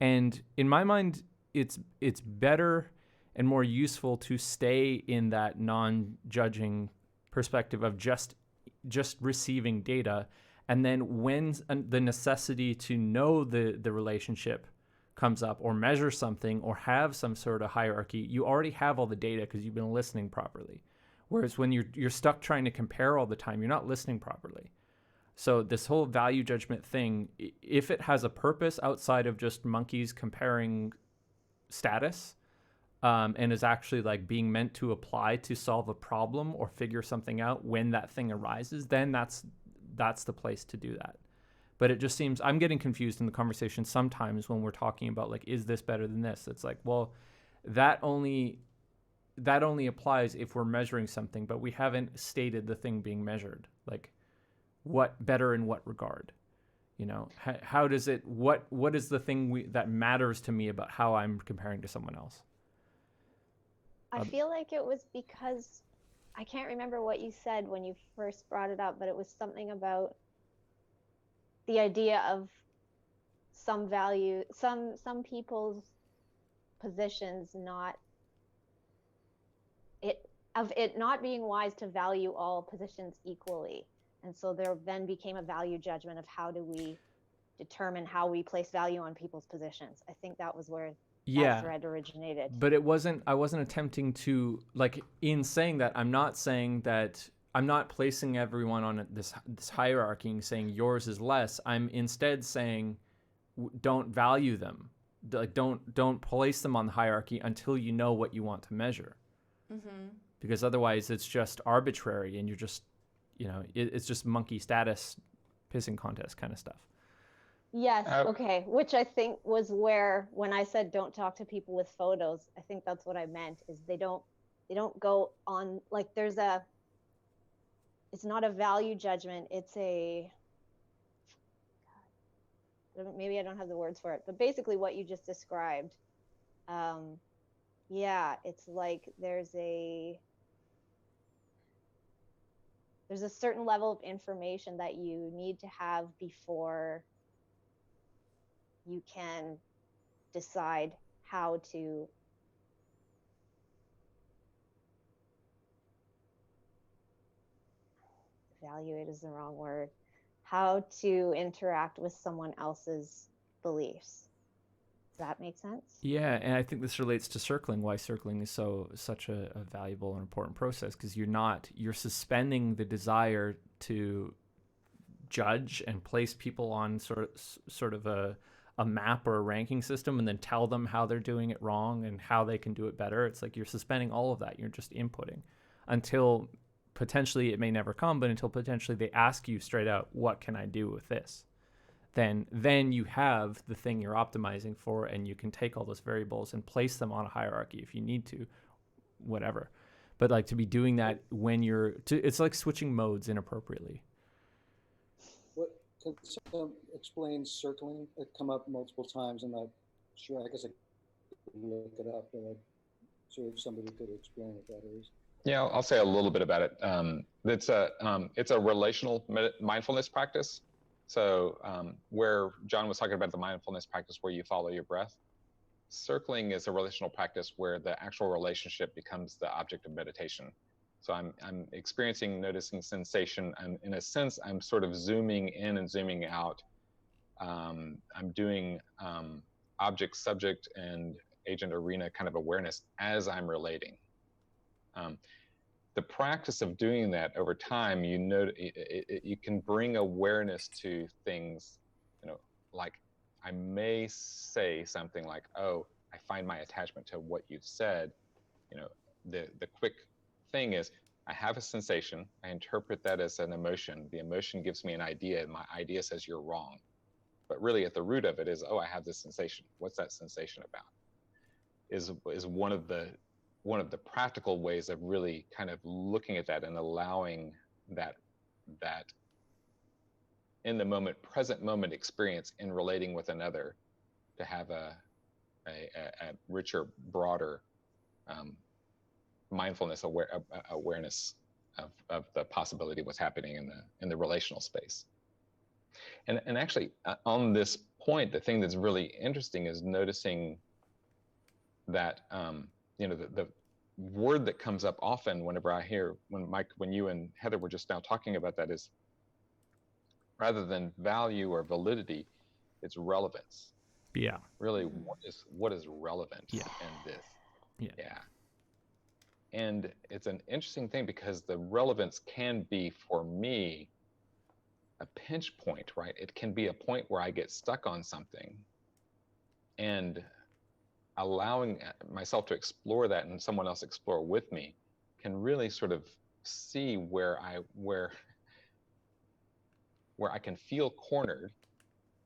And in my mind, it's better and more useful to stay in that non-judging perspective of just receiving data, and then when the necessity to know the relationship comes up, or measure something, or have some sort of hierarchy, you already have all the data because you've been listening properly. Whereas when you're stuck trying to compare all the time, you're not listening properly. So this whole value judgment thing, if it has a purpose outside of just monkeys comparing status, and is actually like being meant to apply to solve a problem or figure something out when that thing arises, then that's the place to do that. But it just seems I'm getting confused in the conversation sometimes when we're talking about, like, is this better than this? It's like, well, that only applies if we're measuring something, but we haven't stated the thing being measured. Like, what better in what regard? You know, how does it? What is the thing that matters to me about how I'm comparing to someone else? I feel like it was because I can't remember what you said when you first brought it up, but it was something about the idea of some value, some people's positions not being wise to value all positions equally. And so there then became a value judgment of how do we determine how we place value on people's positions. I think that was where that thread originated. But I wasn't attempting to, like, in saying that, I'm not saying that I'm not placing everyone on this hierarchy and saying yours is less. I'm instead saying don't value them. Like, don't place them on the hierarchy until you know what you want to measure. Because otherwise it's just arbitrary, and you're just, you know, it's just monkey status pissing contest kind of stuff. Yes. Okay. Which I think was where, when I said don't talk to people with photos, I think that's what I meant, is they don't go on, like, it's not a value judgment. It's maybe I don't have the words for it, but basically what you just described. It's like there's a certain level of information that you need to have before you can decide how to evaluate is the wrong word, how to interact with someone else's beliefs. Does that make sense? Yeah, and I think this relates to circling, why circling is such a valuable and important process, because you're suspending the desire to judge and place people on sort of a map or a ranking system, and then tell them how they're doing it wrong and how they can do it better. It's like you're suspending all of that. You're just inputting until potentially it may never come, but until potentially they ask you straight out, what can I do with this? Then you have the thing you're optimizing for, and you can take all those variables and place them on a hierarchy if you need to, whatever. But like, to be doing that when it's like switching modes inappropriately. What can someone explain circling? It come up multiple times. I'm not sure. I guess I could look it up, but I'm sure if somebody could explain what that is. Yeah, I'll say a little bit about it. It's a relational mindfulness practice. So where John was talking about the mindfulness practice where you follow your breath, circling is a relational practice where the actual relationship becomes the object of meditation. So I'm noticing sensation, and in a sense, I'm sort of zooming in and zooming out. I'm doing object, subject, and agent arena kind of awareness as I'm relating. The practice of doing that over time, you can bring awareness to things, like I may say something like, oh, I find my attachment to what you've said. The quick thing is, I have a sensation. I interpret that as an emotion. The emotion gives me an idea. My idea says you're wrong. But really at the root of it is, oh, I have this sensation. What's that sensation about? Is one of the practical ways of really kind of looking at that and allowing that in the moment, present moment experience in relating with another to have a richer, broader mindfulness awareness of the possibility of what's happening in the relational space. And actually, on this point, the thing that's really interesting is noticing that the word that comes up often whenever I hear when you and Heather were just now talking about that is, rather than value or validity, it's relevance. Yeah. Really, what is relevant in this? Yeah. And it's an interesting thing because the relevance can be, for me, a pinch point, right? It can be a point where I get stuck on something, and allowing myself to explore that and someone else explore with me can really sort of see where I can feel cornered,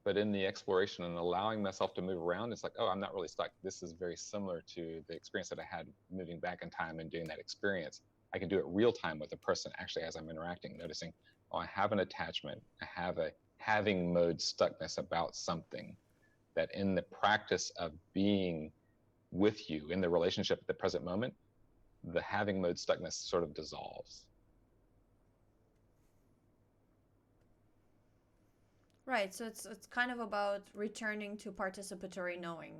but in the exploration and allowing myself to move around, it's like, oh, I'm not really stuck. This is very similar to the experience that I had moving back in time and doing that experience. I can do it real time with a person actually as I'm interacting, noticing, oh, I have an attachment. I have a having mode stuckness about something that in the practice of being with you in the relationship at the present moment, the having mode stuckness sort of dissolves. Right. So it's kind of about returning to participatory knowing.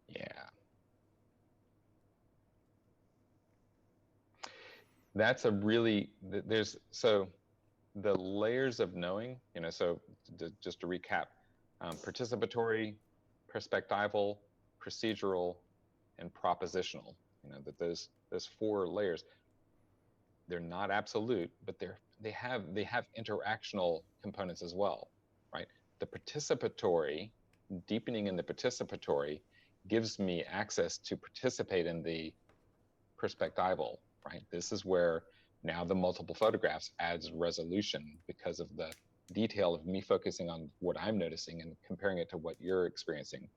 Yeah. That's a really, so the layers of knowing, so just to recap, participatory, perspectival, procedural, and propositional, that those 4 layers, they're not absolute, but they have interactional components as well, right? The participatory, deepening in the participatory, gives me access to participate in the perspectival, right? This is where now the multiple photographs adds resolution because of the detail of me focusing on what I'm noticing and comparing it to what you're experiencing.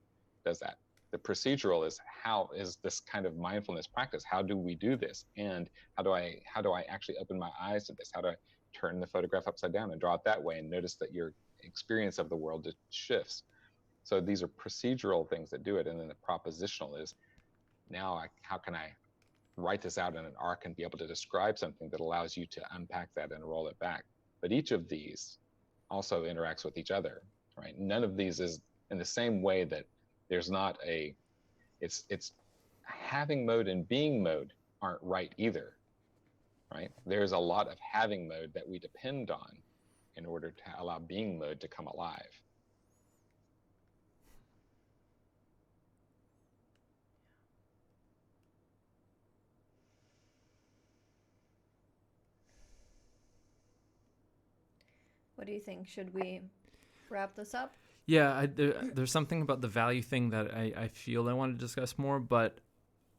Does that. The procedural is, how is this kind of mindfulness practice? How do we do this? And how do I actually open my eyes to this? How do I turn the photograph upside down and draw it that way and notice that your experience of the world just shifts? So these are procedural things that do it. And then the propositional is, now how can I write this out in an arc and be able to describe something that allows you to unpack that and roll it back? But each of these also interacts with each other, right? None of these is in the same way that there's not it's having mode and being mode aren't right either, right? There's a lot of having mode that we depend on in order to allow being mode to come alive. What do you think? Should we wrap this up? Yeah, there's something about the value thing that I feel I want to discuss more, but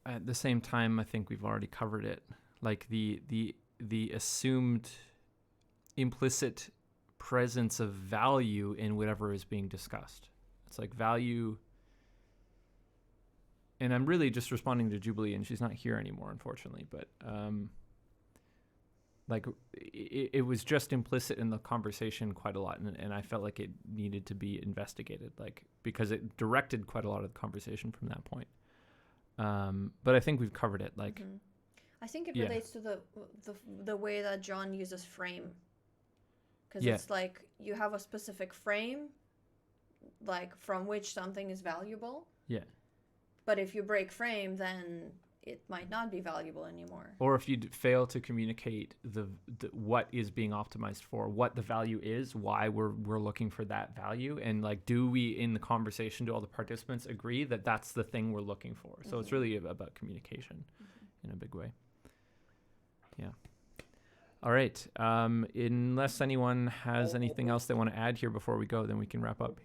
at the same time, I think we've already covered it. Like the assumed implicit presence of value in whatever is being discussed. It's like value, and I'm really just responding to Jubilee, and she's not here anymore, unfortunately, but like it was just implicit in the conversation quite a lot, and I felt like it needed to be investigated, like, because it directed quite a lot of the conversation from that point. But I think we've covered it. Like, I think it relates to the way that John uses frame, because it's like you have a specific frame, like from which something is valuable. Yeah. But if you break frame, then it might not be valuable anymore. Or if you fail to communicate the what is being optimized for, what the value is, why we're looking for that value, and like, do we in the conversation, do all the participants agree that that's the thing we're looking for? So it's really about communication in a big way. Yeah. All right. Unless anyone has anything else they want to add here before we go, then we can wrap up.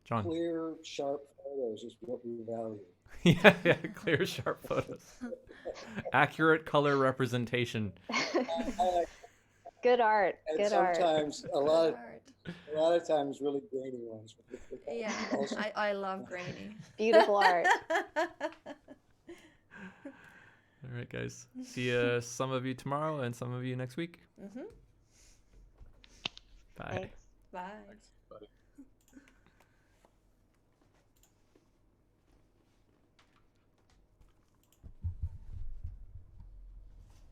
John. Clear, sharp photos is what we value. Yeah, clear, sharp photos. Accurate color representation. Good art. And Good art. sometimes a lot of times really grainy ones. Yeah, Also, I love grainy. Beautiful art. All right, guys. See some of you tomorrow and some of you next week. Mm-hmm. Bye. Thanks. Bye.